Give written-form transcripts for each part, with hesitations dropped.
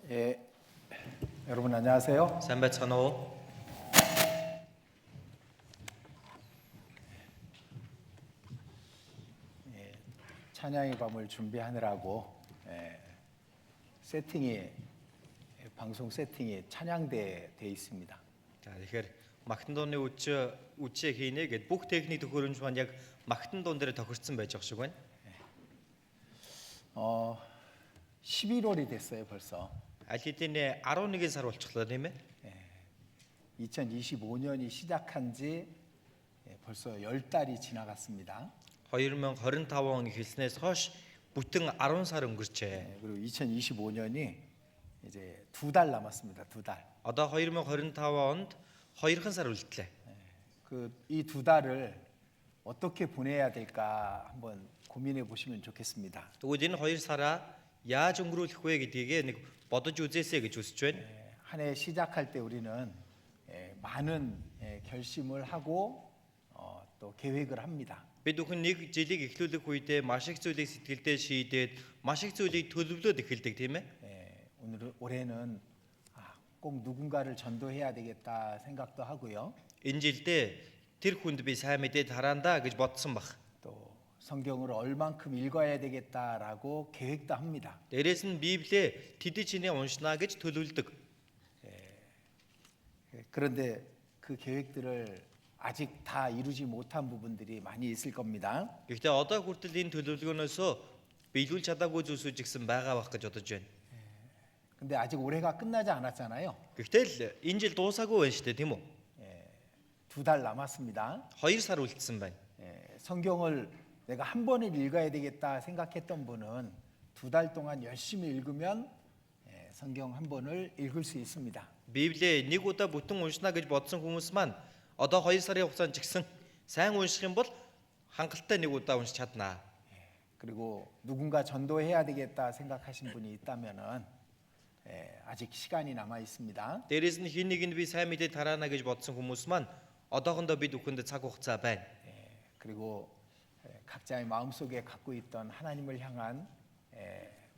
예, 여러분 안녕하세요. Сайн байцгаана уу? 찬양의 밤을 준비하느라고 방송 세팅이 찬양대에 돼 있습니다. За тэгэхээр магтан дууны үчээ хийнэ гэд бүх техник төхөөрөмж маань яг магтан дуун дээр тохирцсон байж байгаа шиг байна. 11월이 됐어요 벌써. Аль хэдийн 11 сар болчихлоо тийм ээ. 2025년이 시작한 지 벌써 10달이 지나갔습니다. 2025 он эхэлснээс хойш бүтэн 10 сар өнгөрчээ. 그리고 2025년이 이제 2달 남았습니다. 2달. Одоо 2025 онд 2хан сар үлдлээ. 이 2달을 어떻게 보내야 될까 한번 고민해 보시면 좋겠습니다. Тэгвэл энэ 2 сараа яаж өнгөрүүлэх вэ гэдгийг нэг бодож үзээсэй гэж хүсэж байна. 한 해 시작할 때 우리는 많은 결심을 하고 또 계획을 합니다. Бид бүхэн нэг жилийг эхлүүлэх үедээ маш их зүйлийг сэтгэлдээ шийдээд маш их зүйлийг төлөвлөөд эхэлдэг тийм ээ. 올해는 꼭 누군가를 전도해야 되겠다 생각도 하고요. Энэ жилдээ тэр хүнд би сайн мэдээд хараандаа гэж бодсон баг. 또 성경을 얼만큼 읽어야 되겠다라고 계획도 합니다. Дээрээс нь Библиэ тэд чиний уншнаа гэж төлөвлөдөг. 그런데 그 계획들을 아직 다 이루지 못한 부분들이 많이 있을 겁니다. Гэхдээ одоо хүртэл энэ төлөвлөгөөнөөсөө биелүүлж чадаагүй зүйлсүүд игсэн байгаа байх гэж бодож байна. 근데 아직 올해가 끝나지 않았잖아요. Гэхдээ л энэ жил дуусаагүй байна шүү дээ, тийм үү? 2달 남았습니다. 2 сар үлдсэн байна. 성경을 내가 한 번을 읽어야 되겠다 생각했던 분은 2달 동안 열심히 읽으면 성경 한 번을 읽을 수 있습니다. Библиэ нэг удаа бүтэн уншнаа гэж бодсон хүмүүс маань одоо 2 сарын хугацаанд ч гэсэн сайн унших юм бол хангалттай нэг удаа уншиж чаднаа. 그리고 누군가 전도해야 되겠다 생각하신 분이 있다면은 아직 시간이 남아 있습니다. Дээрээс нь хин нэгэнд би сайн мэдээд тараана гэж бодсон хүмүүс маань одоохондоо бид бүхэнд цаг хугацаа байна. 그리고 각자의 마음속에 갖고 있던 하나님을 향한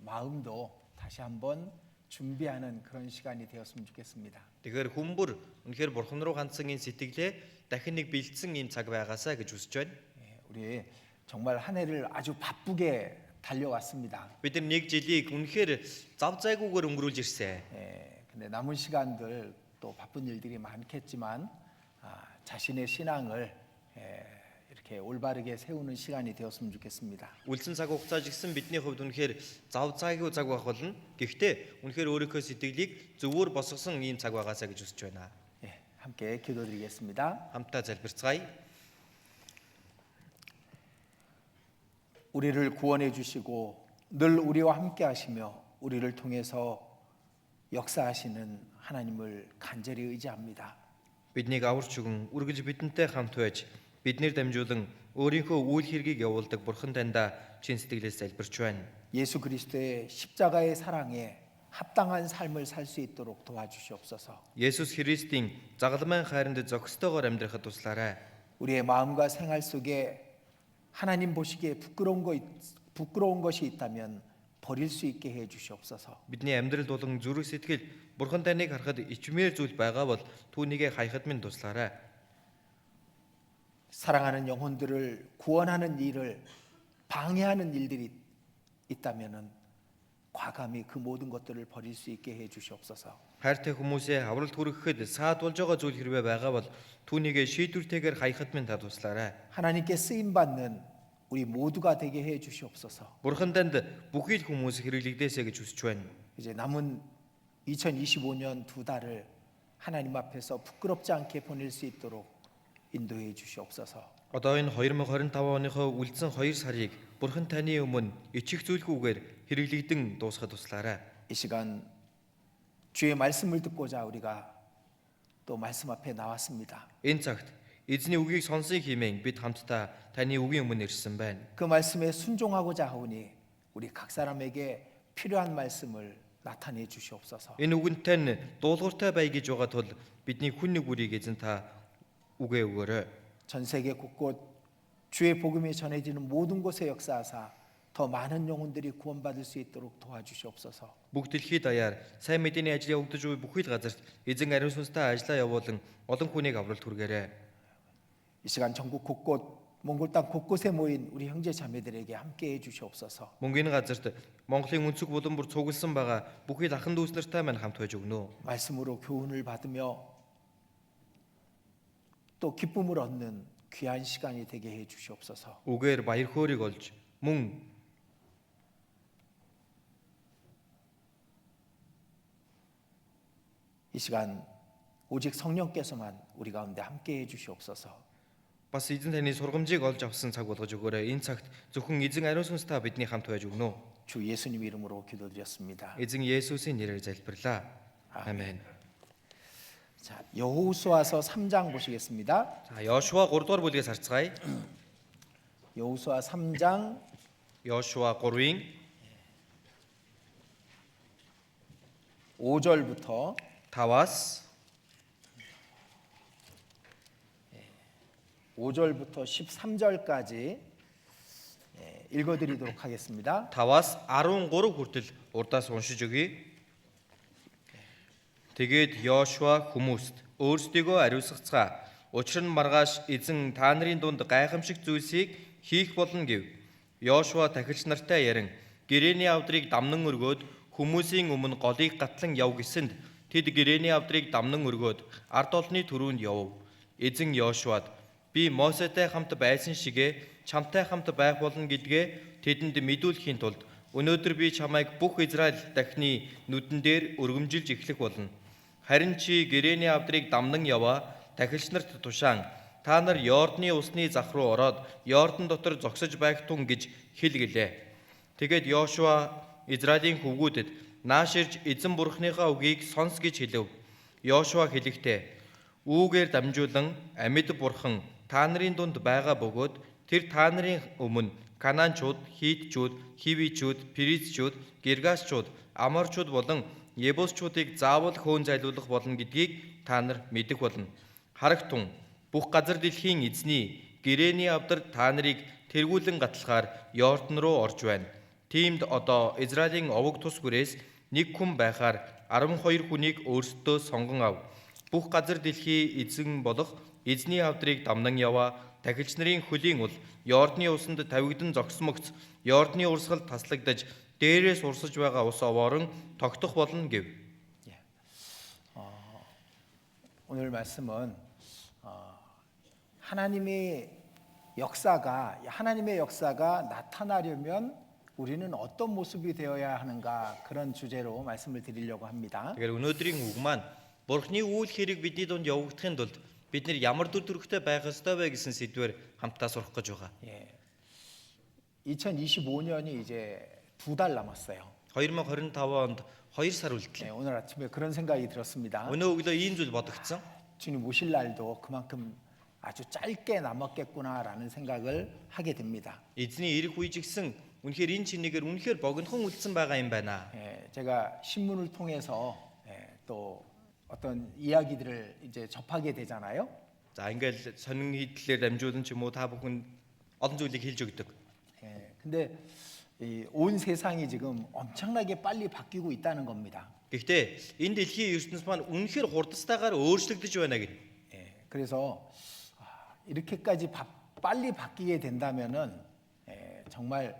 마음도 다시 한번 준비하는 그런 시간이 되었으면 좋겠습니다. Тэгэхээр хүмүүр үнэхээр бурхан руу хандсан энэ сэтгэлээ дахин нэг бэлдсэн ийм цаг байгаасаа гэж үзэж байна. 우리 정말 한 해를 아주 바쁘게 달려왔습니다. Бид нэг жилийг үнэхээр зав зайгүйгээр өнгөрүүлж ирсэн. 근데 남은 시간들 또 바쁜 일들이 많겠지만 자신의 신앙을 이렇게 올바르게 세우는 시간이 되었으면 좋겠습니다. Үлдсэн цаг хугацаа жигсэн бидний хувьд үнэхээр зав зайгүй цаг байх болно. Гэхдээ үнэхээр өөрийнхөө сэтгэлийг зөвөр босгосон ийм цаг байгаасаа гэж үзэж байна. 함께 기도드리겠습니다. Хамтдаа залбирцгаая. 우리를 구원해 주시고 늘 우리와 함께 하시며 우리를 통해서 역사하시는 하나님을 간절히 의지합니다. Биднийг аварч өгөн үргэлж бидэнтэй хамт байж биднэр дамжуулан өөрийнхөө үйл хэргийг явуулдаг бурхан таньда чин сэтгэлээс залбирч байна. 예수 그리스도의 십자가의 사랑에 합당한 삶을 살 수 있도록 도와주시옵소서. Есүс Христийн загалмайн хайранд зохистойгоор амьдрахад туслаарай. 우리의 마음과 생활 속에 하나님 보시기에 부끄러운 것이 있다면 버릴 수 있게 해 주시옵소서. Бидний амьдрал болон зүрх сэтгэл бурхан таныг харахад ичмээр зүйл байгаа бол түүнийгээ хаяхад минь туслаарай. 사랑하는 영혼들을 구원하는 일을 방해하는 일들이 있다면은 과감히 그 모든 것들을 버릴 수 있게 해 주시옵소서. Хайртай хүмүүсээ авралт хүрэхэд саадуулж байгаа зүйл хэрвээ байгаа бол түүнийгээ шийдвэртэйгээр хаяхад минь та туслаарай. 하나님께 쓰임 받는 우리 모두가 되게 해 주시옵소서. Бурхан танд бүхий л хүмүүс хэрэглэгдээсэй гэж хүсэж байна. 이제 남은 2025년 2달을 하나님 앞에서 부끄럽지 않게 보낼 수 있도록 인도해 주시옵소서. Одоо энэ 2025 оныхоо үлдсэн 2 сарыг бурхан таны өмнө ичих зүйлгүйгээр хэрэглэгдэн дуусгахад туслаарай. 이 시간 주의 말씀을 듣고자 우리가 또 말씀 앞에 나왔습니다. Энэ цагт эзний үгийг сонсъё хэмээн бид хамтдаа таны үгийн өмнө ирсэн байна. 그 말씀에 순종하고자 하오니 우리 각 사람에게 필요한 말씀을 나타내 주시옵소서. Энэ үгэнд тань дуулууртай бай гэж байгаа тул бидний хүн нэг бүрийг эзэн та үгээ өгөөрэй. 전 세계 곳곳 주의 복음이 전해지는 모든 곳에 역사하사 더 많은 영혼들이 구원받을 수 있도록 도와주시옵소서. Бүх дэлхийд даяар сайн мэдээний ажил явагдаж буй бүхий л газарт эзэн ариун сүнстэй ажиллаа явуулан олон хүнийг авралт хүргээрэй. 이 시간 전국 곳곳 몽골 땅 곳곳에 모인 우리 형제 자매들에게 함께해 주시옵소서. Мөн энэ газарт Монголын өнцөг булан бүр цугласан байгаа бүхий л ахын дүүс нартай маань хамт байж өгнө. 말씀으로 교훈을 받으며 또 기쁨을 얻는 귀한 시간이 되게 해 주시옵소서. Үгээр баяр хөөргийг олж мөн 이 시간 오직 성령께서만 우리 가운데 함께해 주시옵소서. бас эзэн таны сургамжийг олж авсан цаг болгож өгөөрэй. Энэ цагт зөвхөн эзэн ариун сүнстэй бидний хамт байж өгнө. 주 예수님 이름으로 기도드렸습니다. 에증 예수스의 이름을 залбирлаа. 아멘. 자, 여호수아서 3장 보시겠습니다. 자, 여호수아 3дугаар бүлгээс харцгаая. 여호수아 3장 여호수아 3-ын 5절부터 5-аас 5절부터 13절까지 읽어드리도록 하겠습니다. 5-аас 13 хүртэл урдаас уншиж өгье. Тэгээд Йошуа хүмүүст өөрсдийгөө ариусгацгаа. Учир нь маргааш эзэн та нарын дунд гайхамшиг зүйлсийг хийх болно гэв. Йошуа тахилч нартай ярин гэрэний авдрыг дамнан өргөөд хүмүүсийн өмнө голыг гатлан яв гэсэнд тэд гэрэний авдрыг дамнан өргөөд ард олны түрүүнд яв. Эзэн Йошуад би Мосетэй хамт байсан шигэ чамтай хамт байх болно гэдгээ тэдэнд мэдүүлэхийн тулд өнөөдөр би чамайг бүх Израиль дахны нүдэн дээр өргөмжилж эхлэх болно. Харин чи гэрэний авдрыг дамнан яваа тахилч нарт тушаан та нар Йордны усны зах руу ороод Йордан дотор зогсож байх тун гэж хэлгэлээ. Тэгээд Йошуа Израилийн хөвгүүдэд нааширж эзэн бурхныхаа үгийг сонс гэж хэлв. Йошуа хэлэхдээ үүгээр дамжуулан амьд бурхан та нарын дунд байгаа бөгөөд тэр та нарын өмнө Канаанчууд, Хитчүүд, Хивичүүд, Перизчүүд, Гиргашчууд, Аморчууд болон Ебусчуудыг заавал хөөн зайлуулах болно гэдгийг та нар мэдэх болно. Харагтун бүх газар дэлхийн эзний гэрэний авдар та нарыг тэргүүлэн гатлахаар Йордан руу орж байна. Тиймд одоо Израилийн овог тус хүрээс нэг хүн байхаар 12 хүнийг өөрсдөө сонгон ав. Бүх газар дэлхий эзэн болох эзний авдрыг дамнан яваа. Тахилч нарын хөлийн ул Йордны усанд тавигдан зогсмогц Йордны урсгал таслагдаж дээрээс урсаж байгаа ус овоорон тогтох болно гэв. 오늘 말씀은 하나님의 역사가 나타나려면 우리는 어떤 모습이 되어야 하는가 그런 주제로 말씀을 드리려고 합니다. Тэгэхээр өнөөдрийн үг маань Бурхны үйл хэрэг бидний дунд явагдахын тулд бид нар ямар дүр төрхтэй байх ёстой вэ гэсэн сэдвээр хамтдаа сурах гэж байгаа. 2025년이 이제 2달 남았어요. 2025 онд 2 сар үлдлээ. 오늘 아침에 그런 생각이 들었습니다. Өнөө өглөө ийм зүйл бодогдсон. 주님 오실 날도 그만큼 아주 짧게 남았겠구나라는 생각을 하게 됩니다. Эзний ирэх үе жигсэн үнэхээр энэ чинээгээр үнэхээр богинохон үлдсэн байгаа юм байна. 제가 신문을 통해서 또 어떤 이야기들을 이제 접하게 되잖아요. За ингээл сонин хийдлээр дамжуулан ч юм уу та бүхэн олон зүйлийг хэлж өгдөг. 근데 온 세상이 지금 엄청나게 빨리 바뀌고 있다는 겁니다. Гэхдээ энэ дэлхийн ертөнц маань үнэхээр хурдстайгаар өөрчлөгдөж байна гэнэ. 그래서 이렇게까지 빨리 바뀌게 된다면은 정말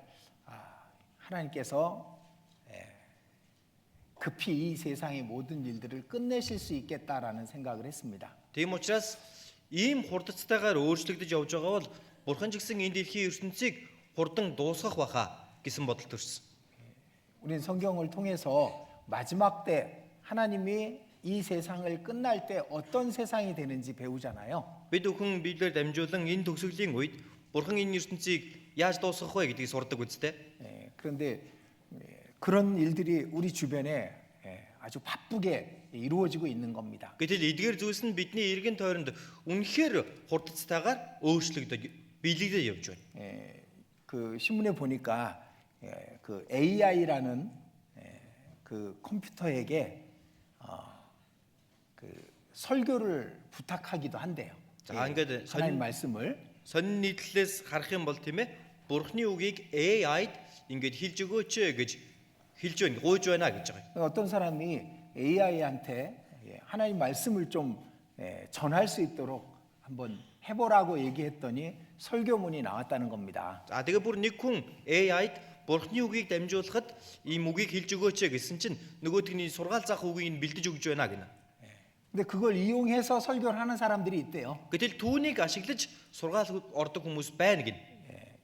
하나님께서 급히 이 세상의 모든 일들을 끝내실 수 있겠다라는 생각을 했습니다. Тийм учраас ийм хурдцтайгаар өөрчлөгдөж явж байгаа бол Бурхан ч гэсэн энэ дэлхийн ертөнцийг хурдан дуусгах баха гэсэн бодол төрсөн. 우리는 성경을 통해서 마지막 때 하나님이 이 세상을 끝날 때 어떤 세상이 되는지 배우잖아요. Бид бүхэн Библиэр дамжуулан энэ төгсгөлийн үед Бурхан энэ ертөнцийг яаж дуусгах вэ гэдгийг сурдаг үстэй. 그런데 그런 일들이 우리 주변에 아주 바쁘게 이루어지고 있는 겁니다. Гэтэл эдгээр зүйлс нь бидний эргэн тойронд үнэхээр хурдцтайгаар өөрчлөгдөж биелэгдэж явж байна. 그 신문에 보니까 그 AI라는 그 컴퓨터에게 그 설교를 부탁하기도 한대요. За ингээд 하나님 말씀을 сонин нийтлэлээс харах юм бол тийм ээ Бурхны үгийг AI-д ингэж хэлж өгөөч гэж хэлж байна. Гуйж байна гэж байгаа. 어떤 사람이 AI한테 하나님 말씀을 좀 전할 수 있도록 한번 해보라고 얘기했더니 설교문이 나왔다는 겁니다. За тэгээ бүр нэг хүн AI-д Бурхны үгийг дамжуулахад ийм үгийг хэлж өгөөч гэсэн чинь нөгөөдгний сургаал заах үгийг нь бэлдэж өгж байна гэнэ. 근데 그걸 이용해서 설교를 하는 사람들이 있대요. Гэтэл түүнийг ашиглаж сургаал ордог хүмүүс байна гин.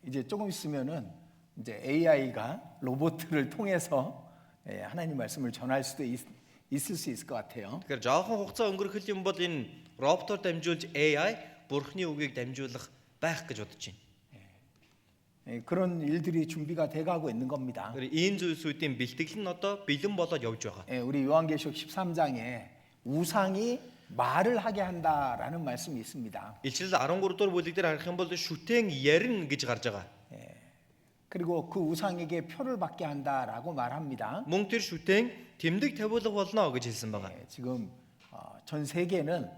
이제 조금 있으면은 이제 AI가 로봇을 통해서 하나님 말씀을 전할 수도 있을 수 있을 것 같아요. Тэгэхээр жоохон хугацаа өнгөрөх юм бол энэ роботоор дамжуулж AI Бурхны үгийг дамжуулах байх гэж бодож байна. 그런 일들이 준비가 돼가고 있는 겁니다. Тэгэхээр ийм зүйлсүүдийн бэлтгэл нь одоо бэлэн болоод явж байгаа. 우리 요한계시록 13장에 우상이 말을 하게 한다라는 말씀이 있습니다. Илчил 13 дугаар бүлэг дээр харах юм бол шүтэн ярин гэж гарч байгаа. 그리고 그 우상에게 표를 받게 한다라고 말합니다. Мөн тэр шүтэн тэмдэг тавиулах болно гэж хэлсэн байгаа. 지금 전 세계는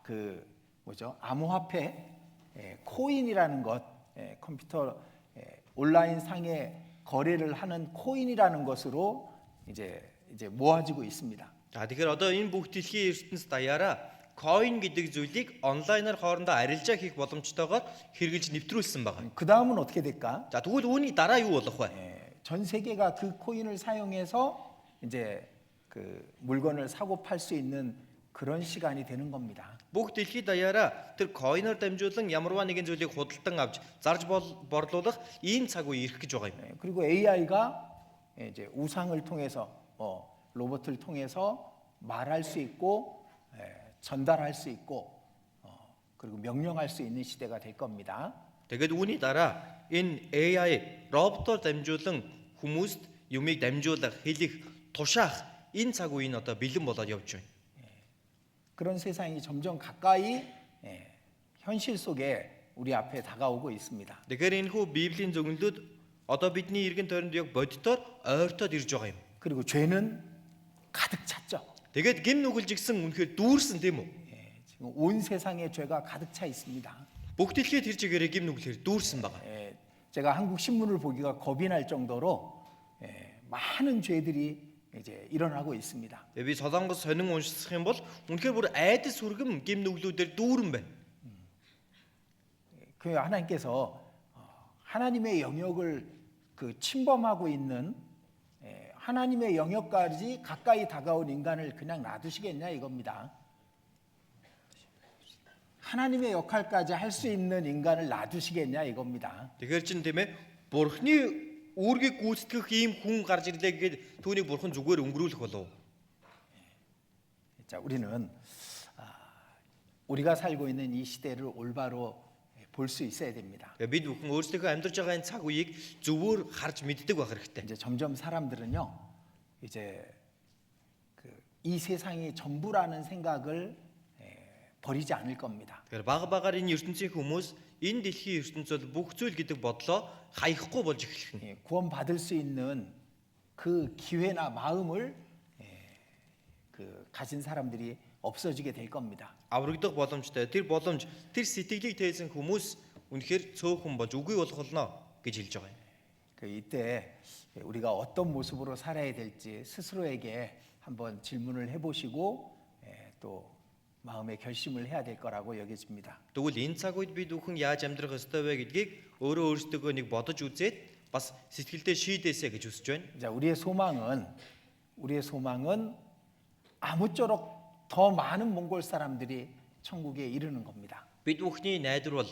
그 뭐죠? 암호화폐 코인이라는 것 컴퓨터 온라인 상의 거래를 하는 코인이라는 것으로 이제 모아지고 있습니다. За тэгэхээр одоо энэ бүх дэлхийн ертөнцид даяараа coin гэдэг зүйлийг онлайнаар хоорондоо арилжаа хийх боломжтойгоор хэрэгжилж нэвтрүүлсэн байгаа. 그 다음은 어떻게 될까? За тэгвэл үүний дараа юу болох вэ? 전 세계가 그 코인을 사용해서 이제 그 물건을 사고 팔 수 있는 그런 시간이 되는 겁니다. Бүх дэлхийд даяараа тэр coin-оор дамжуулан ямарваа нэгэн зүйлийг худалдан авч зарж борлуулах ийм цаг үе ирэх гэж байгаа юм. 그리고 AI가 이제 우상을 통해서 로봇을 통해서 말할 수 있고 전달할 수 있고 그리고 명령할 수 있는 시대가 될 겁니다. Тэгээд үүний дараа энэ AI роботоор дамжуулан хүмүүст юмыг дамжуулах, хэлэх, тушаах энэ цаг үе нь одоо бэлэн болоод явж байна. 그런 세상이 점점 가까이 현실 속에 우리 앞에 다가오고 있습니다. Тэгэхээр энэ хүү Библийн зөвнөлүүд одоо бидний эргэн тойронд яг бодитоор ойртоод ирж байгаа юм. 그리고 죄는 가득 찼죠. Тэгээд гим нүгэлжигсэн үнэхээр дүүрсэн тийм үү? 지금 온 세상에 죄가 가득 차 있습니다. Бүх дэлхийд тэр чигээрээ гим нүглээр дүүрсэн байгаа. 제가 한국 신문을 보기가 겁이 날 정도로 많은 죄들이 이제 일어나고 있습니다. Би Солонгос сонин унших юм бол үнэхээр бүр айдас сүргэм гим нүглүүдээр дүүрэн байна. 그 하나님께서 하나님의 영역을 그 침범하고 있는 하나님의 영역까지 가까이 다가온 인간을 그냥 놔두시겠냐 이겁니다. 하나님의 역할까지 할 수 있는 인간을 놔두시겠냐 이겁니다. Тэгэхээр чин тийм ээ Бурхны үүргийг гүйцэтгэх ийм хүн гарч ирлээ гэхэд түүнийг Бурхан зүгээр өнгөрүүлэх болов. 자, 우리는 우리가 살고 있는 이 시대를 올바로 볼 수 있어야 됩니다. Бид бүхэн өөрсдийнхөө амьдарч байгаа энэ цаг үеийг зөвөр харж мэддэг байх хэрэгтэй. 이제 점점 사람들은요, 이제 이 세상이 전부라는 생각을 버리지 않을 겁니다. Тэгэхээр бага багаар энэ ертөнцийн хүмүүс энэ дэлхийн ертөнцөд бүх зүйл гэдэг бодлоо хаяхгүй болж эхэлнэ. 구원 받을 수 있는 그 기회나 마음을 가진 사람들이 없어지게 될 겁니다. Аврагдах боломжтой тэр боломж тэр сэтгэлийг тээсэн хүмүүс үнэхээр цөөхөн болж үгүй болох болно гэж хэлж байгаа юм. 이때 우리가 어떤 모습으로 살아야 될지 스스로에게 한번 질문을 해보시고 또 마음의 결심을 해야 될 거라고 여겨집니다. Тэгвэл энэ цаг үед бид бүхэн яаж амьдрах ёстой вэ гэдгийг өөрөө өөрсдөө нэг бодож үзээд бас сэтгэлдээ шийдээсэй гэж хүсэж байна. 자, 우리의 소망은 아무쪼록 더 많은 몽골 사람들이 천국에 이르는 겁니다. Бид бүхний найдвар бол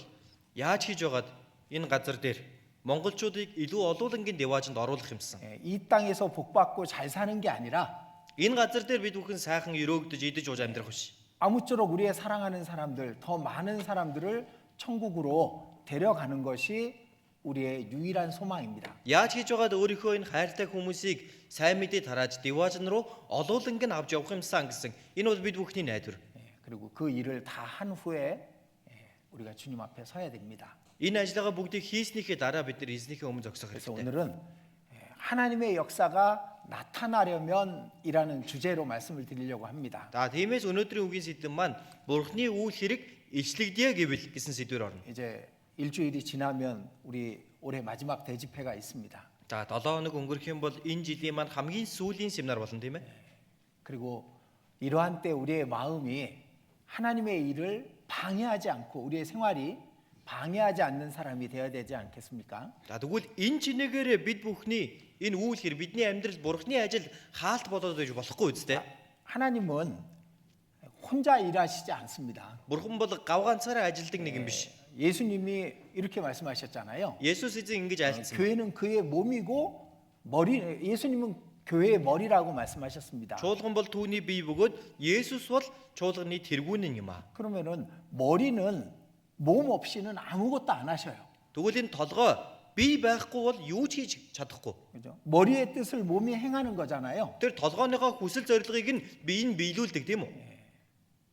яаж хийж байгаад энэ газар дээр монголчуудыг илүү олуулангийн деваажинд оруулах юмсан. 이 땅에서 복받고 잘 사는 게 아니라 Энэ газар дээр бид бүхэн сайхан өрөөгдөж идэж ууж амьдрах биш. 아무쪼록 우리의 사랑하는 사람들, 더 많은 사람들을 천국으로 데려가는 것이 우리의 유일한 소망입니다. Яаж хийж байгаад өөрийнхөө энэ хайртай хүмүүсийг сайн мэдээ тарааж деваажин руу олууланг нь авч явах юмсан гэсэн. Энэ бол бид бүхний найдвар. 그리고 그 일을 다 한 후에 우리가 주님 앞에 서야 됩니다. Энэ ажлаагаа бүгдийг хийснийхээ дараа бид нар эзнийхээ өмнө зогсох 그래서 хэрэгтэй. 오늘은 하나님의 역사가 나타나려면이라는 주제로 말씀을 드리려고 합니다. За тиймээс өнөөдрийн үгийн сэдэв маань Бурхны үйл хэрэг илчлэгдэе гэвэл гэсэн сэдвээр орно. 이제 일주일이 지나면 우리 올해 마지막 대집회가 있습니다. За 7 хоног өнгөрөх юм бол энэ жилийн маань хамгийн сүүлийн семинар болно тийм ээ. 그리고 이러한 때 우리의 마음이 하나님의 일을 방해하지 않고 우리의 생활이 방해하지 않는 사람이 되어야 되지 않겠습니까? За тэгвэл энэ чинээгээр бид бүхний энэ үйл хэрэг бидний амьдрал бурхны ажил хаалт болоод байж болохгүй үстэй. 하나님은 혼자 일하시지 않습니다. Бурхан бол гавганцаараа ажилдаг нэг юм биш. 예수님이 이렇게 말씀하셨잖아요. Есүс эзэн ингэж айлцсан. 교회는 그의 몸이고 예수님은 교회의 머리라고 말씀하셨습니다. Чуулган бол түүний бие бөгөөд Есүс бол чуулганы тэргүүн юм аа. 그러면은 머리는 몸 없이는 아무것도 안 하셔요. Тэгвэл энэ толгой бие байхгүй бол юу ч хийж чадахгүй. 그죠? 머리의 뜻을 몸이 행하는 거잖아요. Тэр толгойнхоо хүсэл зорилгыг нь бие нь биелүүлдэг тийм үү?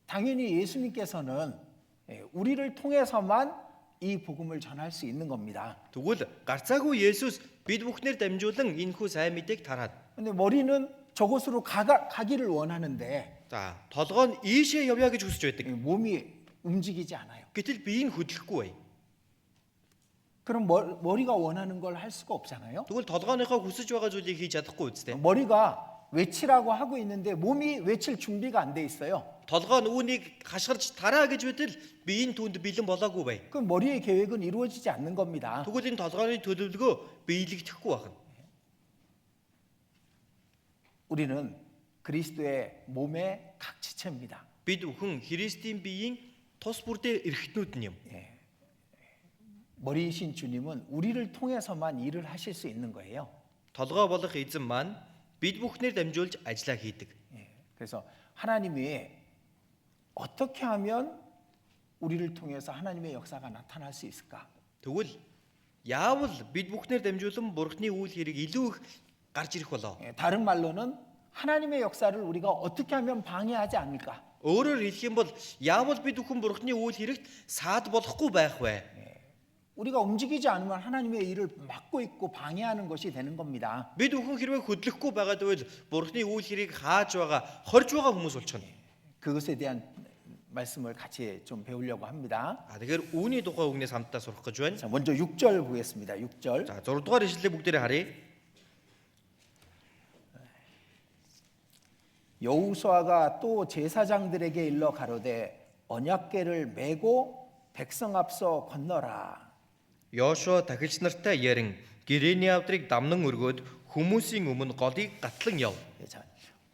당연히 예수님께서는 우리를 통해서만 이 복음을 전할 수 있는 겁니다. Тэгвэл гарцаагүй Есүс бид бүхнээр дамжуулан энэхүү сайн мэдээг тараад. 근데 머리는 저곳으로 가기를 원하는데 За, толгой нь ийшээ явъя гэж хүсэж байдаг. 몸이 움직이지 않아요. Гэтэл бие нь хөдлөхгүй бай. 그럼 머리가 원하는 걸 할 수가 없잖아요. Тэгвэл толгойнхоо хүсэж байгаа зүйлийг хийж чадахгүй үстэй. 머리가 외치라고 하고 있는데 몸이 외칠 준비가 안 돼 있어요. Толгой нь үүнийг хашгирч тараа гэж байтал бие нь түүнд бэлэн болоогүй бай. 그 머리의 계획은 이루어지지 않는 겁니다. Тэгвэл энэ толгойн төлөвлөгөө биелэгдэхгүй байна. 우리는 그리스도의 몸의 각지체입니다. Бид бүхэн Христийн биеийн тус бүрдээ эрхтнүүд нь юм. 머리이신 주님은 우리를 통해서만 일을 하실 수 있는 거예요. Толгой болох эзэн маань бид бүхнээр дамжуулж ажиллаа хийдэг. 그래서 하나님이 어떻게 하면 우리를 통해서 하나님의 역사가 나타날 수 있을까? Тэгвэл яавал бид бүхнээр дамжуулан Бурхны үйл хэрэг илүү их гарч ирэх болоо. 다른 말로는 하나님의 역사를 우리가 어떻게 하면 방해하지 않을까? Өөрөөр хэлэх юм бол яавал бид бүхэн Бурхны үйл хэрэгт саад болохгүй байх вэ? 우리가 움직이지 않으면 하나님의 일을 막고 있고 방해하는 것이 되는 겁니다. Бид бүхэн хэрвээ хөдлөхгүй байгаа гэвэл Бурхны үйл хэрийг хааж байгаа, хорж байгаа хүмүүс болчихно. 그것에 대한 말씀을 같이 좀 배우려고 합니다. Тэгэхээр үүний тухай үгнээс хамтдаа сурах гэж байна. 자, 먼저 6절 보겠습니다. 6절. За 6 дугаар ишлэлээ бүгдээрээ харъя. 여호수아가 또 제사장들에게 일러 가로되 언약궤를 메고 백성 앞서 건너라. Йошуа тахилч нартай ярин гэрэний авдрыг дамнан өргөөд хүмүүсийн өмнө голыг гатлан яв. 자,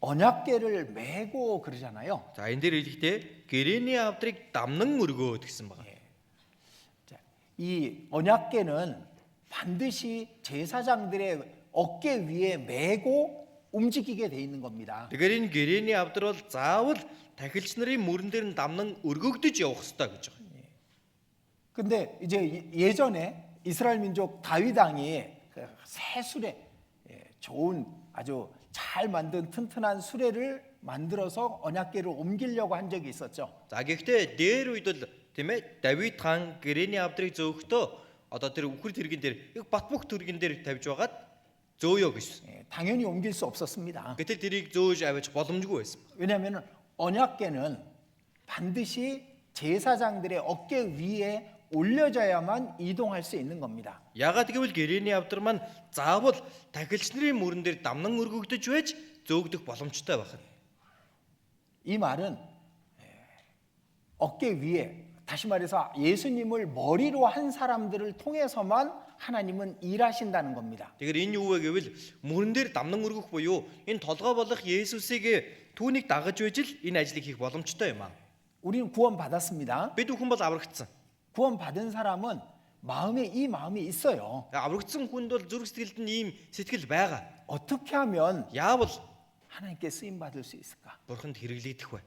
언약궤를 메고 그러잖아요. За энэ дээр хэлэхдээ гэрэний авдрыг дамнан өргөөд гэсэн байна. 자, 이 언약궤는 반드시 제사장들의 어깨 위에 메고 움직이게 돼 있는 겁니다. Тэгэхээр энэ гэрэний авдар бол заавал тахилч нарын мөрөн дээр нь дамнан өргөгдөж явах ёстой гэж байна. 근데 이제 예전에 이스라엘 민족 다윗 왕이 새 수레, 좋은 아주 잘 만든 튼튼한 수레를 만들어서 언약궤를 옮기려고 한 적이 있었죠. За гэхдээ дээр үед л тийм ээ Давид хаан гэрэний авдрыг зөөхтөө одоо тэр үхэр тэрэгэн дээр яг бат бөх тэрэгэн дээр тавьж байгаад зөөё гэсэн. 당연히 옮길 수 없었습니다. Гэтэл тэрийг зөөж авч боломжгүй байсан. 왜냐하면 언약궤는 반드시 제사장들의 어깨 위에 올려져야만 이동할 수 있는 겁니다. Ягаад гэвэл гэрэний авдар маань заавал тахилч нарын мөрөн дээр дамнан өргөгдөж байж зөөгдөх боломжтой байна. 이 말은 어깨 위에 다시 말해서 예수님을 머리로 한 사람들을 통해서만 하나님은 일하신다는 겁니다. Тэгэхээр энэ юу вэ гэвэл мөрөн дээр дамнан өргөх буюу энэ толгой болох Есүсийг түүнийг дагаж байж л энэ ажлыг хийх боломжтой юм аа. 우리는 구원받았습니다. Бид бүхэн бол аврагдсан. 구원받은 사람은 마음에 이 마음이 있어요. Аврагдсан хүнд бол зүрх сэтгэлд нь ийм сэтгэл байгаа. 어떻게 하면 Яавал 하나님께 쓰임 받을 수 있을까? Бурханд хэрэглэгдэх вэ?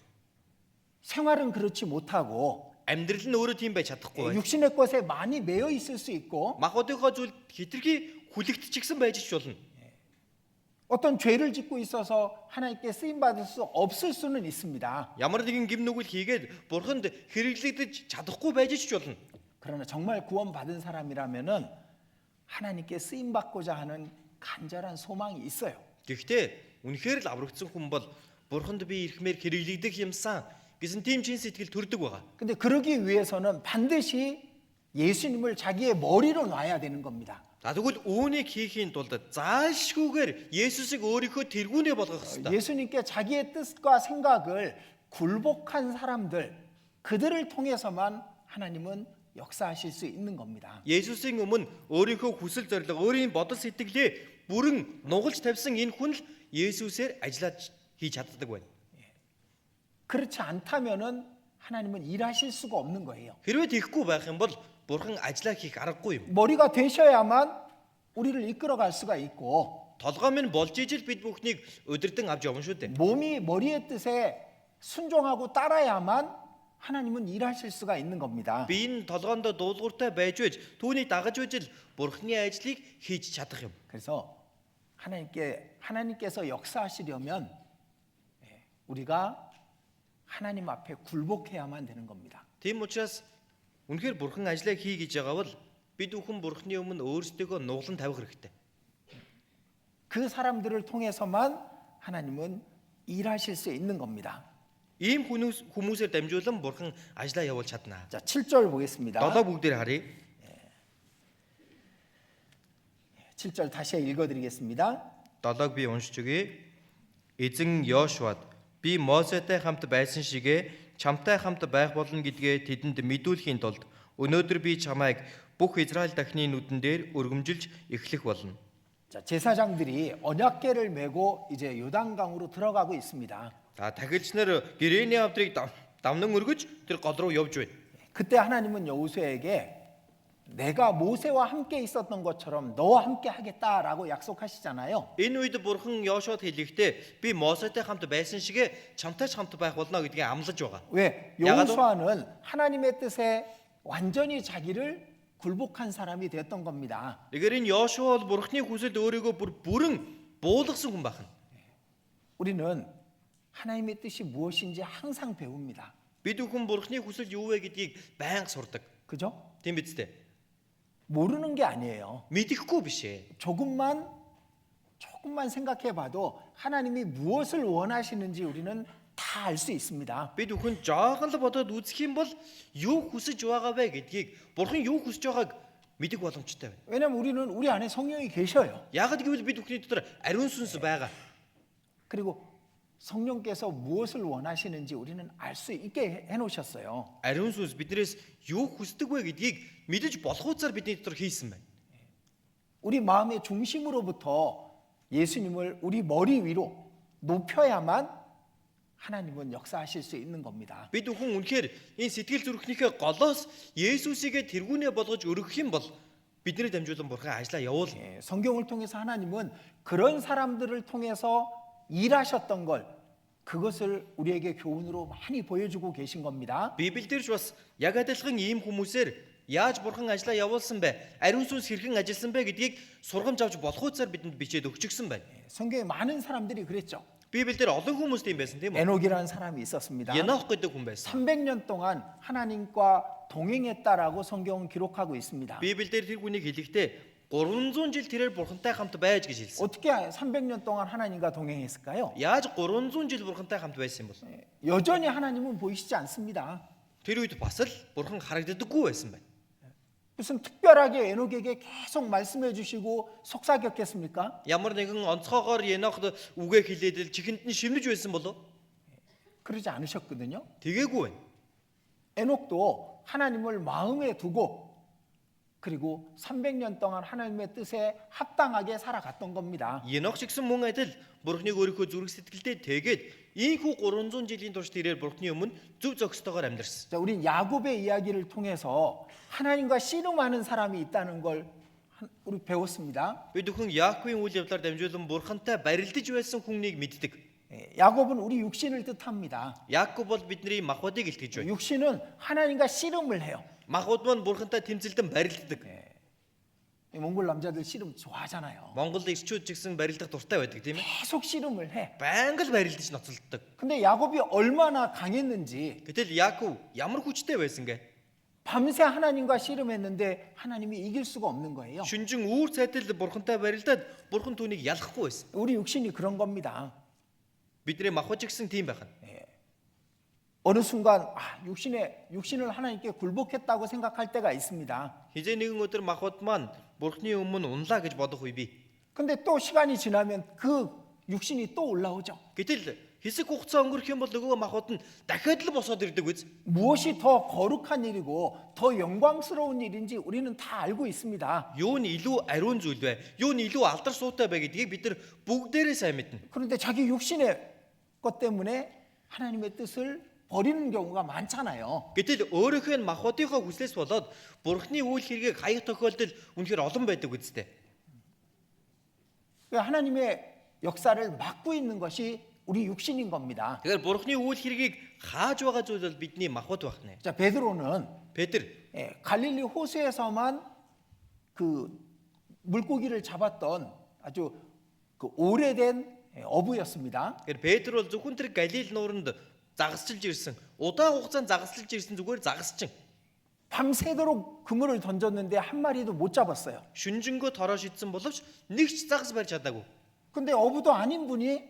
생활은 그렇지 못하고 Амьдрал нь өөрөө тийм байж чадахгүй. 육신의 것에 많이 매여 있을 수 있고 Мах одынхоо зүйл хитрхи хүлэгдчихсэн байж ч болно. 어떤 죄를 짓고 있어서 하나님께 쓰임 받을 수 없을 수는 있습니다. Ямар нэгэн гим нүгэл хийгээд Бурханд хэрэглэгдэж чадахгүй байж ч болно. 그러나 정말 구원받은 사람이라면은 하나님께 쓰임 받고자 하는 간절한 소망이 있어요. Гэхдээ үнэхээр л аврагдсан хүн бол Бурханд би ирэхмээр хэрэглэгдэх юмсан гэсэн тийм чин сэтгэл төрдөг байгаа. 근데 그러기 위해서는 반드시 예수님을 자기의 머리로 놔야 되는 겁니다. За тэгвэл үүнийг хийхийн тулд заашгүйгээр Есүсийг өөрийнхөө тэргүүнээ болгох ёстой. 예수님께 자기의 뜻과 생각을 굴복한 사람들, 그들을 통해서만 하나님은 역사하실 수 있는 겁니다. Есүсийн өмнө өөрийнхөө хүсэл зорилго, өөрийн бодол сэтгэлээ бүрэн нугалж тавьсан энэ хүн л Есүсээр ажиллаж хийж чаддаг байна. 그렇지 않다면은 하나님은 일하실 수가 없는 거예요. Хэрвээ тийхгүй байх юм бол Бурхан ажиллаа хийх аргагүй юм. 머리가 되셔야만 우리를 이끌어갈 수가 있고 Толгой минь болж ижил бид бүхнийг удирдан авч явна шүү дээ. 몸이 머리의 뜻에 순종하고 따라야만 하나님은 일하실 수가 있는 겁니다. Биеийн толгоондоо дуулууртай байж байж түүнийг дагаж байж л Бурханы ажлыг хийж чадах юм. 그래서 하나님께서 역사하시려면 우리가 하나님 앞에 굴복해야만 되는 겁니다. Тийм учраас үнэхээр Бурхан ажлаа хий гэж байгаа бол бид бүхэн Бурханы өмнө өөрсдөө нуглан тавих хэрэгтэй. 그 사람들을 통해서만 하나님은 일하실 수 있는 겁니다. Ийм хүмүүсээр дамжуулан Бурхан ажлаа явуулж чадна. 자, 7절 보겠습니다. 7 бүгдээр харъя. 7절 다시 읽어드리겠습니다. 7-г би уншиж өгье. Эзэн Йошуад би Мосетэй хамт байсан шигээ чамтай хамт байх болно гэдгээ тэдэнд мэдүүлэхийн тулд өнөөдөр би чамайг бүх Израиль дахны нүдэн дээр өргөмжилж эхлэх болно. 자, 제사장들이 언약궤를 메고 이제 요단강으로 들어가고 있습니다. За тахилч нар гэрэний авдрыг дамнан өргөж тэр гол руу явж байна. 그때 하나님은 여호수아에게 내가 모세와 함께 있었던 것처럼 너와 함께 하겠다라고 약속하시잖아요. Энэ үед Бурхан Йошуад хэлэхдээ би Мосетэй хамт байсан шигээ чамтай ч хамт байх болно гэдгийг амлаж байгаа. 왜? 야가도? 여호수아는 하나님의 뜻에 완전히 자기를 굴복한 사람이 되었던 겁니다. Тэгэхээр энэ Йошуа бол Бурханы хүсэлд өөрийгөө бүрэн буулгасан хүн байна. 우리는 하나님의 뜻이 무엇인지 항상 배웁니다. Бид бүхэн Бурханы хүсэл юу вэ гэдгийг байнга сурдаг. 그죠? Тийм биз дээ. 모르는 게 아니에요. Мэдэхгүй биш ээ. 조금만 생각해 봐도 하나님이 무엇을 원하시는지 우리는 다 알 수 있습니다. Бид бүхэн жоохон л бодоод үзэх юм бол юу хүсэж байгаа вэ гэдгийг Бурхан юу хүсэж байгааг мэдэх боломжтой байна. 왜냐면 우리는 우리 안에 성령이 계셔요. Яагад гэвэл бид бүхний дотор ариун сүнс байгаа. 그리고 성령께서 무엇을 원하시는지 우리는 알 수 있게 해놓으셨어요. Ариун сүнс биднээс юу хүсдэг вэ гэдгийг мэдэж болохуучаар бидний дотор хийсэн байна. 우리 마음의 중심으로부터 예수님을 우리 머리 위로 높여야만 하나님은 역사하실 수 있는 겁니다. Бид бүхэн үнэхээр энэ сэтгэл зүрхнийхээ голоос Есүсийгээ тэргүүнээ болгож өргөх юм бол бидний дамжуулан Бурхан ажлаа явуул. 성경을 통해서 하나님은 그런 사람들을 통해서 일하셨던 걸 그것을 우리에게 교훈으로 많이 보여주고 계신 겁니다. Библиэлд ч бас яг адилхан ийм хүмүүсээр яаж Бурхан ажлаа явуулсан бэ? Ариун сүнс хэрхэн ажилласан бэ гэдгийг сургамж авч болохуучаар бидэнд бичээд өгчихсөн байна. 성경에 많은 사람들이 그랬죠. Библиэлд олон хүмүүс тийм байсан тийм үү? 에녹이라는 사람이 있었습니다. Енох гэдэг хүн байсан. 300년 동안 하나님과 동행했다라고 성경은 기록하고 있습니다. Библиэлд тэр хүнийг хэлэхдээ 300 жил тэрээр Бурхантай хамт байж гэж хэлсэн. 어떻게 300년 동안 하나님과 동행했을까요? Яаж 300 жил Бурхантай хамт байсан юм бол? 여전히 하나님은 보이시지 않습니다. Тэр үед бас л Бурхан харагддаггүй байсан байна. 무슨 특별하게 에녹에게 계속 말씀해 주시고 속삭였겠습니까? Ямар нэгэн онцгоогоор Енохд үгээ хэлээд л чихэнд нь шивнэж байсан болов? 그러지 않으셨거든요. Тэгээгүй байна. 에녹도 하나님을 마음에 두고 그리고 300년 동안 하나님의 뜻에 합당하게 살아갔던 겁니다. Енох ч гэсэн мөн адил Бурханыг өөрийнхөө зүрх сэтгэлдээ тэгээд ийхүү 300 жилийн турш тэрээр Бурханы өмнө зөв зохистойгоор амьдарсан. 자, 우린 야곱의 이야기를 통해서 하나님과 씨름하는 사람이 있다는 걸 우리 배웠습니다. Бид бүхэн Яаковын үйл явдлаар дамжуулан Бурхантай барилдаж байсан хүнийг мэддэг. 야곱은 우리 육신을 뜻합니다. Яаков бол бидний махбодыг илтгэж байна. 육신은 하나님과 씨름을 해요. Махбод маань Бурхантай тэмцэлдэн барилддаг. 몽골 남자들 씨름 좋아하잖아요. Монгол эрчүүд ч гэсэн барилдах дуртай байдаг тийм ээ. 계속 씨름을 해. Байнга л барилдаж ноцолддог. 근데 야곱이 얼마나 강했는지 Гэтэл Яаков ямар хүчтэй байсан гэ? 밤새 하나님과 씨름했는데 하나님이 이길 수가 없는 거예요. Шүнжин үүр цайтал Бурхантай барилдаад Бурхан түүнийг ялахгүй байсан. 우리 육신이 그런 겁니다. Бидний махбод ч гэсэн тийм байх нь. 어느 순간 육신을 하나님께 굴복했다고 생각할 때가 있습니다. Хизээ нэгэн өдөр махбод маань Бурхны өмнө унлаа гэж бодох үе бий. 근데 또 시간이 지나면 그 육신이 또 올라오죠. Гэтэл хэсэг хугацаа өнгөрөх юм бол нөгөө махбод нь дахиад л босоод ирдэг үз. 무엇이 더 거룩한 일이고 더 영광스러운 일인지 우리는 다 알고 있습니다. Юу нь илүү ариун зүйл вэ? Юу нь илүү алдар суутай вэ гэдгийг бид нар бүгдээрээ сайн мэднэ. 그런데 자기 육신의 것 때문에 하나님의 뜻을 버리는 경우가 많잖아요. Гэтэл өөрөөхөө нь махбодынхоо хүслээс болоод Бурхны үйл хэргийг хаях тохиолдол үнэхээр олон байдаг үстэй. 하나님의 역사를 막고 있는 것이 우리 육신인 겁니다. Тэгэхээр Бурхны үйл хэргийг хааж байгаа зүйл бол бидний махбод байна. 자, 베드로는 Петр 갈릴리 호수에서만 그 물고기를 잡았던 아주 그 오래된 어부였습니다. Тэгэхээр Петр бол зөвхөн тэр Галил нууранд загасчилж ирсэн. Удаан хугацаанд загасчилж ирсэн зүгээр загасчин. 밤새도록 그물을 던졌는데 한 마리도 못 잡았어요. Шүнжэнгөө тороо шидсэн боловч нэг ч загас барьж чадаагүй. 근데 어부도 아닌 분이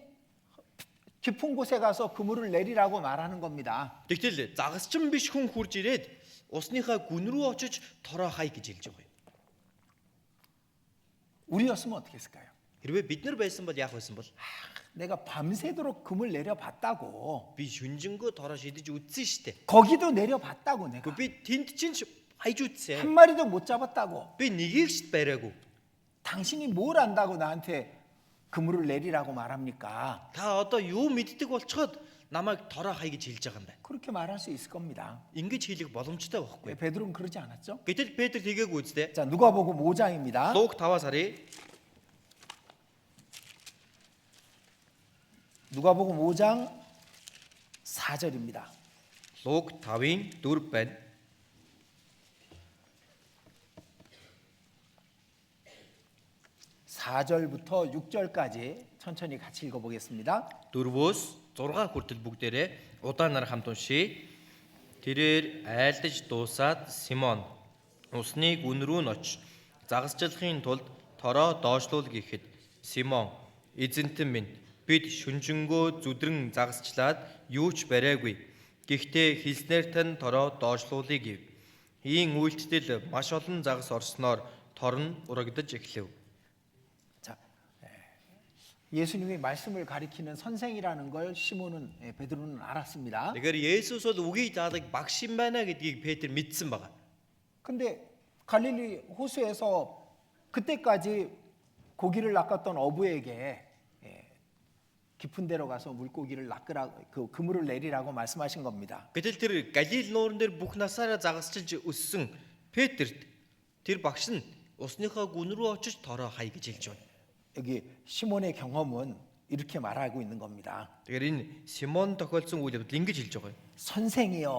깊은 곳에 가서 그물을 내리라고 말하는 겁니다. Тэгтэл загасчин биш хүн хурж ирээд усныхаа гүн рүү очиж тороо хай гэж хэлж байгаа юм. 우리였으면 어떻게 했을까요? Хэрвээ бид нар байсан бол яах байсан бол 내가 밤새도록 그물 내려봤다고. би шүнжэнгөө тороо шидэж үтсэн штэ. 거기도 내려봤다고 내가. Гэхдээ би тэнд чинь хайж 한 үтсэн. 마리도 못 잡았다고. Би нэгийг ч бариагүй. 당신이 뭘 안다고 나한테 그물을 내리라고 말합니까? Та одоо юу мэддэг болцоход намайг тороо хай гэж хэлж байгаа юм байна. 그렇게 말할 수 있을 겁니다. Ингэж хэлэх боломжтой байхгүй. 베드로는 그러지 않았죠? Гэтэл Петр тэгээгүй үстэ. 자, 누가복음 5장입니다. Луг 5-аас харъя. 누가복음 5장 4절입니다. Луг 5-ын 4 байна. 4절부터 6절까지 천천히 같이 읽어보겠습니다. 4-өөс 6 хүртэл бүгдээрээ удаанаар хамт уншийе. Тэрээр айлдаж дуусаад Симон усны гүн рүү нь очиж загасчлахын тулд тороо доошлуул гэхэд Симон эзэнтэн минь бид шүнжэнгөө зүдрэн загасчлаад юу ч бариагүй. Гэхдээ хэлснээр тань тороо доошлуулъя гэв. Ийм үйлдэл маш олон загас орсноор тор нь урагдаж эхлэв. 자, 예수님이 말씀을 가리키는 선생이라는 걸 시몬은 베드로는 알았습니다. Тэгэхээр Есүс бол үгийг заадаг багш юм байна гэдгийг Петр мэдсэн байна. 근데 갈릴리 호수에서 그때까지 고기를 낚았던 어부에게 깊은 데로 가서 물고기를 낚으라 그 그물을 내리라고 말씀하신 겁니다. Гэтэл тэр Галил нууран дээр бүх насаараа загасчилж өссөн Петрт тэр багш нь усныхаа гүн рүү очиж тороо хай гэж хэлж байна. 여기 시몬의 경험은 이렇게 말하고 있는 겁니다. Тэгэхээр энэ Симон тохиолдсон үйл явдал ингэж хэлж байгаа юм. 선생이여,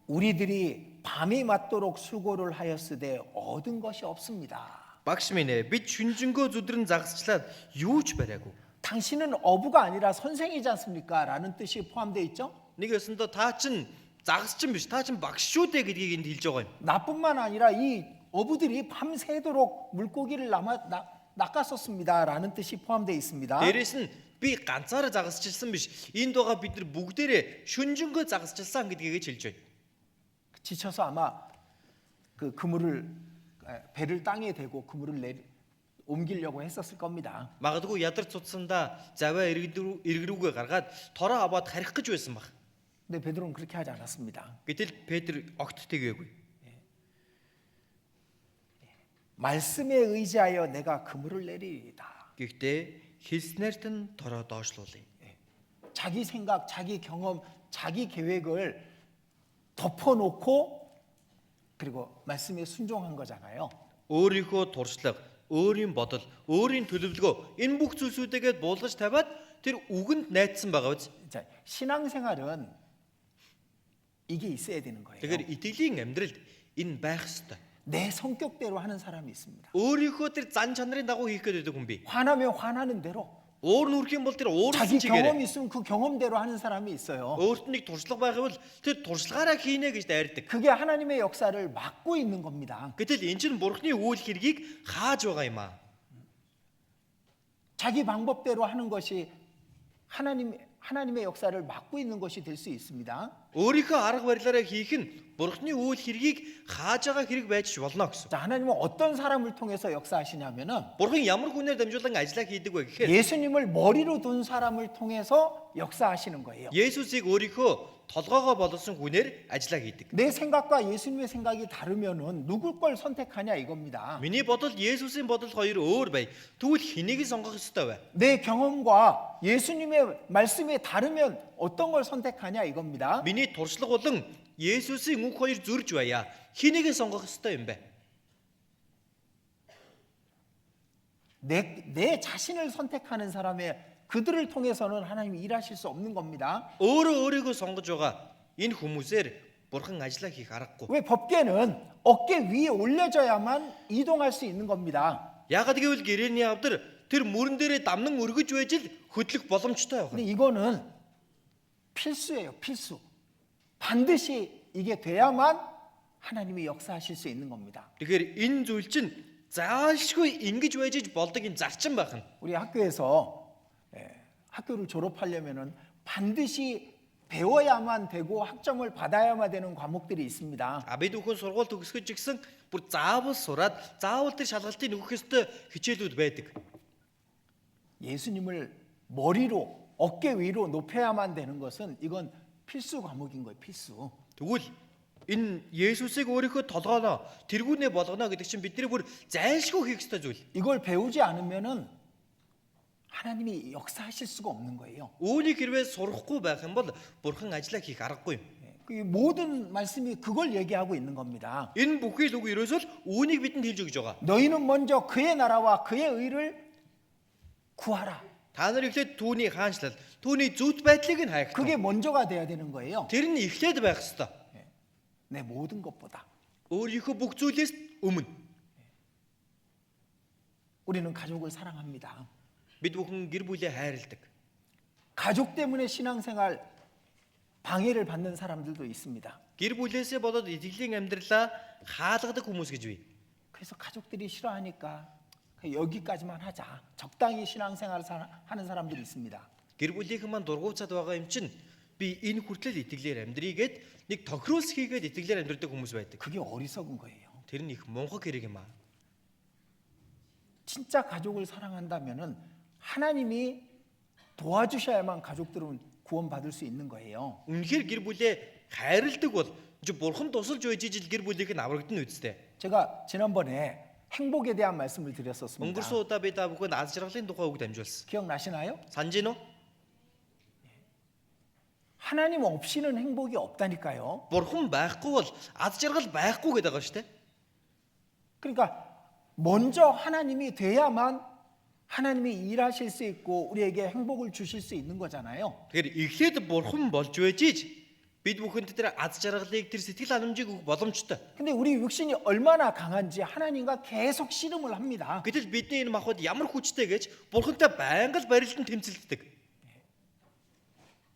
우리들이 밤이 맞도록 수고를 하였으되 얻은 것이 없습니다. Багш минь ээ, бид шүнжэнгөө зүдрэн загасчлаад юу ч бариагүй. 당신은 어부가 아니라 선생이지 않습니까? 라는 뜻이 포함되어 있죠. Нэг өсөндөө та чин загасчин биш, та чин багш шүү дээ гэдгийг энд хэлж байгаа юм. 나뿐만 아니라 이 어부들이 밤새도록 물고기를 낚았었습니다. 라는 뜻이 포함되어 있습니다. Дээрээс нь би ганцаараа загасчилсан биш. Энд байгаа бид нар бүгдээрээ шүнжэнгөө загасчилсан гэдгийг хэлж байна. 지쳐서 아마 그 그물을 배를 땅에 대고 그물을 옮기려고 했었을 겁니다. Магадгүй ядар цуцсандаа заваа эргэрүүгээ гаргаад тороо аваад харих гэж байсан баг. 근데 베드로는 그렇게 하지 않았습니다. Гэтэл Петр огт тэгээгүй. 말씀에 의지하여 내가 그물을 내리리다. Гэхдээ хэлснээрт нь тороо доошлуулъя. 자기 생각, 자기 경험, 자기 계획을 덮어놓고 그리고 말씀에 순종한 거잖아요. Өөрийнхөө туршлага, өөрийн бодол, өөрийн төлөвлөгөө энэ бүх зүйлсүүдээгээ буулгаж тавиад тэр үгэнд найдсан байгаа биз. 자, 신앙생활은 이게 있어야 되는 거예요. Тэгэхээр итгэлийн амьдралд энэ байх ёстой. 내 성격대로 하는 사람이 있습니다. Өөрийнхөө тэр зан чанарын дагуу хийх гэдэг хүн бий. 화나면 화나는 대로, Өөр нүрхийн бол тэр 자기 өөрсөн чигээр. 경험이 있으면 그 경험대로 하는 사람이 있어요. Өөрт нь нэг туршлага байхавал тэр туршлагаараа хийнэ гэж дайрдаг. 그게 하나님의 역사를 막고 있는 겁니다. Гэтэл энэ чинь Бурхны үйл хэргийг хааж байгаа юм аа. 자기 방법대로 하는 것이 하나님의 역사를 막고 있는 것이 될 수 있습니다. өөрийнхөө арга барилаараа хийх нь Бурхны үйл хэргийг хааж байгаа хэрэг байж болно гэсэн. 자, 하나님은 어떤 사람을 통해서 역사하시냐면은 Бурхан ямар хүнээр дамжуулан ажиллаа хийдэг вэ гэхээр 예수님을 머리로 둔 사람을 통해서 역사하시는 거예요. Есүсийг өөрийнхөө толгоогоо болгосон хүнээр ажиллаа хийдэг. 내 생각과 예수님의 생각이 다르면은 누굴 걸 선택하냐 이겁니다. Миний бодол Есүсийн бодол хоёр өөр бай. Тэгвэл хэнийг сонгох ёстой вэ? 내 경험과 예수님의 말씀이 다르면 어떤 걸 선택하냐 이겁니다. Миний туршлага болон Есүсийн үг хоёр зөрж байя. Хэнийг сонгох ёстой юм бэ? 내 자신을 선택하는 사람의 그들을 통해서는 하나님이 일하실 수 없는 겁니다. Өөрөө өөрийгөө сонгож байгаа энэ хүмүүсээр Бурхан ажиллаа хийх аргагүй. 왜 법궤는 어깨 위에 올려져야만 이동할 수 있는 겁니다. Яагад гэвэл гэрээний авдар тэр мөрөн дээрээ дамнан өргөж байж л хөдлөх боломжтой 근데 байна. 이거는 필수예요, 필수. 반드시 이게 돼야만 하나님이 역사하실 수 있는 겁니다. Тэгэхээр энэ зүйл чинь заашгүй ингэж байж болдог энэ зарчим байх нь. 우리 학교에서 학교를 졸업하려면은 반드시 배워야만 되고 학점을 받아야만 되는 과목들이 있습니다. Бид бүхэн сургууль төгсгөж гисэн бүр заавал сураад заавал тэр шалгалтыг өгөх ёстой хичээлүүд байдаг. 예수님을 머리로 어깨 위로 높여야만 되는 것은 이건 필수 과목인 거예요. 필수. Тэгвэл энэ Есүсийг өөрийнхөө толгооноо тэргүүнээ болгоно гэдэг чинь бидний бүр зайлшгүй хийх ёстой зүйл. 이걸 배우지 않으면은 하나님이 역사하실 수가 없는 거예요. Үүнийг хэрвээ сурахгүй байх юм бол Бурхан ажиллаа хийх аргагүй юм. 그 모든 말씀이 그걸 얘기하고 있는 겁니다. Энэ бүхий л үг ерөөсөө л үүнийг бидэнд хэлж өгж байгаа. 너희는 먼저 그의 나라와 그의 의를 구하라. Та нар эхлээд түүний хаанчлал, түүний зүвт байдлыг нь хайх. 그게 먼저가 돼야 되는 거예요. Тэр нь эхлээд байх ёстой. 내 모든 것보다. Өөрийнхөө бүх зүйлээс өмнө 우리는 가족을 사랑합니다. бид бүхэн гэр бүлээ хайрладаг. 가족 때문에 신앙생활 방해를 받는 사람들도 있습니다. Гэр бүлээсээ болоод итгэлийн амьдралаа хаалгадаг хүмүүс гэж бий. 그래서 가족들이 싫어하니까 여기까지만 하자. 적당히 신앙생활을 하는 사람들이 있습니다. Гэр бүлийнхэн маань дургуутсаад байгаа юм чинь би энэ хүртэл итгэлээр амьдрийгээд нэг тохируулс хийгээд итгэлээр амьдрдаг хүмүүс байдаг. 그게 어리석은 거예요. Тэр нь их мунхаг хэрэг юм аа. 진짜 가족을 사랑한다면은 하나님이 도와주셔야만 가족들은 구원받을 수 있는 거예요. Үнэхээр гэр бүлээ хайрладаг бол Бурхан тусалж байж ижил гэр бүлийнх нь аврагдана үсттэй. 제가 지난번에 행복에 대한 말씀을 드렸었습니다. Өнгөрсөн удаа би та бүхэнд аз жаргалын тухай үг дамжуулсан. 기억나시나요? Санаж гинөө? 하나님 없이는 행복이 없다니까요. Бурхан байхгүй бол аз жаргал байхгүй гэдэг байгаа шүү дээ. 그러니까 먼저 하나님이 돼야만 하나님이 일하실 수 있고 우리에게 행복을 주실 수 있는 거잖아요. Тэгэхээр эхлээд Бурхан болж байж бид бүхэнд тэр аз жаргалыг тэр сэтгэл ханамжийг өгөх боломжтой. 근데 우리 육신이 얼마나 강한지 하나님과 계속 씨름을 합니다. Гэтэл бидний энэ махбод ямар хүчтэй гэж Бурхантай байнга л барилдан тэмцэлддэг.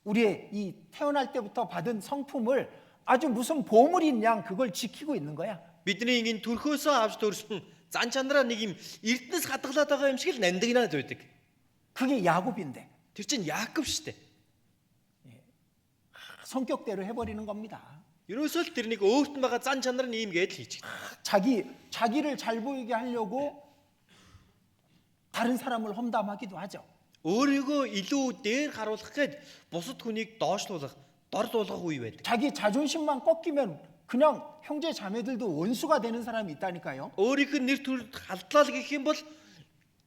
우리의 이 태어날 때부터 받은 성품을 아주 무슨 보물인 양 그걸 지키고 있는 거야. Бидний энэ төрхөөсөө авч төрсөн зан чанараа нэг юм эрдэнэс хадгалаад байгаа юм шиг л нандинаад байдаг. 그게 야곱인데 Тэр чинь Яаков шүү дээ. 성격대로 해버리는 겁니다. Ерөөсөө л тэр нэг өөрт нь байгаа зан чанар нь ийм гээд л хийчих. 자기를 잘 보이게 하려고 다른 사람을 험담하기도 하죠. Өөрийгөө илүү дээр харуулах гээд бусад хүнийг доошлуулах, дордуулах үе байдаг. 자기 자존심만 꺾이면 그냥 형제 자매들도 원수가 되는 사람이 있다니까요. Өөрийнх нь нэр төр халдлаа л гэх юм бол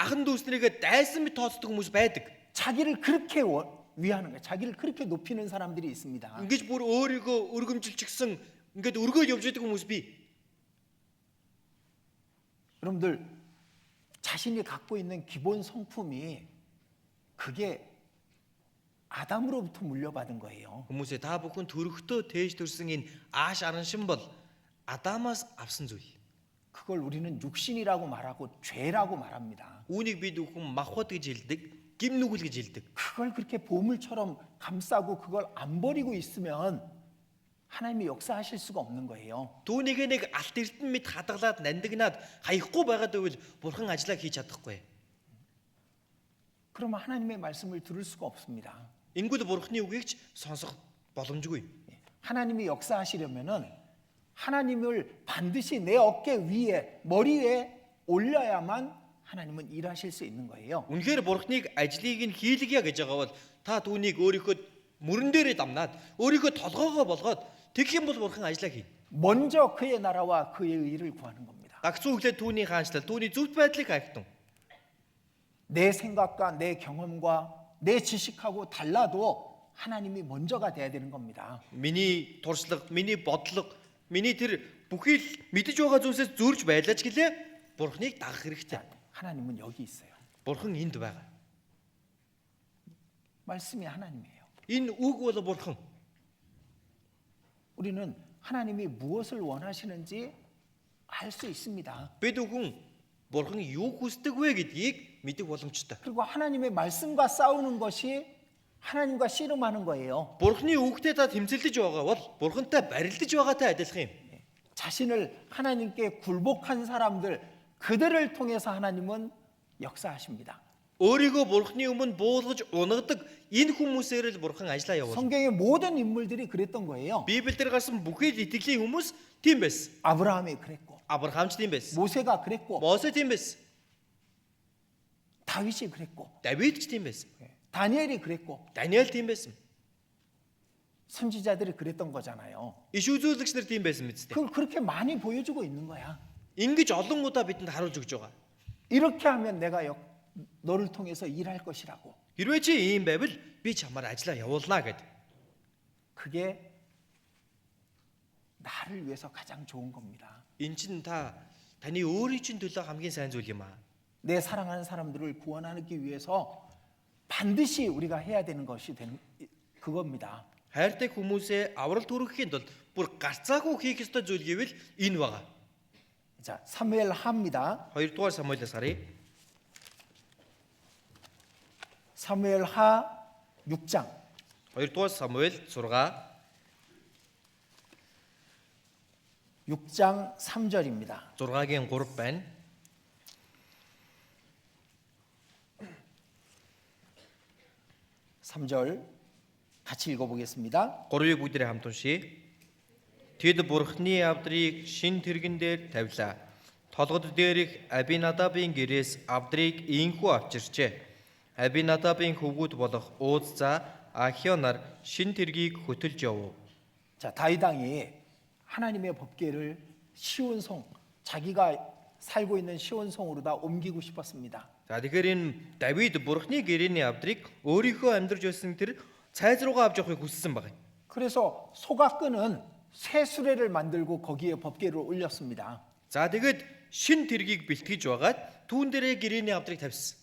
ахан дүүснэрийгээ дайсан мэт тооцдог хүмүүс байдаг. 자기를 그렇게 위하는 거예요. 자기를 그렇게 높이는 사람들이 있습니다. Ингэж бүр өөрийгөө өргөмжилчихсэн ингээд өргөөл явж байдаг хүмүүс бий. 여러분들 자신이 갖고 있는 기본 성품이 그게 아담으로부터 물려받은 거예요. Хүмүүсээ та бүхэн төрөхдөө тээж төрсэн энэ ааш араншин бол Адамаас авсан зүйл. 그걸 우리는 육신이라고 말하고 죄라고 말합니다. Үүнийг бид бүхэн махбод гэж хэлдэг, гим нүгэл гэж хэлдэг. 그걸 그렇게 보물처럼 감싸고 그걸 안 버리고 있으면 하나님이 역사하실 수가 없는 거예요. Түүнийг нэг алт эрдэн мэд хадгалаад нандинаад хаяхгүй байгаад байвал Бурхан ажиллаа хийж чадахгүй. 그러면 하나님의 말씀을 들을 수가 없습니다. Ингэвэл Бурхны үгийг ч сонсох боломжгүй. 하나님이 역사하시려면은 하나님을 반드시 내 어깨 위에 머리 위에 올려야만 하나님은 일하실 수 있는 거예요. Үнэхээр Бурхныг ажлыг нь хийлгье гэж байгаа бол та түүнийг өөрийнхөө мөрөн дээрээ дамнаад өөрийнхөө толгоогоо болгоод тэгэх юм бол Бурхан ажиллаа хийнэ. 먼저 그의 나라와 그의 의를 구하는 겁니다. Гагцуу өглөө түүний хаанчлал, түүний зөвхт байдлыг хайхтун. 내 생각과 내 경험과 내 지식하고 달라도 하나님이 먼저가 돼야 되는 겁니다. Миний туршлага, миний бодлого, миний тэр бүхий л мэдэж байгаа зүйлсээс зөрж байлаач гэлээ Бурхныг дагах хэрэгтэй. 하나님은 여기 있어요. Бурхан энд байгаа. 말씀이 하나님이에요. Энэ үг бол Бурхан. 우리는 하나님이 무엇을 원하시는지 알 수 있습니다. Бид бүхэн Бурхан юу хүсдэг вэ гэдгийг мэдэх боломжтой. 그리고 하나님의 말씀과 싸우는 것이 하나님과 씨름하는 거예요. Бурхны үгтэй та тэмцэлдэж байгаа бол Бурхантай барилдаж байгаатай адилхан юм. 자신을 하나님께 굴복한 사람들 그들을 통해서 하나님은 역사하십니다. Өөрийгөө Бурхны өмнө буулгаж унагадаг энэ хүмүүсээр л Бурхан ажиллаа явуулна. 성경의 모든 인물들이 그랬던 거예요. Библиэлд гарсан бүхий л итгэлийн хүмүүс тийм байсан. 아브라함이 그랬고 Авраамч тийм байсан. 모세가 그랬고 Мосе тийм байсан. 다윗이 그랬고 Давид ч тийм байсан. 다니엘이 그랬고 Даниэл тийм байсан. 선지자들이 그랬던 거잖아요. Иш үзүүлэгч нар тийм байсан мэт. 그걸 그렇게 많이 보여주고 있는 거야. Ингэж олон удаа бидэнд харуулж өгч байгаа. 이렇게 하면 내가 너를 통해서 일할 것이라고. Хэрвээ чи ийм байвал би чамаар ажиллаа явуулнаа гэд. 그게 나를 위해서 가장 좋은 겁니다. Эн чин таны өөрийн чин төлөө хамгийн сайн зүйл юм аа. 내 사랑하는 사람들을 구원하기 위해서 반드시 우리가 해야 되는 것이 그겁니다. Хайртай хүмүүсээ аврал түргэхийн тулд бүр гарцаагүй хийх ёстой зүйл гэвэл энэ байгаа. 자, 사무엘 하입니다. 2-р Самуэлээс харъя. 사무엘 하 6장 2-р Самуэль 6 6장 3절입니다. 6-гийн 3 байна. 삼절 같이 읽어보겠습니다. 3-ыг бүгдээ хамт уншийе. Тэд Бурхны авдрыг шин тэргэн дээр тавилаа. Толгод дээрх Абинадабын гэрээс авдрыг инхүү авчирчээ. Абинадабын хөвгүүд болох Ууцза Ахионар шин тэргийг хөтөлж явв. 자, 다윗 왕이 하나님의 법궤를 시온성 자기가 살고 있는 시온성으로다 옮기고 싶었습니다. За тэгэхээр энэ Давид Бурхны гэрээний авдрыг өөрийнхөө амьдарч байсан тэр цайз руугаа авч явахыг хүссэн баг. 그래서 소가 끄는 새 수레를 만들고 거기에 법궤를 올렸습니다. За тэгээд шин тэргийг бэлтгэж байгаад түүн дээрээ гэрээний авдрыг тавьсан.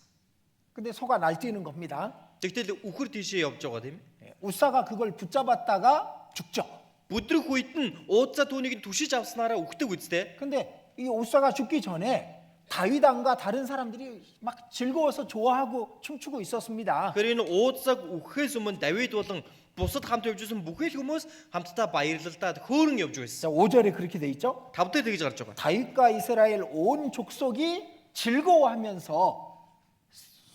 근데 소가 날뛰는 겁니다. Тэгтэл үхэр тийшээ явж байгаа тийм. 우사가 그걸 붙잡았다가 죽죠. Бүдрэх үед нь уудзаа түүнийг түшиж авснараа үхдэг үстэй. 근데 이 우사가 죽기 전에 다윗 왕과 다른 사람들이 막 즐거워서 좋아하고 춤추고 있었습니다. Тэгэхээр энэ уудзааг үхэхээс өмнө Давид болон бусад хамт явж байсан бүхэл хүмүүс хамтдаа баярлалдаад хөөрөн явж байсан. 자, 5절에 그렇게 돼 있죠. 5대 тэгж гарч байгаа. 다윗과 이스라엘 온 족속이 즐거워하면서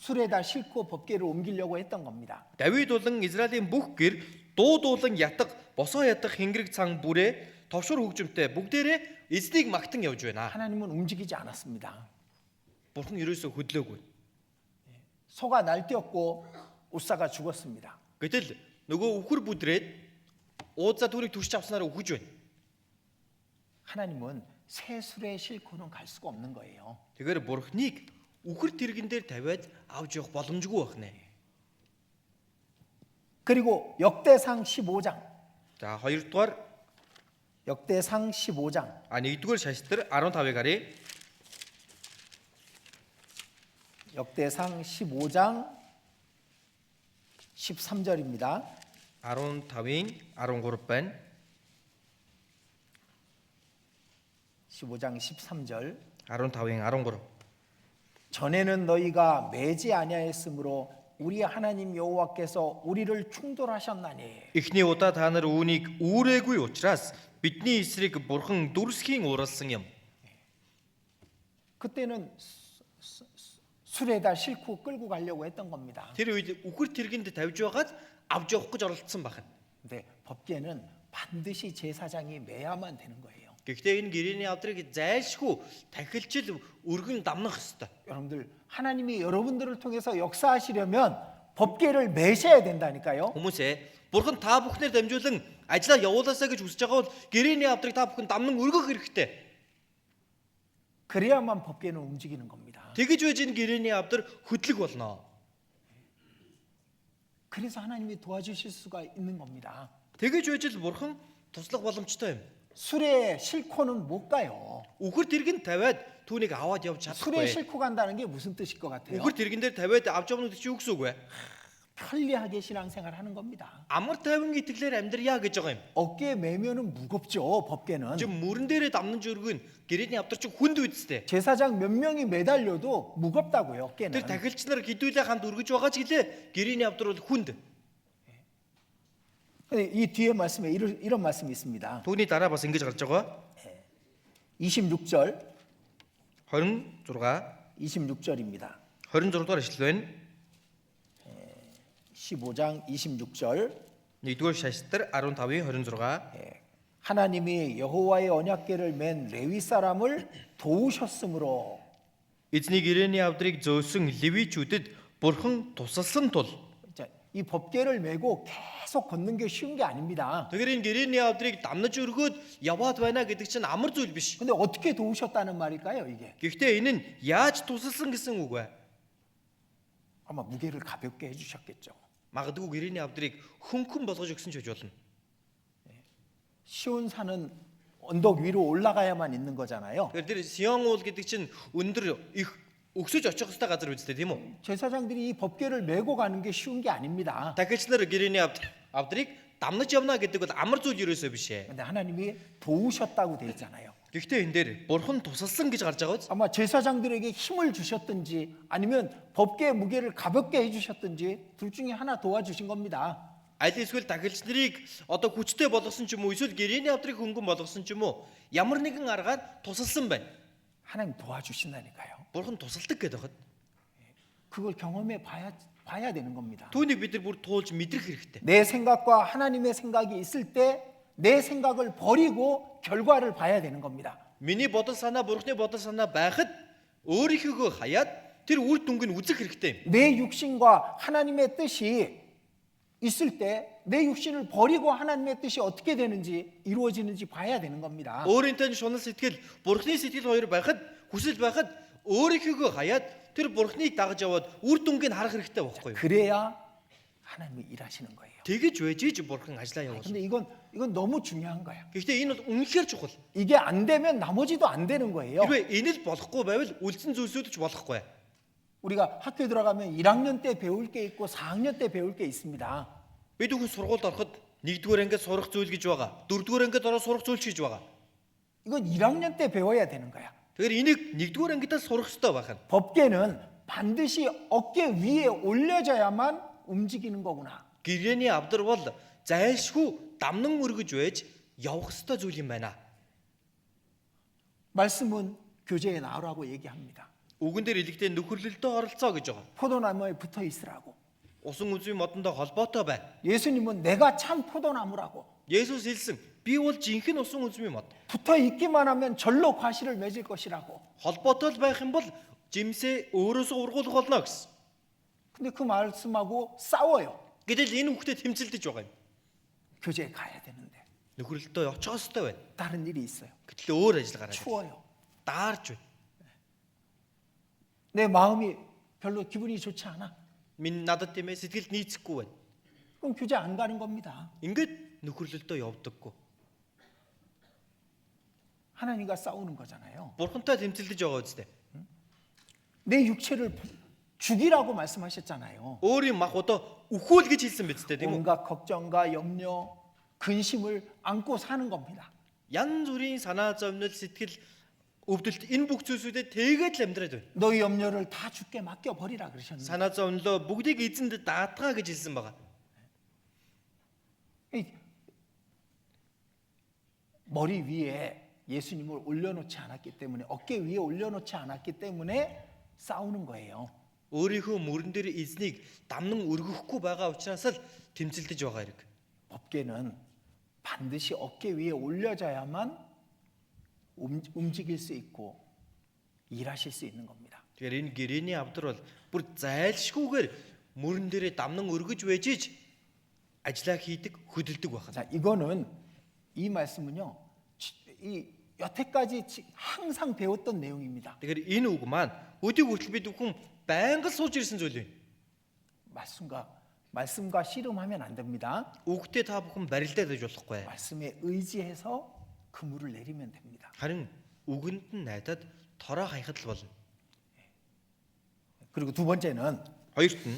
술에다 싣고 법궤를 옮기려고 했던 겁니다. Давид болон Израилийн бүх гэр дуудуулан ятг, босоо ятг хэнгэрэг цан бүрээ товшор хөгжмөнтэй бүгдээрээ эзнийг магтан явж байна. 하나님은 움직이지 않았습니다. Бурхан ерөөсөө хөдлөөгүй. 소가 날뛰었고 우사가 죽었습니다. Гэтэл нөгөө үхэр бүдрээд уудзаа түүнийг түшиж авснараа үхэж байна. 하나님은 새 술에 싣고는 갈 수가 없는 거예요. Тэгэхээр Бурхныг үхэр тэргэн дээр тавиад авч явах боломжгүй байна. 그리고 역대상 15장. За 2-р 역대상 15장. 1-р шаштрар 15-ыг харъя. 역대상 15장 13절입니다. 15-ийн 13 байна. 15장 13절. 15-ийн 13. 전에는 너희가 매지 아니하였으므로 우리 하나님 여호와께서 우리를 충돌하셨나니. Эхний удаа та нар үүнийг үүрээгүй учраас бидний эсрэг Бурхан дүрсхийн уралсан юм. 그때는 술에다 싣고 끌고 가려고 했던 겁니다. Тэр үед үхэр тэргэнд тавьж байгаад авч явах гэж оролдсон байна. 근데 법궤는 반드시 제사장이 매야만 되는 거예요. Гэхдээ энэ гэрээний авдрыг зайлшгүй тахилчил өргөн дамнах ёстой. 여러분들 하나님이 여러분들을 통해서 역사하시려면 법궤를 매셔야 된다니까요. Хүмүүсээ Бурхан та бүхнээр дамжуулан ажиллаа явуулаасаа гэж хүсэж байгаа бол гэрээний авдрыг та бүхэн дамнан өргөх хэрэгтэй. 그래야만 법궤는 움직이는 겁니다. Тэгэж байж энэ гэрээний авдар хөдлөх болно. 그래서 하나님이 도와주실 수가 있는 겁니다. Тэгэж байж л Бурхан туслах боломжтой юм. 술에 싣고는 못 가요. Үхэр тэргэнд тавиад түүнийг аваад явж 술에 чадахгүй. 싣고 간다는 게 무슨 뜻일 것 같아요? Үхэр тэргэн дээр тавиад авч явна гэдэг чи юу гэсэн үг вэ? 편리하게 신앙생활 하는 겁니다. Амар тайван итгэлээр амьдрья гэж байгаа юм. 어깨에 매면은 무겁죠, 법궤는. Чи мөрөн дээрээ дамнаж өргөн гэрээний авдар чи хүнд үсттэй. 제사장 몇 명이 매달려도 무겁다고요, Тэр 어깨는. тахилч нар хэдүүлээ хамт өргөж байгаа ч гэлээ гэрээний авдар бол хүнд. 근데 이 뒤에 말씀에 이런 말씀이 있습니다. Түүний дараа бас ингэж гарч байгаа. 26절, 26 26절입니다. 26 дугаар ишлэл байна. 15장 26절. 1-р шашилтар 15-ийн 26. 하나님이 여호와의 언약궤를 맨 레위 사람을 도우셨으므로 Эзний гэрээний авдрыг зөөсөн левичүүдэд Бурхан тусалсан тул. 자, 이 법궤를 메고 계속 걷는 게 쉬운 게 아닙니다. Тэгэхээр энэ гэрээний авдрыг дамнаж өргөөд яваад байна гэдэг чинь амар зүйл биш. 근데 어떻게 도우셨다는 말일까요, 이게? Гэхдээ энэ нь яаж тусалсан гэсэн үг вэ? 아마 무게를 가볍게 해주셨겠죠. Магадгүй гэрээний авдрыг хөнгөн болгож өгсөн ч гэж болно. 쉬운 산은 언덕 위로 올라가야만 있는 거잖아요. Тэгэхээр тэр Сион уул гэдэг чинь өндөр их өгсөж очих хэвээр газар үстэй тийм үү? 제사장들이 이 법궤를 메고 가는 게 쉬운 게 아닙니다. Дахиач нар гэрээний авдрыг дамнаж явна гэдэг бол амар зүйл ерөөсөө биш ээ. 근데 하나님이 도우셨다고 돼 있잖아요. Гэхдээ энэ дээр Бурхан тусалсан гэж гарч байгаа биз? 아마 제사장들에게 힘을 주셨든지 아니면 법궤의 무게를 가볍게 해주셨든지 둘 중에 하나 도와주신 겁니다. Аль эсвэл дахилч нарыг одоо хүчтэй болгосон ч юм уу эсвэл гэрээний авдрыг хөнгөн болгосон ч юм уу ямар нэгэн аргаар тусалсан байна. 하나님 도와주신다니까요. Бурхан тусалдаг гэдэг хад. 그걸 경험해 봐야 되는 겁니다. Түүнийг бид нар бүр туулж мэдрэх хэрэгтэй. 내 생각과 하나님의 생각이 있을 때 내 생각을 버리고 결과를 봐야 되는 겁니다. Миний бодол санаа Бурханы бодол санаа байхад өөрийнхөө хаяад тэр үр дүнг нь үзэх хэрэгтэй юм. 내 육신과 하나님의 뜻이 있을 때 내 육신을 버리고 하나님의 뜻이 어떻게 되는지 이루어지는지 봐야 되는 겁니다. Өөрийнхөө шунал сэтгэл Бурханы сэтгэл хоёр байхад хүсэл байхад өөрийнхөө хаяад тэр Бурханыг дагаж яваад үр дүнг нь харах хэрэгтэй байхгүй юу? 그래야 하나님이 일하시는 거예요. Тэгэж байж Бурхан ажиллаа явуулна. 근데 이건 너무 중요한 거야. Гэхдээ энэ бол үнэхээр чухал. 이게 안 되면 나머지도 안 되는 거예요. Хэрвээ энэ л болохгүй байвал үлдсэн зүйлсүүд ч болохгүй. 우리가 학교에 들어가면 1학년 때 배울 게 있고 4학년 때 배울 게 있습니다. Бид бүхэн сургуульд ороход 1-р ангид сурах зүйл гэж байгаа. 4-р ангид ороод сурах зүйл гэж байгаа. 이건 1학년 때 배워야 되는 거야. Тэгэхээр энийг 1-р ангидаа сурах хэрэгтэй байх нь. 법궤는 반드시 어깨 위에 올려져야만 움직이는 거구나. Гэрээний авдар бол зайлшгүй дамнан өргөж байж явах ёстой зүйл юм байна. 말씀은 교제에 나오라고 얘기합니다. Үгэн дээр илэгдээ нөхөрлөлтөд оролцоо гэж байгаа. 포도나무에 붙어 있으라고. Усан үзмийн модондоо холбоотой бай. 예수님은 내가 참 포도나무라고. Есүс хэлсэн би бол жинхэнэ усан үзмийн мод. 붙어 있기만 하면 절로 과실을 맺을 것이라고. холбоотой л байх юм бол жимсээ өөрөөсөө ургуулах болно гэсэн. 근데 그 말씀하고 싸워요. Гэтэл энэ хүүхдэд тэмцэлдэж байгаа юм. 교제에 가야 되는데 Нөхөрлөлтөд очих ёстой байна. 다른 일이 있어요. Гэтэл өөр ажил гараад 추워요. даарж байна. 내 마음이 별로 기분이 좋지 않아. Минь надад тийм ээ сэтгэлд нийцэхгүй байна. 그럼 교제 안 가는 겁니다. Ингээд нөхөрлөлтөд явдаггүй. 하나님과 싸우는 거잖아요. Бурхантай тэмцэлдэж байгаа үстэй. 내 육체를 죽이라고 말씀하셨잖아요. Өөрийн мах одоо үхүүл гэж хэлсэн биз дээ тийм үү? 온갖 걱정과 염려, 근심을 안고 사는 겁니다. Ян зүрийн санаа зовнил сэтгэл өвдөлт энэ бүх зүйлсүүдэд тэгээд л амьдраад байна. 너희 염려를 다 주께 맡겨 버리라 그러셨는데 Санаа зовнилоо бүгдийг эзэнд даатгаа гэж хэлсэн байгаа. 이 머리 위에 예수님을 올려놓지 않았기 때문에 어깨 위에 올려놓지 않았기 때문에 싸우는 거예요. өөрийнхөө мөрөн дээр эзнийг дамнан өргөхгүй байгаа учраас л тэмцэлдэж байгаа хэрэг. 법궤는 반드시 어깨 위에 올려져야만 움직일 수 있고 일하실 수 있는 겁니다. Тэгэхээр энэ гэрээний авдар бол бүр зайлшгүйгээр мөрөн дээрээ дамнан өргөж байж ажиллаа хийдэг, хөдөлдөг байна. 자, 이거는 이 말씀은요. 이 여태까지 항상 배웠던 내용입니다. Тэгэхээр энэ үг маань өдийг хүртэл бид бүхэн байнга сууж ирсэн зүйл юм. 말씀과 씨름하면 안 됩니다. Үгтэй та бүхэн барилдаад байж болохгүй. 말씀에 의지해서 그물을 내리면 됩니다. Харин үгэнд нь найдаад тороо хаяхад л болно. 그리고 두 번째는 Хоёрт нь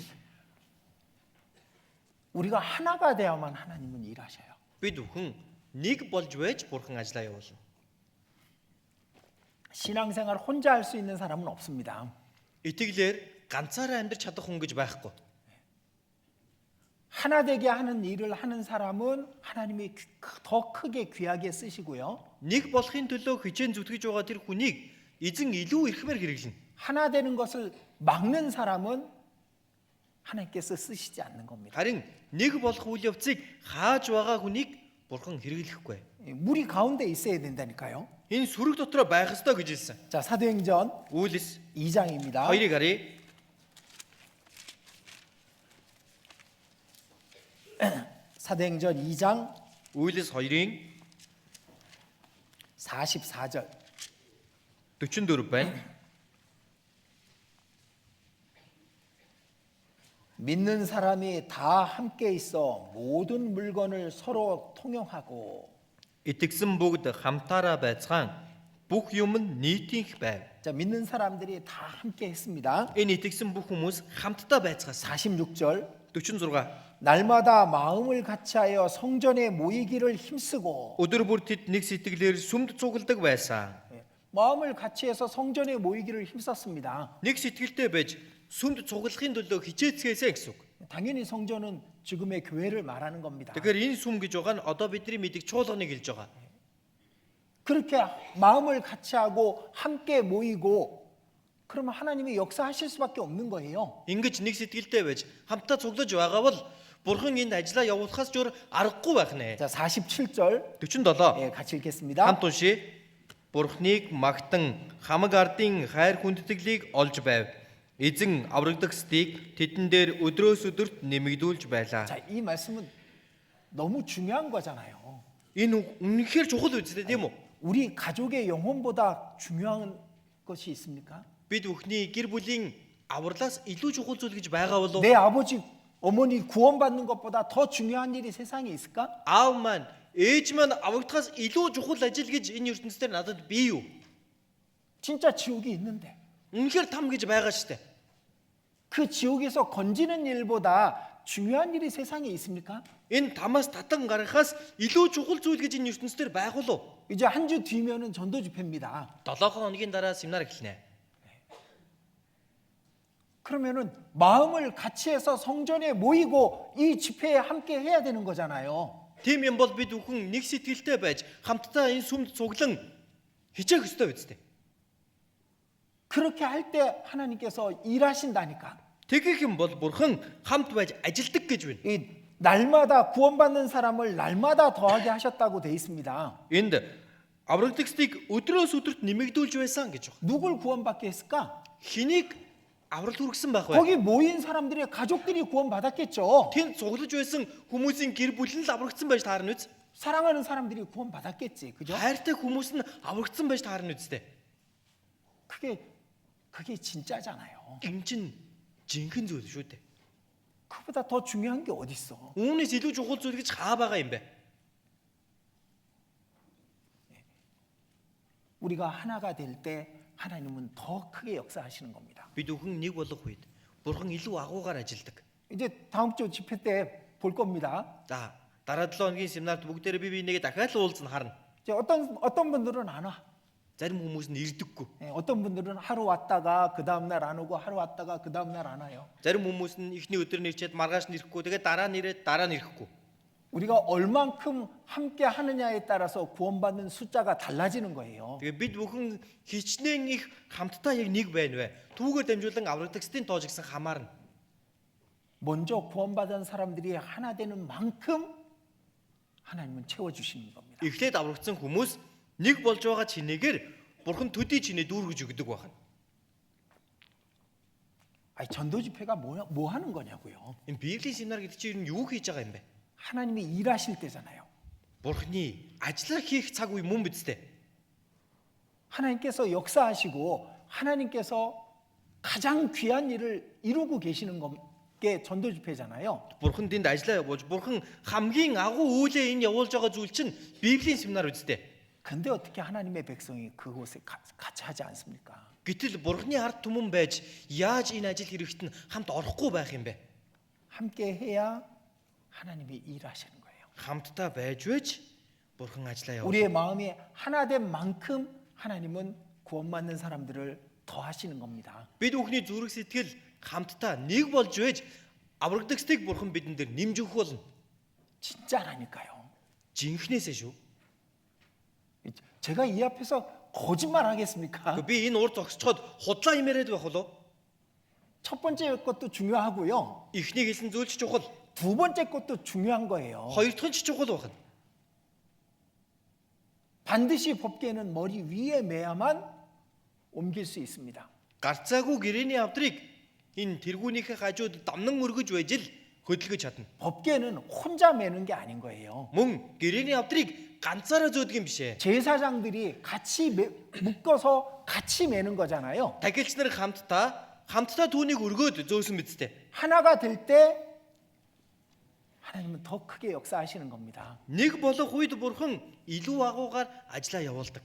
우리가 하나가 되어야만 하나님은 일하셔요. бид бүхэн нэг болж байж бурхан ажиллаа явуулна. 신앙생활 혼자 할 수 있는 사람은 없습니다. Итгэлээр ганцаараа амьдрч чадах хүн гэж байхгүй. 하나 되게 하는 일을 하는 사람은 하나님이 더 크게 귀하게 쓰시고요. Нэг болохын төлөө хичээн зүтгэж байгаа тэр хүнийг эзэн илүү эрхмээр хэрэглэнэ. 하나 되는 것을 막는 사람은 하나님께서 쓰시지 않는 겁니다. Харин нэг болох үйл явцыг хааж байгаа хүнийг бурхан хэрэглэхгүй. 물이 가운데 있어야 된다니까요. Энэ сүрэг дотроо байх ёстой гэж хэлсэн. 자, 사도행전 Үйлс 2장입니다. 2-ыг харъя. 사도행전 2장 Үйлс 2-ын 44절. 44 байна. 믿는 사람이 다 함께 있어 모든 물건을 서로 통용하고. Итгэсэн бүгд хамтаараа байцгаан бүх юм нь нийтийнх байв. 자, 믿는 사람들이 다 함께 했습니다. Энэ итгэсэн бүх хүмүүс хамтдаа байцгаасан. 46절. 46. 날마다 마음을 같이하여 성전에 모이기를 힘쓰고. Өдөр бүр тэд нэг сэтгэлээр сүмд цугладаг байсан. 마음을 같이해서 성전에 모이기를 힘썼습니다. Нэг сэтгэлтэй байж сүмд цуглахын төлөө хичээцгээсэй гэсэн үг. 당연히 성전은 지금의 교회를 말하는 겁니다. Тэгэхээр энэ сүм гэж байгаа нь одоо бидний мэдих чуулганыг хэлж байгаа. 그렇게 마음을 같이하고 함께 모이고 그러면 하나님이 역사하실 수밖에 없는 거예요. Ингэж нэг сэтгэлтэй байж хамтдаа цуглаж байгаа бол бурхан энд ажиллаа явуулахаас ч өөр аргагүй байх нэ. 자, 47절 47. 예, 같이 읽겠습니다. Хамт уншия. Бурхныг магтан хамаг ардын хайр хүндэтгэлийг олж байв. Эзэн аврагдагсдыг тэдэн дээр өдрөөс өдөрт нэмэгдүүлж байлаа. 자, 이 말씀은 너무 중요한 거잖아요. Энэ үг үнэхээр чухал үстэй тийм үү? 우리 가족의 영혼보다 중요한 것이 있습니까? Бид бүхний гэр бүлийн авралаас илүү чухал зүйл гэж байгаа болов? 내 아버지, 어머니 구원받는 것보다 더 중요한 일이 세상에 있을까? Аав маань, ээж маань аврагдахаас илүү чухал ажил гэж энэ ертөнцийн дээр надад бий юу? 진짜 지옥이 있는데 Үнэхээр там гэж байгаа штэ. 그 지옥에서 건지는 일보다 중요한 일이 세상에 있습니까? Энэ тамаас татан гаргахаас илүү чухал зүйл гэж энэ ертөнцийн дээр байх болов? 이제 한 주 뒤면은 전도 집회입니다. 7 хоногийн дараа семинар эхэлнэ. 그러면은 마음을 같이 해서 성전에 모이고 이 집회에 함께 해야 되는 거잖아요. Тийм юм бол бид бүхэн нэг сэтгэлтэй байж хамтдаа энэ сүмд цуглан хичээх ёстой үстэй. 그렇게 할 때 하나님께서 일하신다니까. Тэгэх юм бол бурхан хамт байж ажилдаг гэж байна. 이 날마다 구원받는 사람을 날마다 더하게 하셨다고 돼 있습니다. Энд аврагдагсдыг өдрөөс өдөрт нэмэгдүүлж байсан гэж байна. 누굴 구원받게 했을까? Хэнийг аврал хүргэсэн байх вэ? 거기 모인 사람들의 가족들이 구원받았겠죠. Тэнд цуглаж байсан хүмүүсийн гэр бүл нь л аврагдсан байж таарна үз. 사랑하는 사람들이 구원받았겠지. 그죠? Хайртай хүмүүс нь аврагдсан байж таарна үзтэй. 그게 진짜잖아요. Энэ чинь жинхэнэ зүйл шүү дээ. 그보다 더 중요한 게 어디 있어? Үүнээс илүү чухал зүйл гэж хаа байгаа юм бэ? 우리가 하나가 될 때 하나님은 더 크게 역사하시는 겁니다. Бид бүхэн нэг болох үед бурхан илүү агуугаар ажилдаг. 이제 다음 주 집회 때 볼 겁니다. За, дараа 7 хоногийн семинарт бүгдээрээ бие биенээ дахиад л уулзна харна. 이제 어떤 분들은 안 와. Зарим хүмүүс нь ирдэггүй. 어떤 분들은 하루 왔다가 그 다음 날 안 오고 하루 왔다가 그 다음 날 안 와요. Зарим хүмүүс нь эхний өдөр нэрчээд маргааш нь ирэхгүй, тэгээд дараа нь ирээд дараа нь ирэхгүй. 우리가 얼만큼 함께 하느냐에 따라서 구원받는 숫자가 달라지는 거예요. Тэгээ бид бүхэн хичнээн их хамтдаа яг нэг байна вэ? Түүгээр дамжуулан аврагдагчдын тоож гисэн хамаарна. 먼저 구원받은 사람들이 하나 되는 만큼 하나님은 채워주시는 겁니다. Эхлээд аврагдсан хүмүүс нэг болж байгаа чинээгээр Бурхан төдий чинээ дүүргэж өгдөг байна. 아니, 전도 집회가 뭐 하는 거냐고요. Энэ Библийн семинар гэдэг чинь юу хийж байгаа юм бэ? 하나님이 일하실 때잖아요. Бурханы ажиллаа хийх цаг үе мөн биз дээ. 하나님께서 역사하시고 하나님께서 가장 귀한 일을 이루고 계시는 게 전도 집회잖아요. Бурхан тэнд ажиллаа явуулж, Бурхан хамгийн агуу үйлээ энэ явуулж байгаа зүйл чинь Библийн семинар биз дээ. 근데 어떻게 하나님의 백성이 그곳에 같이 하지 않습니까? Гэтэл Бурханы ард түмэн байж яаж энэ ажил хэрэгт нь хамт орохгүй байх юм бэ? 함께 해야 하나님이 일하시는 거예요. Хамтдаа байж байж Бурхан ажиллаа явуулж. 우리의 마음이 하나 된 만큼 하나님은 구원받는 사람들을 더 하시는 겁니다. Бид бүхний зүрх сэтгэл хамтдаа нэг болж байж аврагдагчдыг Бурхан бидэн дээр нэмж өгөх болно. 진짜라니까요. Жинхнээсээ шүү. 제가 이 앞에서 거짓말 하겠습니까? Би энэ урд зогсчоод худлаа имяриад байх болов? 첫 번째 것도 중요하고요. Эхний хэлсэн зүйл ч чухал, 두 번째 것도 중요한 거예요. хоёр дахь нь ч чухал байна. 반드시 법궤는 머리 위에 매야만 옮길 수 있습니다. Гарцаагүй гэрээний авдрыг энэ тэргүүнийхээ хажууд дамнан өргөж байж л хөдөлгөж чадна. 법궤는 혼자 매는 게 아닌 거예요. Мөн гэрээний авдрыг ганцаараа зөөдөг юм биш ээ. 제사장들이 같이 묶어서 같이 매는 거잖아요. Тахилч нар хамтдаа түүнийг өргөөд зөөсөн биз дээ. 하나가 될 때 하나님은 더 크게 역사하시는 겁니다. Нэг болох үед Бурхан илүү агуугаар ажиллаа явуулдаг.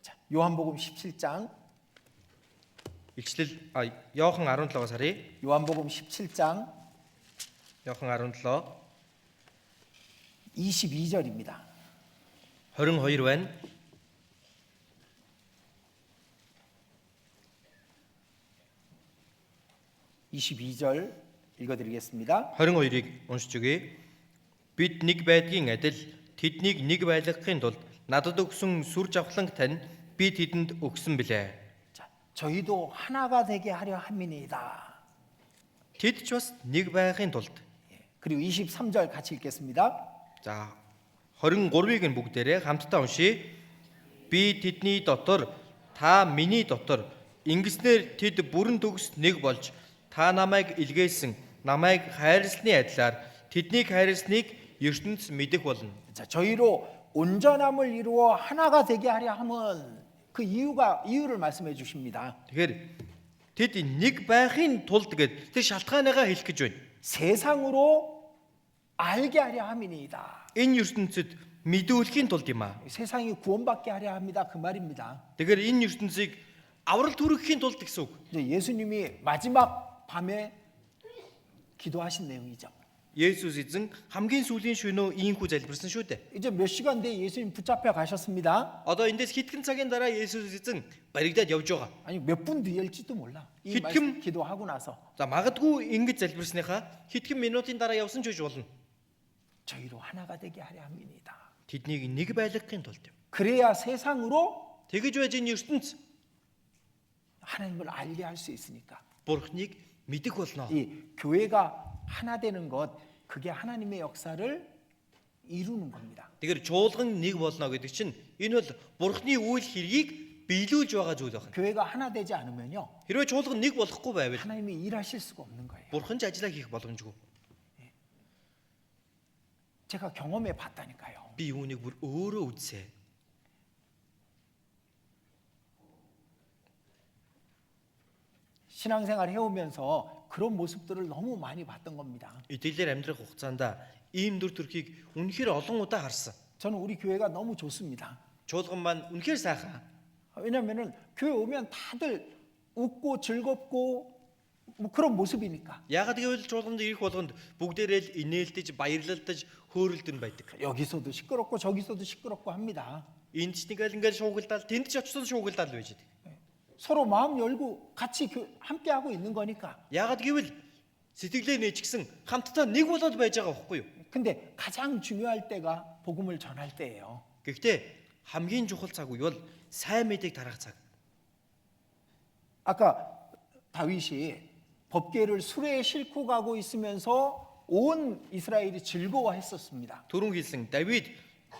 자, 요한복음 17장 Ичлэл Иохан 17-аас харъя. 요한복음 17장 Иохан 17 22절입니다. 22 байна. 22절 읽어드리겠습니다. 22-ыг уншиж өгье. Бид нэг байдгийн адил тэднийг нэг байлгахын тулд надад өгсөн сүр жавхланг тань би тэдэнд өгсөн билээ. 자, 저희도 하나가 되게 하려 함이니이다. Тэд ч бас нэг байхын тулд. 그리고 23절 같이 읽겠습니다. За 23-ыг нь бүгдээрээ хамтдаа уншийе. Би тэдний дотор, та миний дотор ингэснээр тэд бүрэн төгс нэг болж та намайг илгээсэн, намайг хайрлсны адилаар тэднийг хайрлсныг ертөнц мэдэх болно. 자, 저희로 온전함을 이루어 하나가 되게 하려 함은 그 이유를 말씀해 주십니다. Тэгэхээр тэд нэг байхын тулд гэдэг тэр шалтгааныгаа хэлэх гэж байна. 세상으로 알게 하려 함이니이다. Энэ ертөнцид мэдүүлэхийн тулд юм аа. 세상이 구원받게 하려 합니다. 그 말입니다. Тэгэхээр энэ ертөнцийг аврал түргэхийн тулд гэсэн үг. 이제 예수님이 마지막 밤에 기도하신 내용이죠. Есүс эзэн хамгийн сүүлийн шөнөө ийхүү залбирсан шүү дээ. 이제 몇 시간 뒤에 예수님 붙잡혀 가셨습니다. Одоо эндээс хэдхэн цагийн дараа Есүс эзэн баригдаад явж байгаа. 아니 몇 분 뒤일지도 몰라. 이 히킴- 말씀 기도하고 나서 За магадгүй ингэж залбирсныхаа хэдхэн минутын дараа явсан ч гэж болно. 저희로 하나가 되게 하려 합니다. Тэднийг нэг байлгахын тулд юм. 그래야 세상으로 Тэгэж байж энэ ертөнц 하나님을 알게 할 수 있으니까. Бурхныг мэдэх болно. 이 교회가 하나 되는 것 그게 하나님의 역사를 이루는 겁니다. Тэгэхээр чуулган нэг болно гэдэг чинь энэ бол Бурхны үйл хэргийг биелүүлж байгаа зүйл байна. 교회가 하나 되지 않으면요. Хэрвээ чуулган нэг болохгүй байвал 하나님이 일하실 수가 없는 거예요. Бурхан ч ажиллаа хийх боломжгүй. 제가 경험해 봤다니까요. Би үүнийг бүр өөрөө үзсэн. 신앙생활 해오면서 그런 모습들을 너무 많이 봤던 겁니다. Итгэлээр амьдрах хугацаанд ийм дүр төрхийг үнэхээр олон удаа харсан. 저는 우리 교회가 너무 좋습니다. Чуулган маань үнэхээр сайхан. 왜냐하면은 교회 오면 다들 웃고 즐겁고 뭐 그런 모습이니까. Яагаад гэвэл чуулганд ирэх болгонд бүгдээрээ л инээлдэж, баярлалдаж, хөөрөлдөн байдаг. 여기서도 시끄럽고 저기서도 시끄럽고 합니다. Энд ч ингээл шуугилдаал, тэнд ч очсон шуугилдаал байж байдаг. 서로 마음 열고 같이 함께 하고 있는 거니까. Яагаад гэвэл сэтгэлээ нээчихсэн хамтдаа нэг болоод байж байгаа байхгүй юу? 근데 가장 중요할 때가 복음을 전할 때예요. Гэхдээ хамгийн чухал цаг үе бол сайн мэдээг тарах цаг. 아까 다윗이 법궤를 수레에 싣고 가고 있으면서 온 이스라엘이 즐거워했었습니다. Түрүүн хэлсэн Давид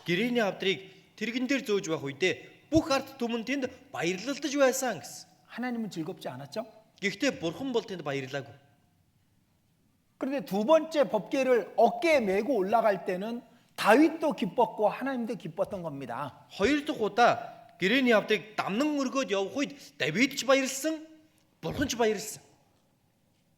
гэрээний авдрыг тэрэгэн дээр зөөж байх үедээ бүх ард түмэн тэнд баярлалдаж байсан гэсэн. 하나님은 즐겁지 않았죠? Гэхдээ бурхан бол тэнд баярлаагүй. 그런데 두 번째 법궤를 어깨에 메고 올라갈 때는 다윗도 기뻤고 하나님도 기뻤던 겁니다. Хоёр дахь удаа гэрээний авдрыг дамнан өргөөд явах үед Давид ч баярлсан, бурхан ч баярлсан.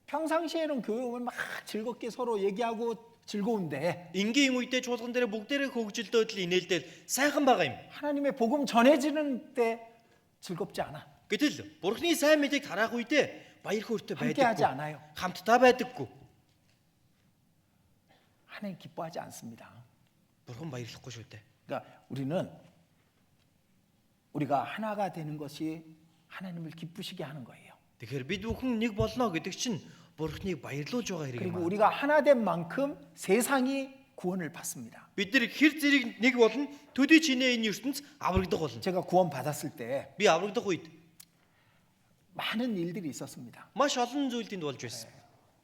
평상시에는 교회 오면 막 즐겁게 서로 얘기하고 즐거운데 Энгийн үедээ чуулган дээр бүгдээрээ хөвгөлдөөд л инээлдэл сайхан байгаа юм. 하나님의 복음 전해지는 때 즐겁지 않아. Гэтэл бурханы сайн мэдээг тараах үедээ баяр хөөртэй 함께하지 байдаггүй. 않아요. Хамтдаа байдаггүй. 하나님 기뻐하지 않습니다. Бурхан баярлахгүй шүү дээ. 그러니까 우리가 하나가 되는 것이 하나님을 기쁘시게 하는 거예요. Тэгэхээр бид бүхэн нэг болно гэдэг чинь бурханыг баярлуулж байгаа хэрэг 그리고 юм. 우리가 하나 된 만큼 세상이 구원을 받습니다. Бид нар хэр зэрэг нэг болно төдий чинээ энэ ертөнц аврагдах болно. 제가 구원 받았을 때 Би аврагдах үед 많은 일들이 있었습니다. маш олон зүйл тэнд болж байсан.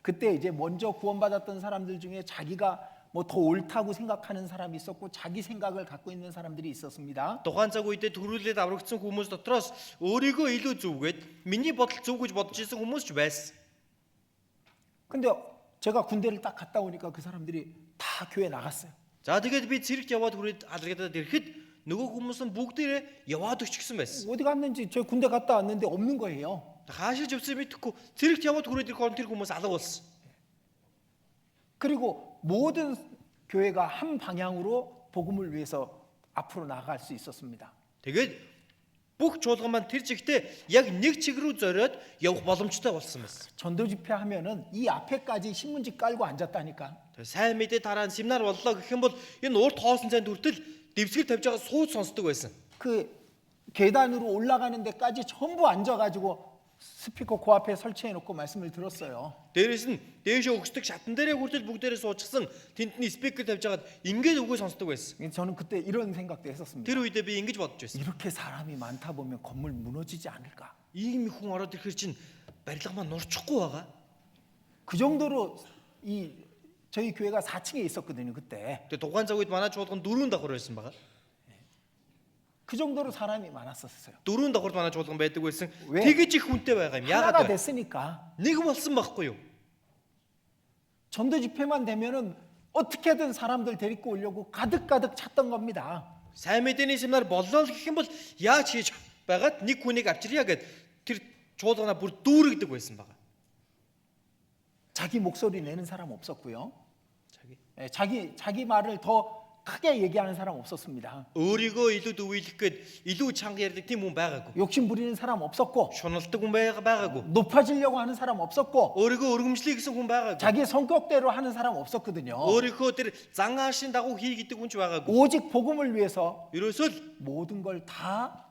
그때 이제 먼저 구원받았던 사람들 중에 자기가 뭐 더 옳다고 생각하는 사람이 있었고 자기 생각을 갖고 있는 사람들이 있었습니다. Тухайн цаг үедээ төрүүлээд аврагдсан хүмүүс дотроос өөрийгөө илүү зүвгээд миний бодол зөв гэж бодож исэн хүмүүс ч байсан. 근데 제가 군대를 딱 갔다 오니까 그 사람들이 다 교회 나갔어요. За тэгээд би цэрэгт яваад хүрээд алгадаад ирэхэд нөгөө хүмүүс нь бүгдээрээ яваад өчгсөн байсан. 어디 갔는지 저 군대 갔다 왔는데 없는 거예요. Хаашаа живсэн мэдэхгүй цэрэгт яваад хүрээд ирэх он тэр хүмүүс алга болсон. 그리고 모든 교회가 한 방향으로 복음을 위해서 앞으로 나아갈 수 있었습니다. Тэгээд бүх чуулган маань тэр чигтээ яг нэг чиг рүү зориод явах боломжтой болсон байсан. 전도 집회 하면은 이 앞에까지 신문지 깔고 앉았다니까. Тэгээд сайн мэдээ тараа семинар боллоо гэх юм бол энэ урд хоосон цайнд хүртэл дэвсгэр тавьж байгаа сууд сонсдог байсан. 그 계단으로 올라가는 데까지 전부 앉아가지고 스피커 그 앞에 설치해 놓고 말씀을 들었어요. Дээрээс нь дээшээ өгсдөг шатан дээрээ хүртэл бүгдээрээ суучихсан тэндний спикер тавьж агаад ингээд үгээ сонсдог байсан. 저는 그때 이런 생각도 했었습니다. Тэр үедээ би ингэж бодож байсан. 이렇게 사람이 많다 보면 건물 무너지지 않을까? Ийм их хүн ороод ирэхэр чинь барилга маань нурчихгүй байгаа. 그 정도로 이 저희 교회가 4층에 있었거든요 그때. Тэгээд тухайн цаг үед манай чуулган 4 давхар байсан байгаа. 그 정도로 사람이 많았었어요. 4 давхар манай чуулган байдаг байсан. 왜? Тэгэж их хүнтэй байгаа юм. 하나가 Яагаад вэ? 됐으니까 Нэг болсон байхгүй юу? 전도 집회만 되면은 어떻게든 사람들 데리고 오려고 가득가득 찼던 겁니다. Сайн мэдээний семинар боллоо л гэх юм бол яаж хийж байгаад нэг хүнийг авчирья гэд тэр чуулганаа бүр дүүрэгдэг байсан байгаа. 자기 목소리 내는 사람 없었고요. 자기 예, 자기 말을 더 크게 얘기하는 사람 없었습니다. өөрийгөө илүү дөвөөлөх гээд илүү чанга ярьдаг тийм хүн байгаагүй. 욕심 부리는 사람 없었고 Шуналдаг хүн байгаагүй. 높아지려고 하는 사람 없었고 Өөрийгөө өргөмжлөе гэсэн хүн байгаагүй. 자기 성격대로 하는 사람 없었거든요. Өөрийнхөө тэр зан аашийн дагуу хий гэдэг хүн ч байгаагүй. 오직 복음을 위해서 Ерөөсөө л 모든 걸 다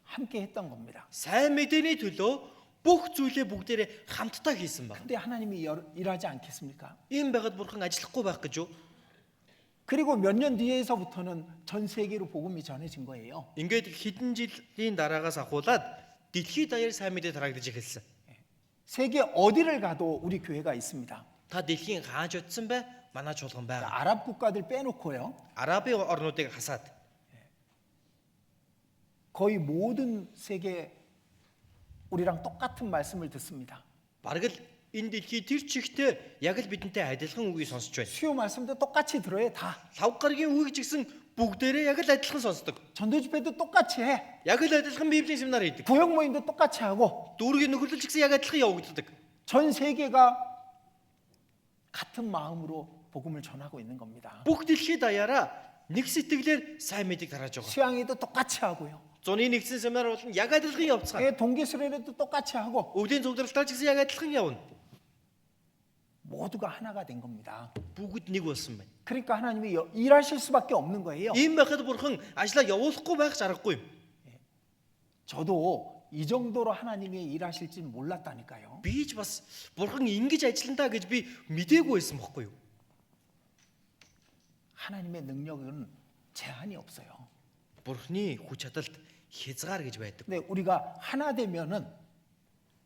함께 했던 겁니다. сайн мэдээний төлөө бүх зүйлээ бүгдээрээ хамтдаа хийсэн байна. 근데 하나님이 일하지 않겠습니까? Ийм байгаад бурхан ажиллахгүй байх гэж юу? 그리고 몇 년 뒤에서부터는 전 세계로 복음이 전해진 거예요. Ингээд хэдэн жилийн дараагаас ахуулаад дэлхийд даяар сайн мэдээ тараагдаж эхэлсэн. 세계 어디를 가도 우리 교회가 있습니다. Та дэлхийн хааж утсан бай? Манай чуулган байгаа. 아랍 국가들 빼놓고요. Арабын орнуудыг хасаад 거의 모든 세계 우리랑 똑같은 말씀을 듣습니다. бараг л энэ дэлхий тэр чигтээ яг л бидэнтэй адилхан үгийг сонсож байна. 수요 말씀도 똑같이 들어요. 다. 5 гарагийн үгийг ч гэсэн бүгдээрээ яг л адилхан сонсдог. 전도 집회도 똑같이 해. Яг л адилхан библийн семинар хийдэг. 구역 모임도 똑같이 하고 Дүүргийн нөхөрлөл ч гэсэн яг адилхан явагддаг. 전 세계가 같은 마음으로 복음을 전하고 있는 겁니다. Бүх дэлхийд даяараа нэг сэтгэлээр сайн мэдийг тарааж байгаа. 수양회도 똑같이 하고요. Зуны нэгдсэн семинар бол яг адилхан явцгаа. 예, 동기수련회도 똑같이 하고 Өвлийн цугдарлалтаар ч гэсэн яг адилхан явна. 모두가 하나가 된 겁니다. Бүгд нэг болсон байна. 그러니까 하나님이 일하실 수밖에 없는 거예요. Ийм байхад бурхан ажлаа явуулахгүй байх ч аргагүй юм. 저도 이 정도로 하나님이 일하실지는 몰랐다니까요. Би ч бас бурхан ингэж ажиллана гэж би мэдээгүй байсан бохгүй юу? 하나님의 능력은 제한이 없어요. Бурханы хүч чадалд хязгаар гэж байдаг. 근데 우리가 하나 되면은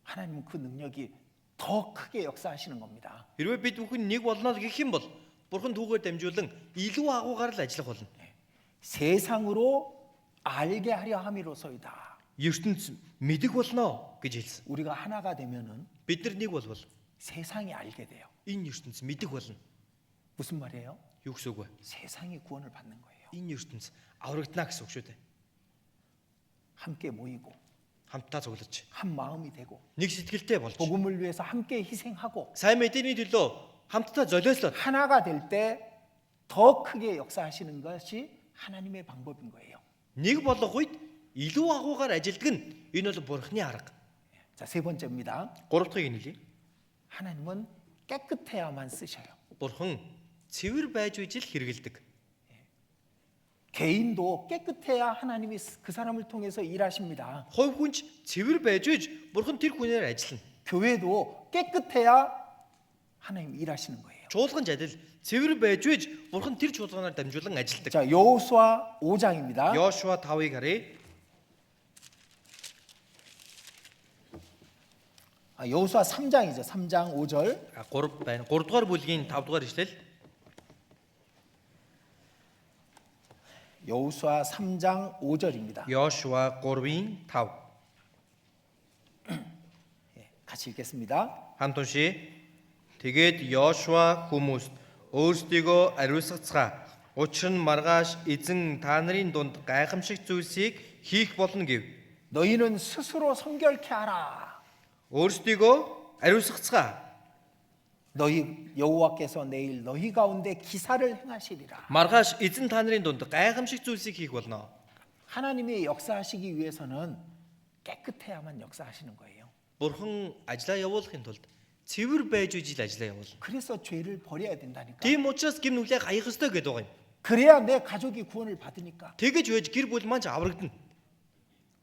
하나님은 그 능력이 더 크게 역사하시는 겁니다. Хэрвээ бид бүхэн нэг болно гэх юм бол бурхан түүгээр дамжуулан илүү агуугаар л ажиллах болно. 세상으로 알게 하려 함이로소이다. ертөнц мэдэх болно гэж хэлсэн. 우리가 하나가 되면은 Бид нар нэг болвол 세상이 알게 돼요. энэ ертөнц мэдэх болно. 무슨 말이에요? Юу гэсэн үг вэ? 세상이 구원을 받는 거예요. Энэ ертөнц аврагдана гэсэн үг шүү дээ. 함께 모이고 Хамтдаа цуглаж, 한 마음이 되고 нэг сэтгэлтэй болж, 복음을 위해서 함께 희생하고 сайн мэдээний төлөө хамтдаа золиослоод 하나가 될 때 더 크게 역사하시는 것이 하나님의 방법인 거예요. нэг болох үед илүү агуугаар ажилдаг нь энэ бол бурхны арга. 자, 세 번째입니다. 3 дахьыг хэлье. 하나님은 깨끗해야만 쓰셔요. Бурхан цэвэр байж үжил хэрэгэлдэг. 개인도 깨끗해야 하나님이 그 사람을 통해서 일하십니다. Хувь хүнч цэвэр байж үж бурхан тэр хүнээр ажиллана. 교회도 깨끗해야 하나님 일하시는 거예요. Чуулган адил цэвэр байж үж бурхан тэр чуулганаар дамжуулан ажилладаг. 자, 여호수아 5장입니다. Йошуа 5-ыг харъя. 여호수아 3장이죠. 3장 5절. 3 байна. 3 дугаар бүлгийн 5 дугаар ишлэл. 여호수아 3장 5절입니다. Йошуа 3-ын 5. 같이 읽겠습니다. Хамт уншия. Тэгээд Йошуа хүмүүст өөрсдийгөө ариусгацгаа. Учир нь маргааш эзэн та нарын дунд гайхамшиг зүйлсийг хийх болно гэв. 너희는 스스로 성결케 하라. өөрсдийгөө ариусгацгаа. 너희 여호와께서 내일 너희 가운데 기사를 행하시리라. Маргааш эзэн та нарын дунд гайхамшиг зүйлсийг хийх болно. 하나님이 역사하시기 위해서는 깨끗해야만 역사하시는 거예요. Бурхан ажиллаа явуулахын тулд цэвэр байж үжил ажиллаа явуул. 그래서 죄를 버려야 된다니까. Тийм учраас гим нүглээ хаях ёстой гэдэг байгаа юм. 그래야 내 가족이 구원을 받으니까. Тэгэж байж гэр бүл маань ч аврагдана.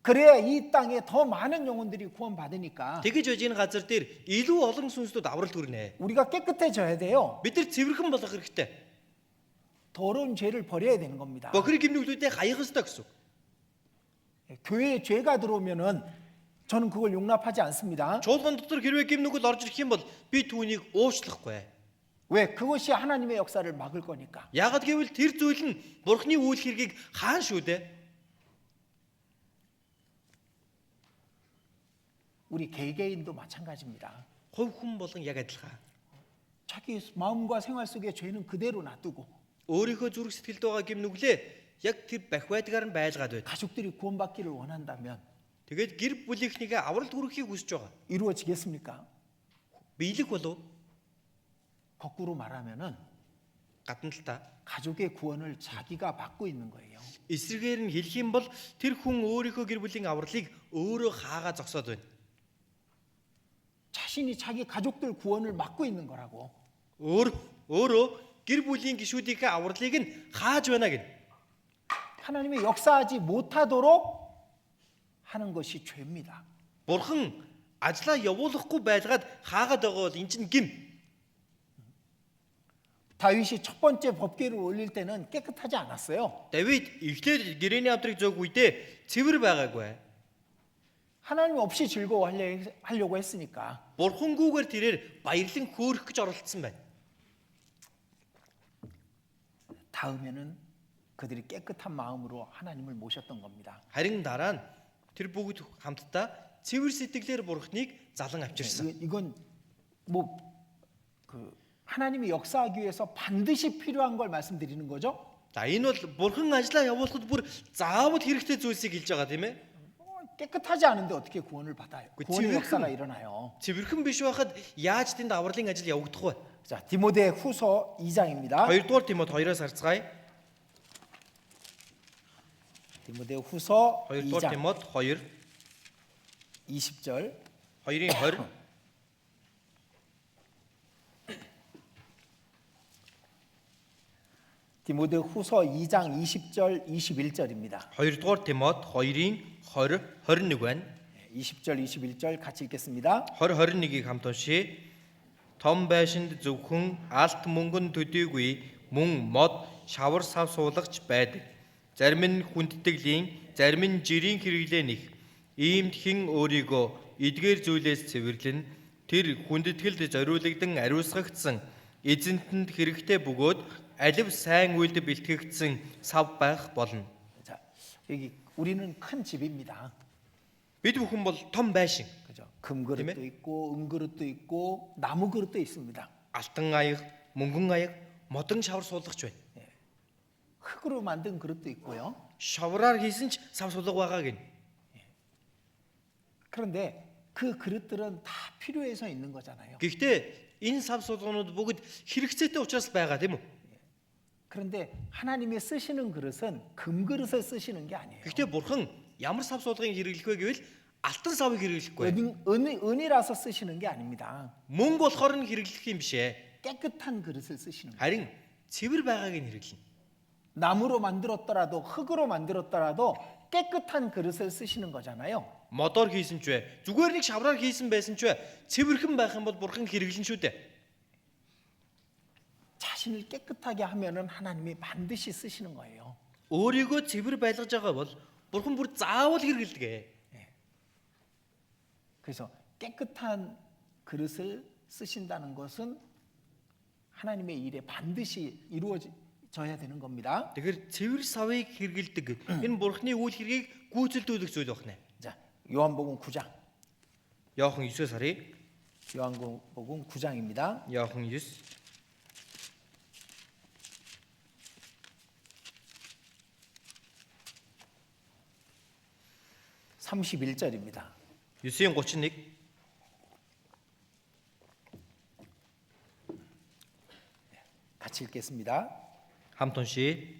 그래야 이 땅에 더 많은 영혼들이 구원받으니까. Тэгэж байж энэ газар дээр илүү олон сүнслүүд авралт хүрнэ. 우리가 깨끗해져야 돼요. Бид нар цэвэрхэн болох хэрэгтэй. 더러운 죄를 버려야 되는 겁니다. Бохир гим нүглүүдээ хаях ёстой гэсэн. 교회에 죄가 들어오면은 저는 그걸 용납하지 않습니다. Чуулган дотор хэрвээ гим нүгэл орж ирэх юм бол би түүнийг уучлахгүй. 왜? 그것이 하나님의 역사를 막을 거니까. Яагад гэвэл тэр зүйл нь Бурхны үйл хэргийг хаан шүү дээ. 우리 개개인도 마찬가지입니다. Хувь хүн болон яг адилхан. 자기 마음과 생활 속에 죄는 그대로 놔두고 Өөрийнхөө зүрх сэтгэлд байгаа гим нүглээ яг тэр бах байдгаар нь байлгаад байд. 가족들이 구원받기를 원한다면 Тэгээд гэр бүлийнхнийгээ авралт хүрэхийг хүсэж байгаа. 이루어지겠습니까? Биелэх болов? 거꾸로 말하면은 Гадна талаа 가족의 구원을 자기가 받고 있는 거예요. эсрэгээр нь хэлэх юм бол тэр хүн өөрийнхөө гэр бүлийн авралыг өөрөө хаагаа зогсоод байна. 자신이 자기 가족들 구원을 막고 있는 거라고. Өөрөө гэр бүлийн гишүүдийнхээ авралыг нь хааж байна гэнэ. 하나님이 역사하지 못하도록 하는 것이 죄입니다. Бурхан ажлаа явуулахгүй байлгаад хаагаад байгаа бол эн чинь гим. 다윗이 첫 번째 법궤를 올릴 때는 깨끗하지 않았어요. Давид эхлээд гэрэний авдрыг зөг үедээ цэвэр байгаагүй. 하나님 없이 즐거워하려고 했으니까. Бурхангүйгээр тэрээр баярлан хөөрөх гэж оролцсон байна. 다음에는 그들이 깨끗한 마음으로 하나님을 모셨던 겁니다. Харин дараа нь тэр бүгд хамтдаа цэвэр сэтгэлээр Бурхныг залан авчирсан. 이건 뭐 그 하나님이 역사하기 위해서 반드시 필요한 걸 말씀드리는 거죠. За энэ бол Бурхан ажлаа явуулахад бүр заавал хэрэгтэй зүйлсийг хэлж байгаа тийм ээ. 깨끗하지 않은데 어떻게 구원을 받아요? 그 구원의 지금- 역사가 일어나요. Цэвэрхэн биш байхад яаж тэнд авралын ажил явагдах вэ? 자, 디모데 후서 2장입니다. 2-р Тимот 2-оос харцгаая. 디모데 후서 2-р 2장 Тимот 2 20절 2-ын 20. 디모데 후서 2장 20절 21절입니다. 2-р Тимот 2-ын 20 21 байна. 20절, 21절 같이 읽겠습니다. 20-21-ийг хамт уншийе. Том байшинд зөвхөн алт мөнгөн төдийгүй мөн мод шавар сав суулагч байдаг. Зарим нь хүндтгэлийн, зарим нь жирийн хэрэглээ нэх. Иймд хэн өөрийгөө эдгээр зүйлээс цэвэрлэн тэр хүндэтгэлд зориулагдсан ариусгагдсан эзэнтэнд хэрэгтэй бөгөөд алив сайн үйлд бэлтгэгдсэн сав байх болно. 자, 여기 우리는 큰 집입니다. Бид бүхэн бол том байшин. 그죠? 금그릇도 있고 은그릇도 있고 나무 그릇도 있습니다. Алтан аяг, мөнгөн аяг, модон шавар суулгач байна. 흙으로 만든 그릇도 있고요. Шавраар хийсэн ч сав сулга байгаа гин. 그런데 그 그릇들은 다 필요해서 있는 거잖아요. Гэхдээ энэ сав сулганууд бүгд хэрэгцээтэй учраас байгаа тийм үү? 그런데 하나님이 쓰시는 그릇은 금그릇을 쓰시는 게 아니에요. Гэхдээ бурхан ямар сав суулгыг хэрэглэх вэ гэвэл алтан савыг хэрэглэхгүй. 은이라서 쓰시는 게 아닙니다. Мөнгө болохоор нь хэрэглэх юм биш ээ. 깨끗한 그릇을 쓰시는 거예요. Харин цэвэр байгааг нь хэрэглэнэ. 나무로 만들었더라도 흙으로 만들었더라도 깨끗한 그릇을 쓰시는 거잖아요. Модоор хийсэн ч вэ, зүгээр нэг шавраар хийсэн байсан ч вэ, цэвэрхэн байх юм бол бурхан хэрэглэн шүү дээ. 자신을 깨끗하게 하면은 하나님이 반드시 쓰시는 거예요. Өөрийгөө цэвэр байлгаж байгаа бол бурхан бүр заавал хэрэглэдэг. 그래서 깨끗한 그릇을 쓰신다는 것은 하나님의 일에 반드시 이루어져야 되는 겁니다. Тэгэхээр цэвэр савыг хэрэглэдэг энэ бурханы үйл хэргийг гүйцэлдүүлэх зүйл байна. 자, 요한복음 9장. Иохан 9-өөс харъя. 요한복음 9장입니다. Иохан 9 31절입니다. 9:31 같이 읽겠습니다. хамт уншийе.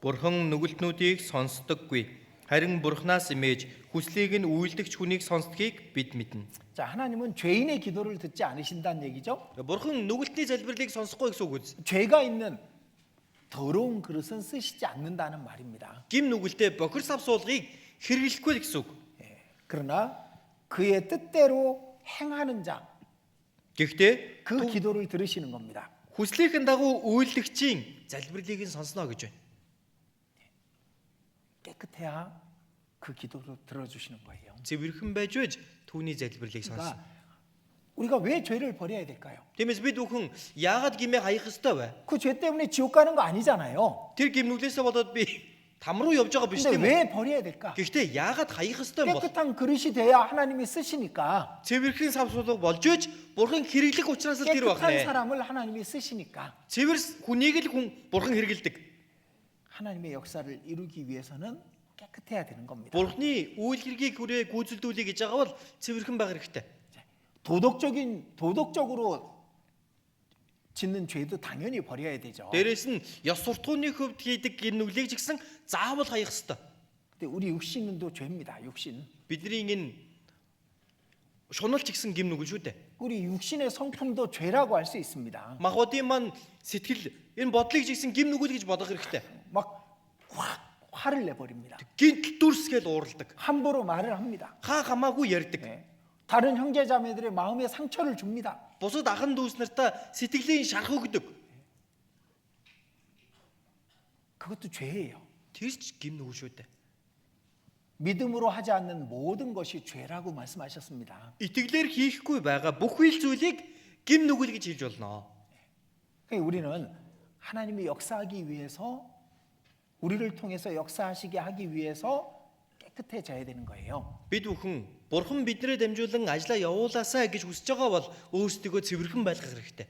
Бурхан нүгэлтнүүдийг сонсдоггүй. Харин бурхнаас имэж хүслийг нь үйлдэгч хүнийг сонсдгийг бид мэднэ. 자, 하나님은 죄인의 기도를 듣지 않으신다는 얘기죠. Бурхан нүгэлтний залбирлыг сонсохгүй гэсэн үг үз. 죄가 있는 더러운 그릇은 쓰시지 않는다는 말입니다. Гим нүгэлтэй бохир сав суулгыг хэрэглэхгүй гэсэн үг. 그러나 그의 뜻대로 행하는 자, Гэхдээ 그 기도를 들으시는 겁니다. хүслийнхэн дагуу үйлдэгчийн залбирлыг нь сонсно гэж байна. 깨끗해야 그 기도를 들어주시는 거예요. Цэвэрхэн байж байж түүний залбирлыг сонсно. 그러니까 우리가 왜 죄를 버려야 될까요? Тиймээс бид бүхэн яагаад гимээ хаях ёстой вэ? 그 죄 때문에 지옥 가는 거 아니잖아요. Тэр гим нүглээсээ болоод би там руу явж байгаа биш 근데 тийм үү? 왜 버려야 될까? Гэхдээ яагаад хаях ёстой юм бол? 깨끗한 그릇이 돼야 하나님이 쓰시니까. Цэвэрхэн сав суулга болж иж бурхан хэрэглэх учраас л тэр 깨끗한 байна. 사람을 하나님이 쓰시니까. Цэвэр хүнийг л хүн бурхан хэрэглэдэг. 하나님의 역사를 이루기 위해서는 깨끗해야 되는 겁니다. Бурханы үйл хэргийг хүрээ гүйцэлдүүлэх гэж байгаа бол цэвэрхэн байх хэрэгтэй. 도덕적으로 짓는 죄도 당연히 버려야 되죠. Дээрээс нь ёс суртахууны хөвд хийдэг гим нүглийг ч гэсэн заавал хаях ёстой. 근데 우리 육신은 또 죄입니다. 육신. Бидний энэ шуналч гэсэн гим нүгэл шүү дээ. 우리 육신의 성품도 죄라고 할 수 있습니다. Махбодын маань сэтгэл энэ бодлыг ч гэсэн гим нүгэл гэж бодох хэрэгтэй. 막 화를 내버립니다. Гинтл дүрсгээл уурладаг. 함부로 말을 합니다. Хаа хамаагүй ярьдаг. 다른 형제자매들의 마음에 상처를 줍니다. Бусад ахан дүүс нартаа сэтгэлийн шарх өгдөг. 그것도 죄예요. Тэрч гим нүгэл шүү дээ. 믿음으로 하지 않는 모든 것이 죄라고 말씀하셨습니다. Итгэлээр хийхгүй байгаа бүх үйл зүйлийг гим нүгэл гэж хэлж болно. 그러니까 우리는 하나님이 역사하기 위해서 우리를 통해서 역사하시게 하기 위해서 깨끗해져야 되는 거예요. Бид бүхэн бурхан биднэрээ дамжуулан ажиллаа явуулаасаа гэж хүсэж байгаа бол өөрсдөө цэвэрхэн байлгах хэрэгтэй.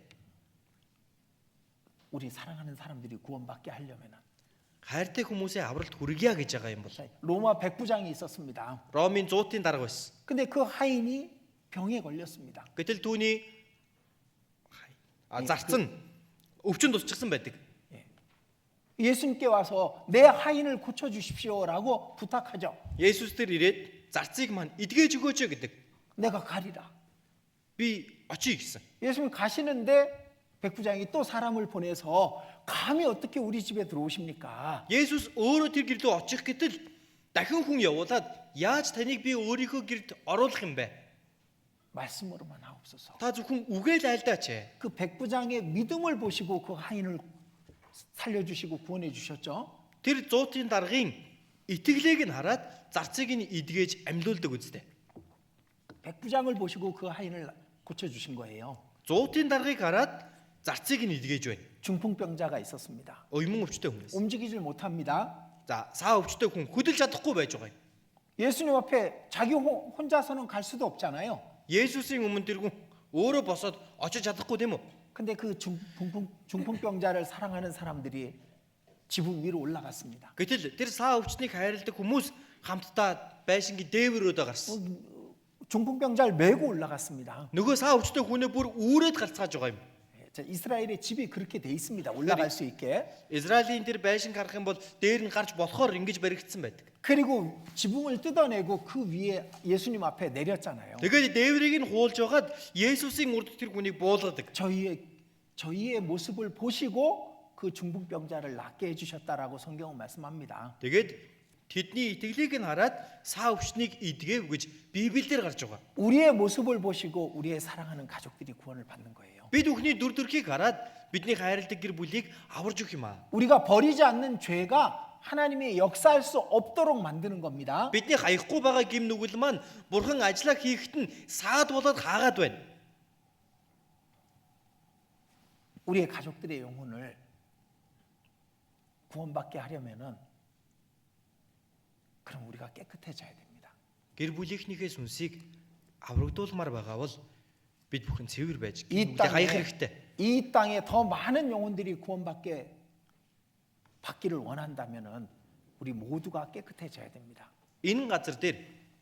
우리 사랑하는 사람들이 구원받게 하려면은 Хайртай хүмүүсээ авралт хүргье гэж байгаа юм бол 로마 백부장이 있었습니다. Ромын 100-ын дарга байсан. 근데 그 하인이 병에 걸렸습니다. Гэтэл түүний зарц нь өвчин тусчихсан байдаг. 예수님께 와서 내 하인을 고쳐 주십시오라고 부탁하죠. Есүс тэр ирээд зарцыг маань эдгэж өгөөч гэдэг. 내가 가리라. Би очие гэсэн. 예수님 가시는데 백부장이 또 사람을 보내서 감히 어떻게 우리 집에 들어오십니까? Есүс өөрөө тэр гэрлөө очих гэтэл дахин хүн явуулаад яаж таныг би өөрийнхөө гэрд оруулах юм бэ? 말씀으로만 하옵소서. Та зөвхөн үгээл айлдаач. 그 백부장의 믿음을 보시고 그 하인을 살려주시고 구원해 주셨죠. Тэр зуутын даргын итгэлийг нь хараад зарцыг нь эдгэж амьлуулдаг үстэй. 백부장을 보시고 그 하인을 고쳐주신 거예요. Зуутын даргыг хараад зарцыг нь эдгэж байна. 중풍병자가 있었습니다. Уйман өвчтэй хүмүүс. 움직이질 못합니다. За, саа өвчтэй хүн хөдөлж чадахгүй байж байгаа юм. 예수님 앞에 자기 혼자서는 갈 수도 없잖아요. Есүсийн өмнө тэр хүн өөрөө босоод очиж чадахгүй тийм үү? 근데 그 중풍병자를 사랑하는 사람들이 지붕 위로 올라갔습니다. Гэтэл тэр саа өвчнийг хайрладаг хүмүүс хамтдаа байшингийн дээврөөдөө гарсан. 중풍병자를 메고 올라갔습니다. Нөгөө саа өвчтэй хүнээ бүр үүрээд гарцгааж байгаа юм. 자, 이스라엘의 집이 그렇게 돼 있습니다. 올라갈 수 있게. Израилийн тэр байшин гарах юм бол дээр нь гарч болохоор ингэж баригдсан байдаг. 그리고 지붕을 뜯어내고 그 위에 예수님 앞에 내렸잖아요. Тэгээд дээврийг нь хуулж байгаад Есүсийн урд тэр хүнийг буулгадаг. 저희의 모습을 보시고 그 중풍병자를 낫게 해주셨다라고 성경은 말씀합니다. Тэгээд тэдний итгэлийг нь хараад саа өвчнийг эдгэв гэж Библиэлд гарч байгаа. 우리의 모습을 보시고 우리의 사랑하는 가족들이 구원을 받는 거예요. Бид бүхний дүр төрхийг хараад бидний хайрладаг гэр бүлийг аварж өгөх юм аа. 우리가 버리지 않는 죄가 하나님이 역사할 수 없도록 만드는 겁니다. Бидний хаяхгүй байгаа гим нүгэл маань Бурхан ажиллаа хийхэд нь саад болоод хаагаад байна. 우리의 가족들의 영혼을 구원받게 하려면은 그럼 우리가 깨끗해져야 됩니다. Гэр бүлийнхнийхээ сүнсийг аврагдуулмаар байгаа бол бид бүхэн цэвэр байж 이 гэмтээ хаях 땅에 хэрэгтэй. 이 땅에 더 많은 영혼들이 구원받게 받기를 원한다면은 우리 모두가 깨끗해져야 됩니다. Энэ газар дээр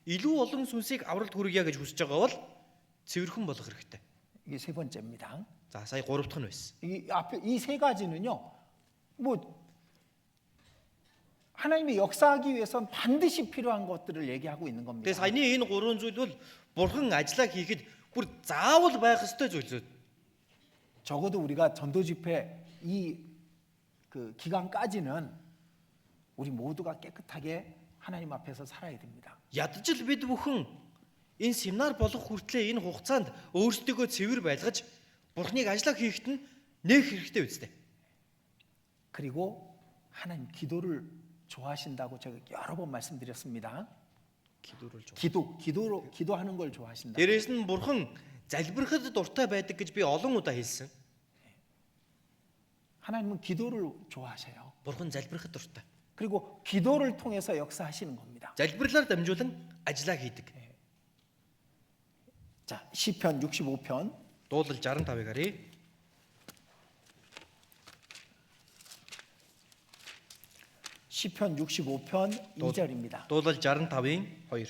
илүү олон сүнсийг авралт хүргье гэж хүсэж байгаа бол цэвэрхэн болох хэрэгтэй. 이게 세 번째입니다. За сая 3 дахь нь байсан. 이 앞에 이 세 가지는요. 뭐 하나님이 역사하기 위해선 반드시 필요한 것들을 얘기하고 있는 겁니다. Тэгээ саяны энэ 3 зүйл бол Бурхан ажиллаа хийхэд бүр заавал байх ёстой зүйлүүд. 적어도 우리가 전도 집회 이 그 기간까지는 우리 모두가 깨끗하게 하나님 앞에서 살아야 됩니다. Ядаж л бид бүхэн энэ семинар болох хүртлээр энэ хугацаанд өөрсдөө цэвэр байлгаж Бурханыг ажиллаа хийхэд нь нэг хэрэгтэй үстэй. 그리고 하나님 기도를 좋아하신다고 제가 여러 번 말씀드렸습니다. 기도하는 걸 좋아하신다. Дээрээс нь Бурхан залбирахад дуртай байдаг гэж би олон удаа хэлсэн. 하나님은 기도를 좋아하셔요. Бурхан залбирахад дуртай. 그리고 기도를 통해서 역사하시는 겁니다. Залбирлаар дамжуулан ажиллаа хийдэг. 자, 시편 65편 Дуулал 65-ыг харъя. 시편 65편 2절입니다. Дуулал 65-ын 2.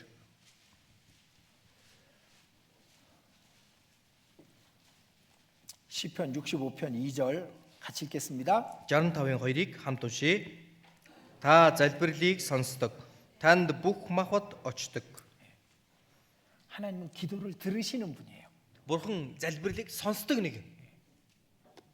시편 65편 2절 같이 읽겠습니다. 65-ын 2-ыг хамт уншъя. Та залбирлыг сонсдог. Танд бүх махбод очдог. 하나님은 기도를 들으시는 분이에요. Бурхан залбирлыг сонсдог нэг.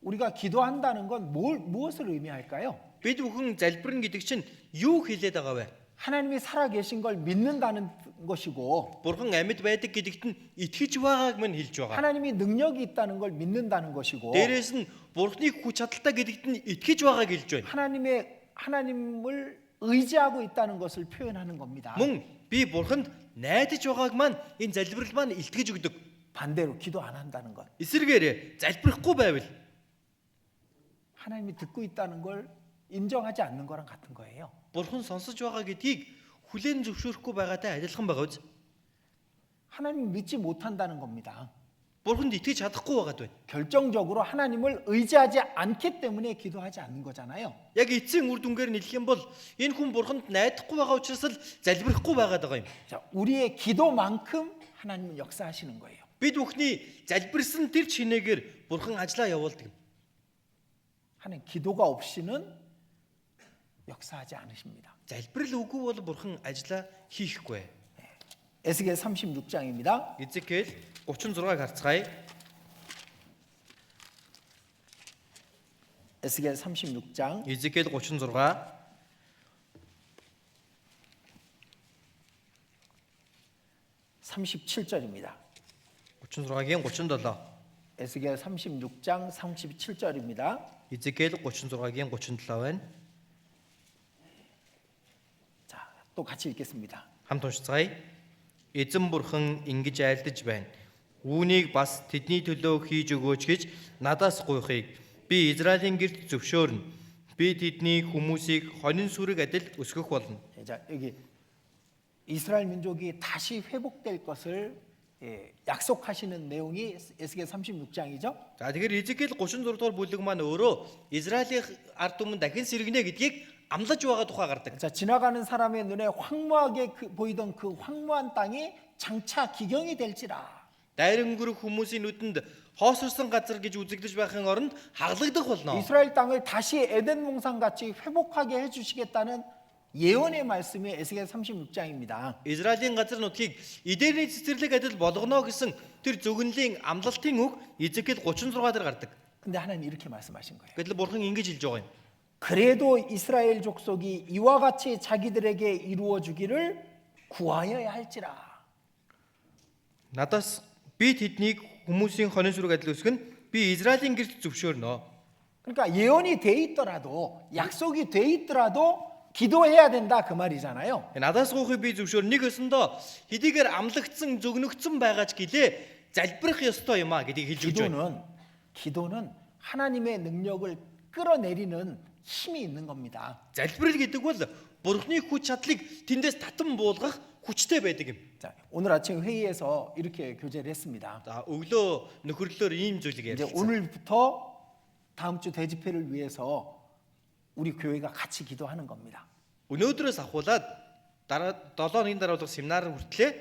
우리가 기도한다는 건 무엇을 의미할까요? Бид бүхэн залбирна гэдэг чинь юу хэлээд байгаа вэ? 하나님이 살아계신 걸 믿는다는 것이고 Бурхан амьд байдаг гэдэгт нь итгэж байгааг мань хэлж байгаа. 하나님이 능력이 있다는 걸 믿는다는 것이고 Дээрээс нь Бурханы хүч чадалтай гэдэгт нь итгэж байгааг хэлж байна. 하나님을 의지하고 있다는 것을 표현하는 겁니다. Мөн би Бурханд найдаж байгааг маань энэ залбирал маань илтгэж өгдөг. 반대로 기도 안 한다는 것. Эсвэргээр залбирахгүй байвал 하나님이 듣고 있다는 걸 인정하지 않는 거랑 같은 거예요. Бурхан сонсож байгаа гэдгийг хүлээн зөвшөөрөхгүй байгаатай адилхан байгаа үз. 하나님 믿지 못한다는 겁니다. Бурханд итгэж чадахгүй байгаад байна. 결정적으로 하나님을 의지하지 않기 때문에 기도하지 않는 거잖아요. Яг эцсийн үр дүнгээр нь хэлэх юм бол энэ хүн Бурханд найдахгүй байгаа учраас л залбирахгүй байгаад байгаа юм. 자, 우리의 기도만큼 하나님은 역사하시는 거예요. Бид бүхний залбирсан тэр чинээгээр Бурхан ажиллаа явуулдаг. 하나님 기도가 없이는 역사하지 않으십니다. Залбирал үгүй бол Бурхан ажиллаа хийхгүй. 에스겔 36장입니다. Эзекиэл 36-ыг харцгаая. 에스겔 36장 Эзекиэл 36 37절입니다. 36-ийн 37. 에스겔 36장 37절입니다. Изекэл 36-ийн 37 байна. 자, 또 같이 읽겠습니다. Хамт уншицгаая. Эзэн бурхан ингэж айлдаж байна. Үүнийг бас тэдний төлөө хийж өгөөч гэж надаас гуйхыг би Израилийн гэрт зөвшөөрнө. Би тэдний хүмүүсийг хонин сүрэг адил өсгөх болно. 자, 여기 이스라엘 민족이 다시 회복될 것을 약속하시는 내용이 에스겔 36장이죠. За тэгэхээр Изекэл 36 дугаар бүлэг маань өөрөө Израилийн ард түмэн дахин сэргэнэ гэдгийг амлаж байгаа тухай гардаг. 자, 지나가는 사람의 눈에 황무하게 보이던 그 황무한 땅이 장차 기경이 될지라. Дайр өнгөрөх хүмүүсийн нүдэнд хоосорсон газар гэж үзэгдэж байхын оронд хаглагдах болно. 이스라엘 땅을 다시 에덴 동산 같이 회복하게 해 주시겠다는 예언의 말씀이 에스겔 36장입니다. Израилийн газар нутгийг эдэрний цэцэрлэг адил болгоно гэсэн тэр зөвгөнлийн амлалтын үг Изекэл 36 дээр гардаг. 근데 하나님 이렇게 말씀하신 거예요. Гэтэл бурхан ингэж хэлж байгаа юм. 그래도 이스라엘 족속이 이와 같이 자기들에게 이루어 주기를 구하여야 할지라. Надаас би тэднийг хүмүүсийн хонин сүрэг адил өсгөн би Израилийн гэрт зөвшөөрнө. 그러니까 예언이 돼 있더라도 약속이 돼 있더라도 기도해야 된다 그 말이잖아요. Надаас гуйхыг би зөвшөөр нэг өсөндөө хэдийгээр амлагдсан зөвгнөгдсөн байгаа ч гэлээ залбирах ёстой юм а гэдгийг хэлж өгч байна. 기도는 하나님의 능력을 끌어내리는 힘이 있는 겁니다. Залбирал гэдэг бол бурхны хүч чадлыг тэндээс татан буулгах хүчтэй байдаг юм. 자, 오늘 아침 회의에서 이렇게 교제를 했습니다. За өглөө нөхөрлөлөөр ийм зүйлийг 이제 ярьсан. 오늘부터 다음 주 대집회를 위해서 우리 교회가 같이 기도하는 겁니다. Өнөөдрөөс ахуулаад дараа 7 өдрийн дараа болох семинар хүртлээр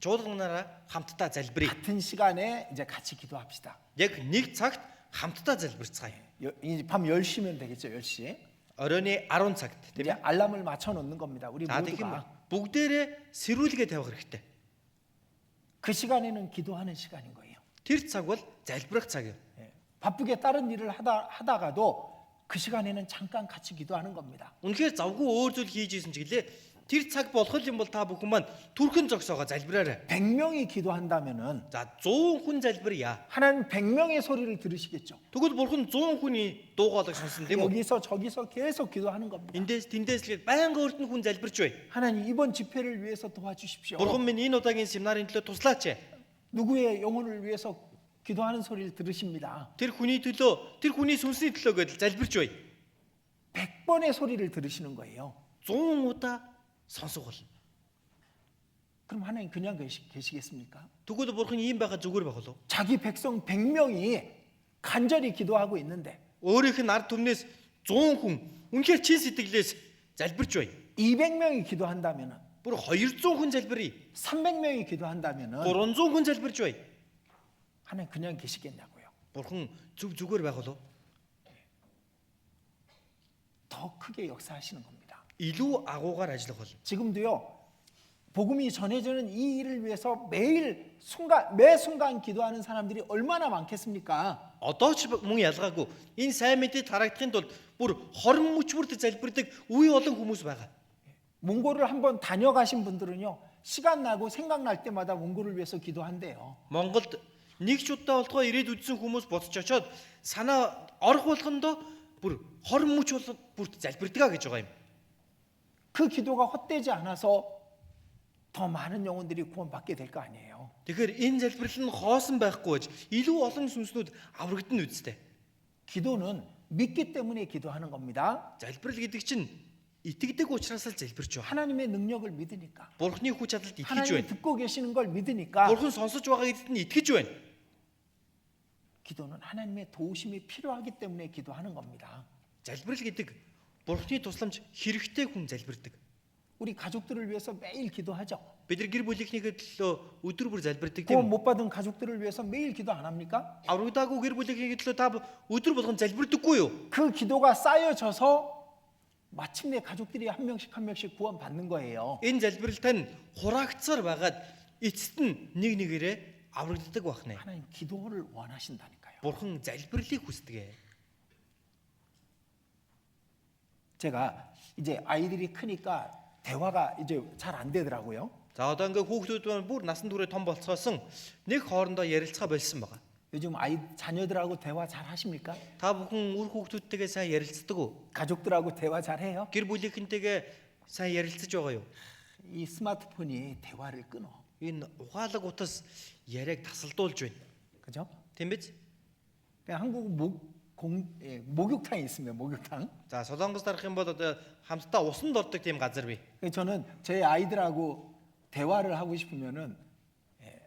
чуулганаараа хамтдаа залбирая. 같은 시간에 이제 같이 기도합시다. Яг нэг цагт хамтдаа залбирцгаая. 이제 밤 10시면 되겠죠, 10시. Оройны 10 цагт тийм 이제 ээ. 알람을 맞춰 놓는 겁니다. 우리 За тийм 모두가. бүгдээрээ сэрүүлгээ тавих хэрэгтэй. 그 시간에는 기도하는 시간인 거예요. Тэр цаг бол залбирах цаг юм. 예. 바쁘게 다른 일을 하다가도 그 시간에는 잠깐 같이 기도하는 겁니다. Үнэхээр завгүй өөр зүйл хийж исэн ч гэлээ тэр цаг болох юм бол та бүхэн маань түрхэн зогсоогоо залбираарай. 100명이 기도한다면은 За 100 хүн залбирая. 하나님 100명의 소리를 들으시겠죠. Тэгвэл бурхан 100 хүний дуугаалыг сонсон тийм үү? 여기서 저기서 계속 기도하는 겁니다. Эндээс тэндээс л байнга өртөн хүн залбирч бай. 하나님 이번 집회를 위해서 도와주십시오. Бурхан минь энэ удаагийн семинарын төлөө туслаач. 누구의 영혼을 위해서 기도하는 소리를 들으십니다. Тэр хүний төлөө, тэр хүний сүнсний төлөө гэдэл залбирч бай. 100번의 소리를 들으시는 거예요. 100 удаа сонсох болно. 그럼 하나님 그냥 계시겠습니까? Тэгвэл бурхан ийм байгаа зүгээр байх болов. 자기 백성 100명이 간절히 기도하고 있는데 Өөрийнх нь ард түмнээс 100 хүн үнэхээр чин сэтгэлээс залбирч бай. 200명이 기도한다면은 Бүр 200 хүн залбирая. 300명이 기도한다면은 300 хүн залбирч бай. 하나님 그냥 계시겠냐고요. Бурхан зүгээр байх болов. 더 크게 역사하시는 겁니다. Илүү агуугаар ажиллах болно. 지금도요. 복음이 전해지는 이 일을 위해서 매 순간 기도하는 사람들이 얼마나 많겠습니까? Одоо ч мөн ялгаагүй энэ сайн мэдээ тарахдахын тулд бүр 20 мөчвөрт залбирдаг үе олон хүмүүс байгаа. 몽골을 한번 다녀가신 분들은요. 시간 나고 생각날 때마다 몽골을 위해서 기도한대요. Монголд нэг ч удаа болтгоо ирээд үдсэн хүмүүс буцаж очоод санаа орох болгондоо бүр 20 мөч бол бүрт залбирдгаа гэж байгаа юм. 그 기도가 헛되지 않아서 더 많은 영혼들이 구원받게 될 거 아니에요. Тэгэхээр энэ залбирал нь хоосон байхгүй гэж илүү олон сүнснүүд аврагдана үсттэй. 기도는 믿기 때문에 기도하는 겁니다. Залбирал гэдэг чинь итгэдэг учраас л залбирч байгаа. 하나님의 능력을 믿으니까. Бурхны хүч чадалд итгэж 하나님이 байна. 듣고 계시는 걸 믿으니까. Бурхан сонсож байгаа гэдэгт нь итгэж байна. 기도는 하나님의 도우심이 필요하기 때문에 기도하는 겁니다. Залбирал гэдэг Бурхны тусламж хэрэгтэй хүн залбирдаг. 우리 가족들을 위해서 매일 기도하죠. Бид нар гэр бүлийнхнийхээ төлөө өдөр бүр залбирдаг 구원 тийм үү? 못 받은 가족들을 위해서 매일 기도 안 합니까? Аврагдаагүй гэр бүлийнхнийхээ төлөө та өдөр болгон залбирдаггүй юу? 그 기도가 쌓여져서 마침내 가족들이 한 명씩 구원 받는 거예요. Энэ залбиралтай нь хураагдсаар байгаад эцэст нь нэг нэгээрээ аврагддаг бахнэ. 하나님 기도를 원하신다니까요. Бурхан залбирлыг хүсдэг. 제가 이제 아이들이 크니까 대화가 이제 잘 안 되더라고요. За одоо ингээ хүүхдүүд маань бүр насан туршид том болцоосон нэг хоорондоо ярилцгаа болсон байгаа. 요즘 자녀들하고 대화 잘 하십니까? Та бүхэн үр хүүхдүүдтэйгээ сайн ярилцдаг уу? 가족들하고 대화 잘 해요? Гэр бүлийнхэнтэйгээ сайн ярилцаж байгаа юу? 이 스마트폰이 대화를 끊어. Энэ ухаалаг утас яриаг тасалдуулж байна. 그죠? Тийм биз? 한국 목욕탕이 있습니다. 목욕탕. За Солонгос дарах юм бол одоо хамтдаа усанд ордог тийм газар бий. 저는 제 아이들하고 대화를 하고 싶으면은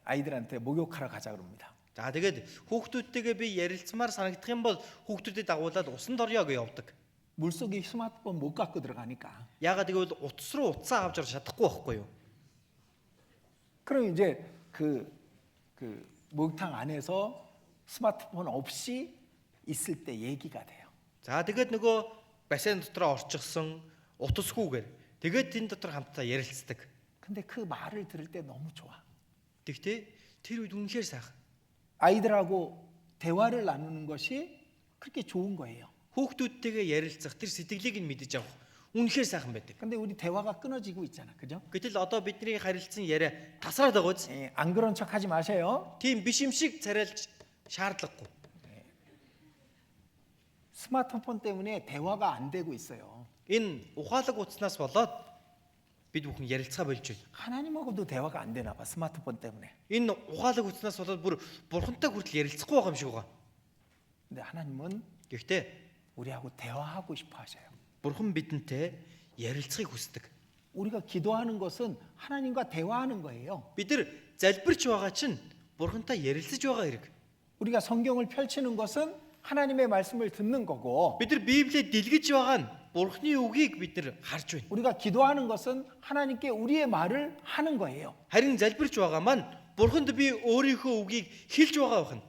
아이들한테 목욕하러 가자 그럽니다. За тэгээд хүүхдүүдтэйгээ би ярилцмаар санагдах юм бол хүүхдүүдэд дагуулад усанд орё гэж явдаг. 물속에 스마트폰 못 갖고 들어가니까. Яагаад гэвэл утас руу утсаа авч орж чадахгүй байхгүй юу? 그럼 이제 그 목욕탕 안에서 스마트폰 없이 있을 때 얘기가 돼요. За тэгээд нөгөө бассейн дотроо орчихсон утасгүйгээр тэгээд энэ дотор хамтдаа ярилцдаг. 근데 그 말을 들을 때 너무 좋아. Тэгтээ тэр үед үнэхээр сайхан. 아이들하고 대화를 나누는 것이 그렇게 좋은 거예요. Хүүхдүүдтэйгээ ярилцах тэр сэтгэлийг нь мэдэж авах үнэхээр сайхан байдаг. 근데 우리 대화가 끊어지고 있잖아. 그죠? Гэтэл одоо бидний харилцсан яриа тасраад байгаа үз. 안 그런 척 하지 마세요. Тийм биш юм шиг царайлж шаардлагагүй. 스마트폰 때문에 대화가 안 되고 있어요. Энэ ухаалаг утаснаас болоод бид бүхэн ярилцгаа болж байна. 하나님하고도 대화가 안 되나 봐. 스마트폰 때문에. Энэ ухаалаг утаснаас болоод бүр бурхантай хүртэл ярилцахгүй байгаа юм шиг байгаа. 근데 하나님은 Гэхдээ 우리하고 대화하고 싶어 하셔요. бурхан бидэнтэй ярилцахыг хүсдэг. 우리가 기도하는 것은 하나님과 대화하는 거예요. Бид нар залбирч байгаа чинь бурхантай ярилцаж байгаа хэрэг. 우리가 성경을 펼치는 것은 하나님의 말씀을 듣는 거고, Бид нар Библийг дэлгэж байгаа нь бурхны үгийг бид нар харж байна. 우리가 기도하는 것은 하나님께 우리의 말을 하는 거예요. Харин залбирч байгаа маань бурханд би өөрийнхөө үгийг хэлж байгаа байна.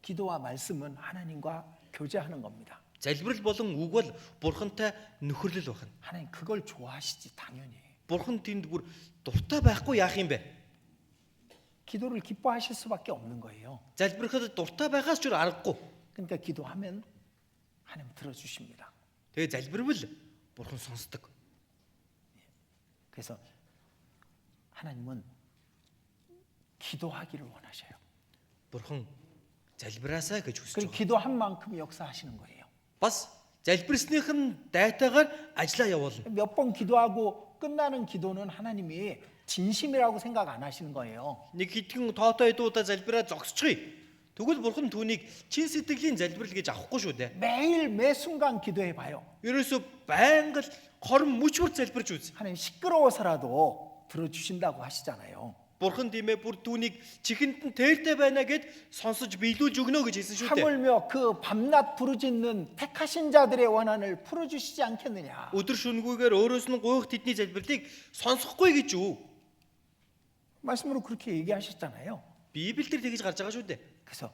기도와 말씀은 하나님과 교제하는 겁니다. Залбирал болон үг бол бурхантай нөхөрлөл байна. 하나님 그걸 좋아하시지 당연히. Бурхан тэнд бүр дуртай байхгүй яах юм бэ? 기도를 기뻐하실 수밖에 없는 거예요. Залбирахад дуртай байгаас ч аргагүй. 그러니까 기도하면 하나님 들어주십니다. Тэгээ залбирвал бурхан сонсдог. 그래서 하나님은 기도하기를 원하셔요. Бурхан залбираасаа гэж хүсэж 그리고 байгаа. 기도한 만큼 역사하시는 거예요. Бас залбирсных нь дайтаагаар ажиллаа явуулна. 몇 번 기도하고 끝나는 기도는 하나님이 진심이라고 생각 안 하시는 거예요. Нэг хэдхэн тоотой эдуудаа залбираа зогсчихъя. Тэгвэл бурхан түүнийг чин сэтгэлийн залбирал гэж авахгүй шүү дээ. 매일 매 순간 기도해 봐요. Ерөөсөө байнга л хорон мөчвөр залбирч үз. 하나님 시끄러워서라도 들어주신다고 하시잖아요. Бурхан тиймээ бүр түүнийг чихэнд нь тээртэй байна гэд сонсож биелүүлж өгнө гэж хэлсэн шүү дээ. 하물며 그 밤낮 부르짖는 택하신 자들의 원한을 풀어주시지 않겠느냐. Өдөр шөнөгүйгээр өөрөөс нь гуйх тэдний залбирлыг сонсохгүй гэж юу? 말씀으로 그렇게 얘기하셨잖아요. Библиэлд тэгж гарч байгаа шүү дээ. 그래서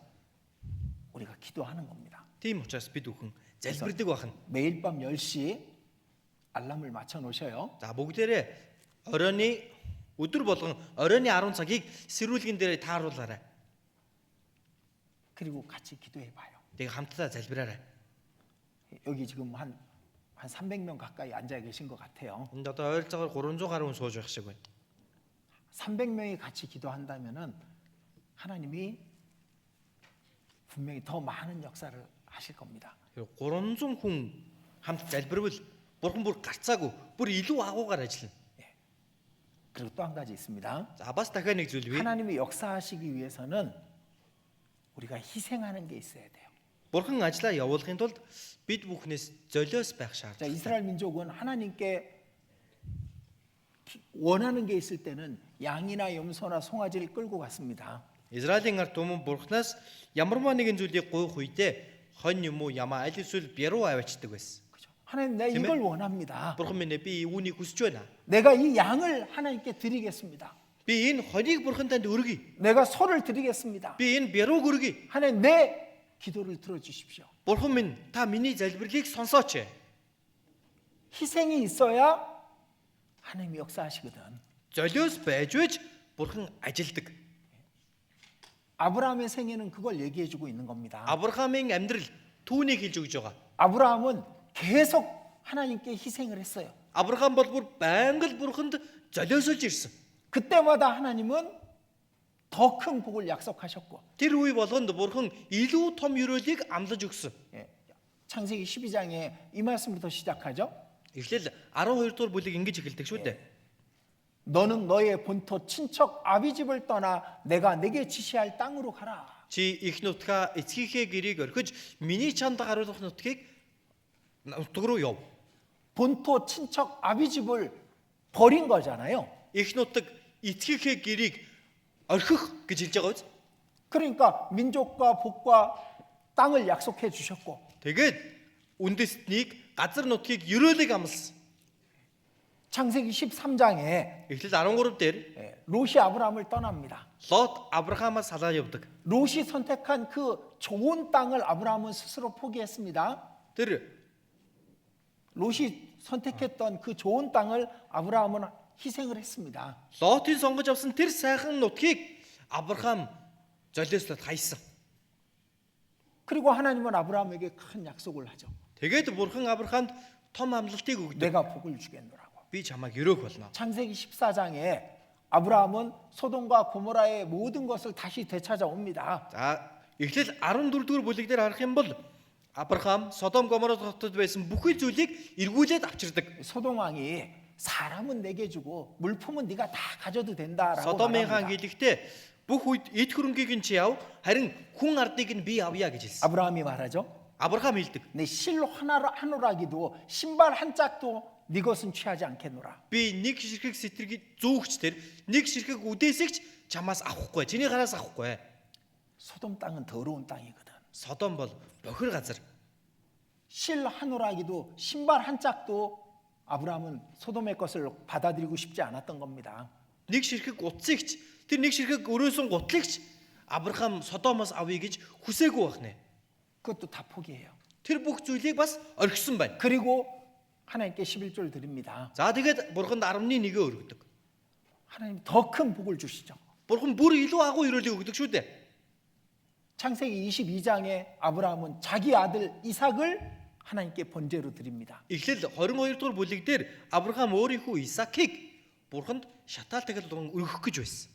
우리가 기도하는 겁니다. Тийм учраас бид бүхэн залбирдаг байна. 매일 밤 10시 알람을 맞춰 놓으셔요. За бүгдээрээ оройны өдөр болгон оройны 10 цагийг сэрүүлгэн дээр тааруулаарай. 그리고 같이 기도해 봐요. Тэгээ хамтдаа залбираарай. 여기 지금 한 300명 가까이 앉아 계신 것 같아요. Энд одоо ойролцоогоор 300 гаруй хүн сууж байх шиг байна. 300명이 같이 기도한다면은 하나님이 분명히 더 많은 역사를 하실 겁니다. 300 хүн хамт залбирвал бурхан бүр гарцаагүй бүр илүү агуугаар ажиллана. 그리고 또 한 가지 있습니다. За бас дахиад нэг зүйл бий. 하나님이 역사하시기 위해서는 우리가 희생하는 게 있어야 돼요. Бурхан ажиллаа явуулахын тулд бид бүхнээс золиос байх 자, шаардлагатай. 이스라엘 민족은 하나님께 원하는 게 있을 때는 양이나 염소나 송아지를 끌고 갔습니다. Израилийн ард түмэн бурхнаас ямарваа нэгэн зүйлийг гуйх үедээ хонь юм уу ямаа аль эсвэл бяруу аваачдаг байсан. 그죠? 하나님 내가 이걸 원합니다. Бурхан минь би үүнийг хүсэж байна. 내가 이 양을 하나님께 드리겠습니다. Би энэ хоньыг бурхан танд өргөе. 내가 소를 드리겠습니다. Би энэ бярууг өргөе. 하나님 내 기도를 들어주십시오. Бурхан минь та миний залбирлыг сонсооч. 희생이 있어야 하나님이 역사하시거든. Золиос байж байж бурхан ажилдаг. 아브라함의 생애는 그걸 얘기해주고 있는 겁니다. Авраамийн амьдрал түүнийг хэлж өгж байгаа. 아브라함은 계속 하나님께 희생을 했어요. Авраам бол бүр байнга л бурханд золиосолж ирсэн. 그때마다 하나님은 더 큰 복을 약속하셨고 Тэр үе болгонд бурхан илүү том ёроолыг амлаж өгсөн. 예, 창세기 12장에 이 말씀부터 시작하죠. Эхлээл 12 дугаар бүлийг ингэж эхэлдэг шүү дээ. 너는 너의 본토 친척 아비 집을 떠나 내가 내게 지시할 땅으로 가라. Чи их нутгаа эцгийнхээ гэрийг орхиж миний чамд харуулах нутгийг нутг руу яв. 본토 친척 아비 집을 버린 거잖아요. Их нутаг эцгийнхээ гэрийг орхих гэж хэлж байгаа биз? 그러니까 민족과 복과 땅을 약속해 주셨고 Тэгээд үндэстнийг газар нутгийг ёроолыг амласан. 창세기 13장에 Эхлэл 13 дээр 롯이 아브라함을 떠납니다. Лот Авраамаас салаа явдаг. 롯이 선택한 그 좋은 땅을 아브라함은 스스로 포기했습니다. Тэр 롯이 선택했던 그 좋은 땅을 아브라함은 희생을 했습니다. Лотын сонгож авсан тэр сайхан нутгийг Авраам золиослоод хайсан. 그리고 하나님은 아브라함에게 큰 약속을 하죠. Тэгээд бурхан Авраамд том амлалтыг өгдөг. 내가 복을 주겠노라고. Би чамайг өрөөх болно. 창세기 14장에 아브라함은 소돔과 고모라의 모든 것을 다시 되찾아옵니다. За эхлэл 14 дугаар бүлэг дээр харах юм бол Авраам Содом Гомора хотод байсан бүхий зүйлийг эргүүлээд авчирдаг. 소돔 왕이 사람은 내게 주고 물품은 네가 다 가져도 된다라고 Содомын хаан 말합니다. гэлэхдээ бүх үед эд хөрөнгийг нь чи яв, харин хүн ардыг нь би авъя гэж хэлсэн. 아브라함이 말하죠. Авраам хэлдэг. 내 실로 한 오라기도 신발 한 짝도 네 것은 취하지 않겠노라. Би нэг ширхэг сэтргийг зүүгч тэр нэг ширхэг үдээсэгч чамаас авахгүй. Чиний гараас авахгүй. 소돔 땅은 더러운 땅이거든. Содом бол бохир газар. 실 한 오라기도 신발 한 짝도 아브라함은 소돔의 것을 받아들이고 싶지 않았던 겁니다. Нэг ширхэг утсагч тэр нэг ширхэг өрөөсөн гутлагч Авраам Содомоос авъя гэж хүсээгүй байна. 그것도 다 포기해요. Тэр бүх зүйлийг бас орхисон байна. 그리고 하나님께 11조를 드립니다. За тэгээд бурханд 11-ийг өргөдөг. 하나님 더 큰 복을 주시죠. Бурхан бүр илүү агуу ёроолыг өгдөг шүү дээ. 창세기 22장에 아브라함은 자기 아들 이삭을 하나님께 번제로 드립니다. Эхлэл 22 дугаар бүлэг дээр Авраам өөрийнхөө Исаакийг бурханд шатаал тахил өргөх гэж байсан.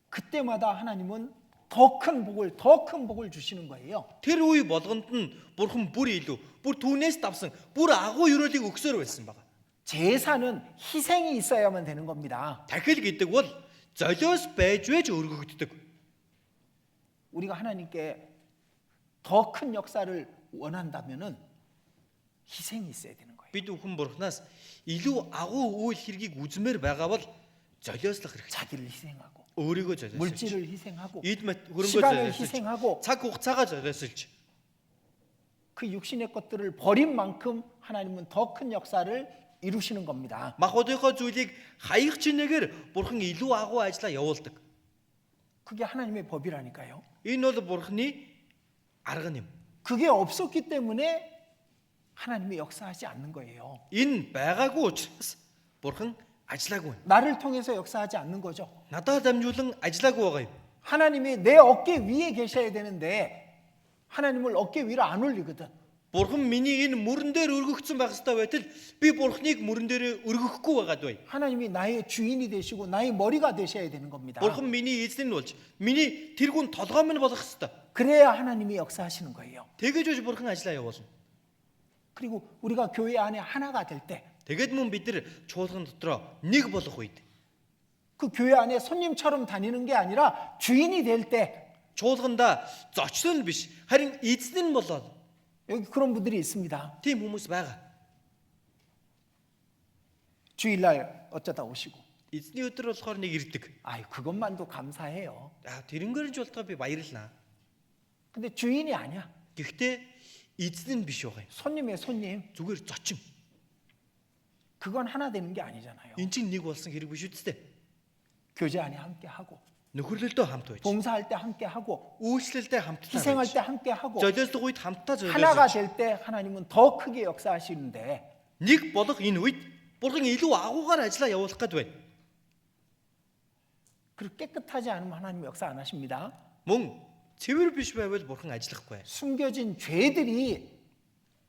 그때마다 하나님은 더 큰 복을 주시는 거예요. Тэр үе болгонд нь бурхан бүр илүү, бүр түүнээс давсан, бүр агуу ёроолыг өгсөөр байсан байна. 제사는 희생이 있어야만 되는 겁니다. Тахил гэдэг бол золиос байж өргөгддөг. 우리가 하나님께 더 큰 역사를 원한다면은 희생이 있어야 되는 거예요. Бид бүхэн бурханаас илүү агуу үйл хэргийг үзмээр байгаа бол золиослох хэрэгтэй. 자기를 희생하고 Өөрийгөө золиослож, 물질을 희생하고 эд мэт хөрөнгөө 시간을 золиослож, 희생하고 цаг хугацаагаа золиослж 그 육신의 것들을 버린 만큼 하나님은 더 큰 역사를 이루시는 겁니다. махбодынхоо зүйлийг хаях чинээгээр бурхан илүү агуу ажиллаа явуулдаг. 그게 하나님의 법이라니까요. Энэ бол бурханы арга юм. 그게 없었기 때문에 하나님이 역사하지 않는 거예요. Энэ байгаагүй учраас бурхан ажиллаагүй. 나를 통해서 역사하지 않는 거죠. Надад дамжуулан ажиллаагүй байгаа юм. 하나님이 내 어깨 위에 계셔야 되는데 하나님을 어깨 위로 안 올리거든. Бурхан миний энэ мөрөн дээр өргөгдсөн байх ёстой байтал би бурханыг мөрөн дээр өргөхгүй байгаад бай. 하나님이 나의 주인이 되시고 나의 머리가 되셔야 되는 겁니다. Бурхан миний эзэн нь болж, миний тэргүүн толгой минь болох ёстой. 그래야 하나님이 역사하시는 거예요. Тэгэж үж бурхан ажиллаа явуулна. 그리고 우리가 교회 안에 하나가 될 때 그 Тэгэд мөн бид нар чуулган дотроо нэг болох үед 교회 안에 손님처럼 다니는 게 아니라 주인이 될 때 чуулганда зочлон биш, харин эзэн нь болоод 여기 그런 분들이 있습니다. тийм хүмүүс байгаа. 주일날 어쩌다 오시고 Эзний өдөр болохоор нэг ирдэг. 아유 그것만도 감사해요. Тэрнгэрэн ч болтгоо би баярлнаа. 근데 주인이 아니야. Гэхдээ эзэн нь биш байгаа юм. 손님의 손님. Зүгээр зочин. 그건 하나 되는 게 아니잖아요. Энд чинь нэг болсон хэрэг биш үсттэй. 교제 안에 함께 하고 Нөхөрлөлдөө хамт байж. 봉사할 때 함께 하고 Үйлчлэлдээ хамтдаа 희생할 байж. 때 함께 하고 Золиослох үед хамтдаа 하나가 золиослож. 될 때 하나님은 더 크게 역사하시는데 Нэг болох энэ үед бурхан илүү агуугаар ажиллаа явуулах гээд байна. 그리고 깨끗하지 않으면 하나님 역사 안 하십니다. Мөн цэвэр биш байвал бурхан ажиллахгүй. 숨겨진 죄들이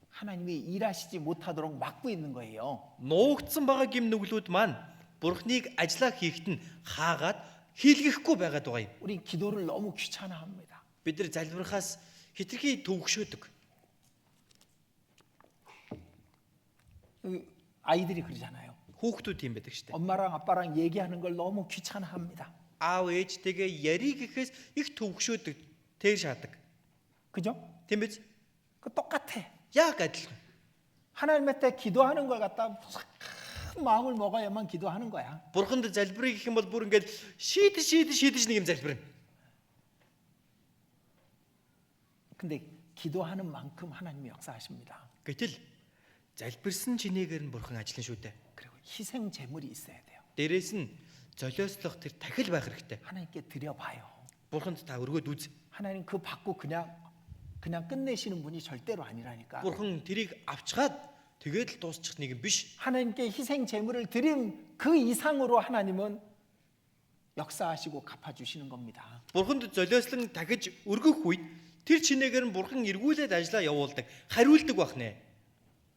하나님이 일하시지 못하도록 막고 있는 거예요. Нуугдсан байгаа гим нүглүүд маань Бурхныг ажиллаа хийхэд нь хаагаад хийлгэхгүй байгаад байгаа юм. 우리 기도를 너무 귀찮아합니다. Бид нар залбирахаас хитрхи төвөгшөөдөг. 아이들이 그러잖아요. Хүүхдүүд юм байдаг штэ. 엄마랑 아빠랑 얘기하는 걸 너무 귀찮아합니다. Аав ээжтэйгээ ярих гэхээс их төвөгшөөдөг. Тэг шаадаг. 그죠? Тийм биз? 그 똑같아. Яг адилхан. 하나님한테 기도하는 걸 갖다 큰 마음을 먹어야만 기도하는 거야. Бурханд залбирыг гэх юм бол бүр ингээд шийдэж нэг юм залбирна. 근데 기도하는 만큼 하나님이 역사하십니다. Гэтэл залбирсан чинээгээр нь Бурхан ажиллана шүү дээ. 그리고 희생 제물이 있어야 돼요. Дээрээс нь золиослох тэр тахил байх хэрэгтэй. 하나님께 드려봐요. Бурханд та өргөөд үз. 하나님 그 받고 그냥 끝내시는 분이 절대로 아니라니까. Бурхан тэрийг авчгаад тэгээд л дуусчих нэг юм биш. 하나님께 희생 제물을 드린 그 이상으로 하나님은 역사하시고 갚아주시는 겁니다. Бурханд золиослон дахиж өргөх үед тэр чинээгээр нь Бурхан эргүүлээд ажиллаа явуулдаг, хариулдаг байх нэ.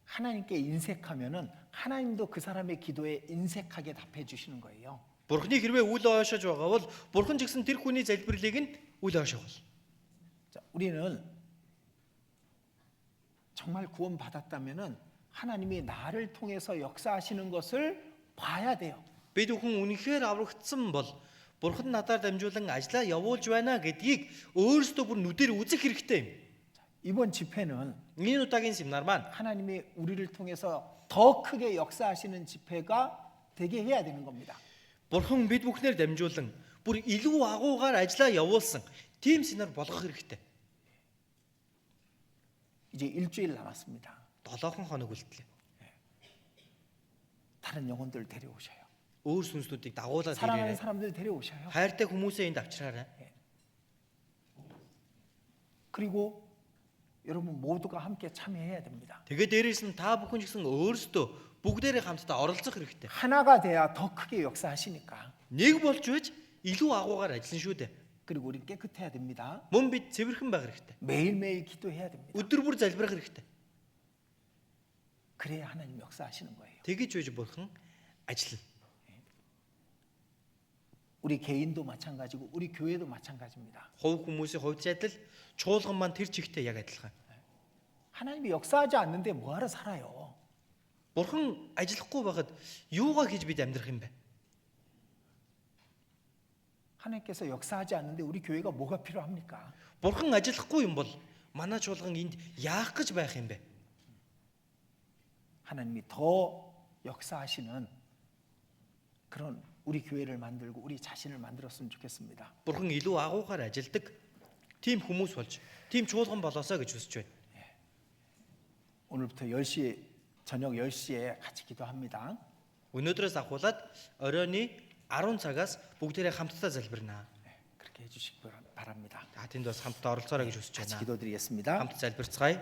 하나님께 인색하면은 하나님도 그 사람의 기도에 인색하게 답해 주시는 거예요. Бурханы хэрвээ үл ойшоож байгаа бол Бурхан ч гэсэн тэр хүний залбирлыг нь үл ойшоогол. 자, 우리는 정말 구원받았다면은 하나님이 나를 통해서 역사하시는 것을 봐야 돼요. Бид бүхэн үнэхээр аврагдсан бол Бурхан надаар дамжуулан ажиллаа явуулж байна гэдгийг өөрсдөө бүр нүдээр үзэх хэрэгтэй юм. 이번 집회는 Энэ удаагийн семинар маань 하나님이 우리를 통해서 더 크게 역사하시는 집회가 되게 해야 되는 겁니다. Бурхан бид бүхнээр дамжуулан бүр илүү агуугаар ажиллаа явуулсан тийм семинар болгох хэрэгтэй. 이제 일주일 남았습니다. 7 хоног үлдлээ. 다른 영혼들 데려오셔요. Өөр сүнслүүдийг дагуулад 사랑하는 ирээрэй. 사람들 데려오셔요. Хайртай хүмүүсээ энд авчраарай. 그리고 여러분 모두가 함께 참여해야 됩니다. Тэгээд дээрээс нь та бүхэн ч гэсэн өөрсдөө бүгдээрээ хамтдаа оролцох хэрэгтэй. 하나가 돼야 더 크게 역사하시니까. Нэг болж байж илүү агуугаар ажиллана шүү дээ. 그리고 우리 깨끗해야 됩니다. Мөн бид цэвэрхэн байх хэрэгтэй. 매일매일 기도해야 됩니다. Өдөр бүр залбирах хэрэгтэй. 그래야 하나님 역사하시는 거예요. Тэгэж байж Бурхан ажиллана. 우리 개인도 마찬가지고 우리 교회도 마찬가지입니다. Хувь хүмүүсийн хувьд адил чуулган маань тэр чигтээ яг адилхан. 하나님이 역사하지 않는데 뭐하러 살아요? Бурхан ажиллахгүй байхад юугаа хийж бид амьдрах юм бэ? 하나님께서 역사하지 않는데 우리 교회가 뭐가 필요합니까? Бурхан ажиллахгүй юм бол манай чуулган энд яах гэж байх юм бэ? 하나님이 더 역사하시는 그런 우리 교회를 만들고 우리 자신을 만들었으면 좋겠습니다. Бурхан илүү агуугаар ажилдаг тийм хүмүүс болж, тийм чуулган болоосоо гэж хүсэж байна. 오늘부터 10시 저녁 10시에 같이 기도합니다. Өнөөдрөөс ахуулаад оройны 10 цагаас бүгдээрээ хамтдаа залбирна. 그렇게 해주시기 바랍니다. Тэнд бас хамтдаа оролцоорой гэж хүсэж 같이 байна. 기도드리겠습니다. Хамт залбирцгаая.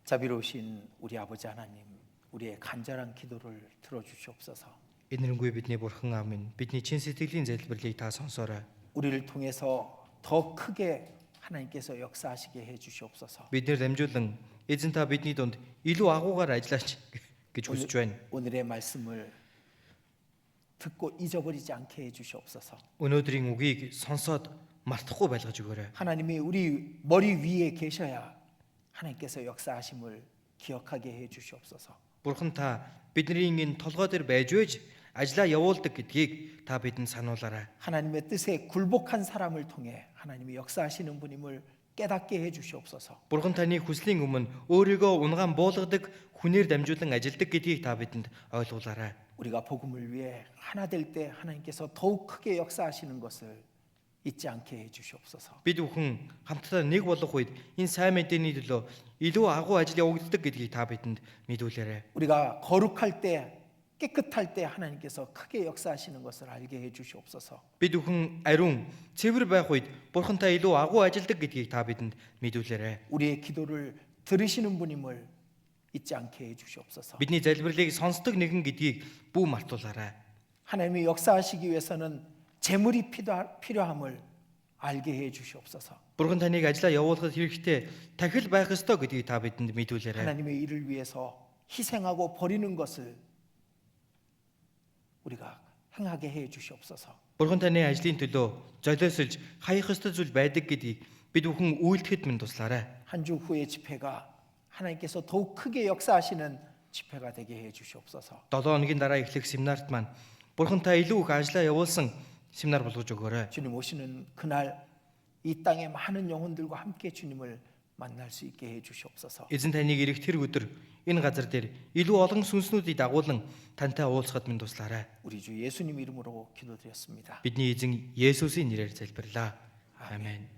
자비로우신 우리 아버지 하나님, 우리의 간절한 기도를 들어주시옵소서. Энэрэнгүй бидний Бурхан аав минь, бидний чин сэтгэлийн залбирлыг та сонсоорой. 우리를 통해서 더 크게 하나님께서 역사하시게 해주시옵소서. Биднэр дамжуулан эзэн та бидний дунд илүү агуугаар ажиллаач гэж хүсэж байна. 오늘의 말씀을 듣고 잊어버리지 않게 해주시옵소서. Өнөөдрийн үгийг сонсоод мартахгүй байлгаж өгөөрэй. 하나님이 우리 머리 위에 계셔야 하나님께서 역사하심을 기억하게 해주시옵소서. Бурхан та бидний энэ толгой дээр байж байж ажиллаа явуулдаг гэдгийг та бидэнд сануулаарай. 하나님의 뜻에 굴복한 사람을 통해 하나님이 역사하시는 분임을 깨닫게 해주시옵소서. Бурхан таны хүслийн өмнө өөрийгөө унгаан буулгадаг хүнээр дамжуулан ажилдаг гэдгийг та бидэнд ойлгуулаарай. 우리가 복음을 위해 하나 될 때 하나님께서 더욱 크게 역사하시는 것을 잊지 않게 해주시옵소서. Бид бүхэн хамтдаа нэг болох үед энэ сайн мэдээний төлөө илүү агуу ажил явагддаг гэдгийг та бидэнд мэдүүлээрэй. 우리가 거룩할 때 깨끗할 때 하나님께서 크게 역사하시는 것을 알게 해주시옵소서. Бид бүхэн ариун цэвэр байх үед Бурхантай илүү агуу ажилдаг гэдгийг та бидэнд мэдүүлээрэй. 우리의 기도를 들으시는 분임을 잊지 않게 해주시옵소서. Бидний залбирлыг сонсдог нэгэн гэдгийг бүү мартуулаарай. 하나님이 역사하시기 위해서는 재물이 필요함을 알게 해주시옵소서. Бурхан таныг ажиллаа явуулахад хэрэгтэй тахил байх ёстой гэдгийг та бидэнд мэдүүлээрэй. 하나님의 일을 위해서 희생하고 버리는 것을 우리가 행하게 해 주시옵소서. Бурхан таны ажлын төлөө золиослж хаях ёстой зүйл байдаг гэдгийг бид бүхэн үйлдэхэд минь туслаарай. 한 주 후의 집회가 하나님께서 더욱 크게 역사하시는 집회가 되게 해 주시옵소서. 7 хоногийн дараа эхлэх семинарт маань Бурхан та илүү их ажлаа явуулсан семинар болгож өгөөрэй. 주님 오시는 그날 이 땅의 많은 영혼들과 함께 주님을 만날 수 있게 해 주시옵소서. Эзэн таныг ирэх тэр өдөр энэ газар дээр илүү олон сүнснүүдийг дагуулan тантай уулзахад минь туслаарай. 우리 주 예수님 이름으로 기도드렸습니다. Бидний эзэн Есүсийн нэрээр залбирлаа. Амен.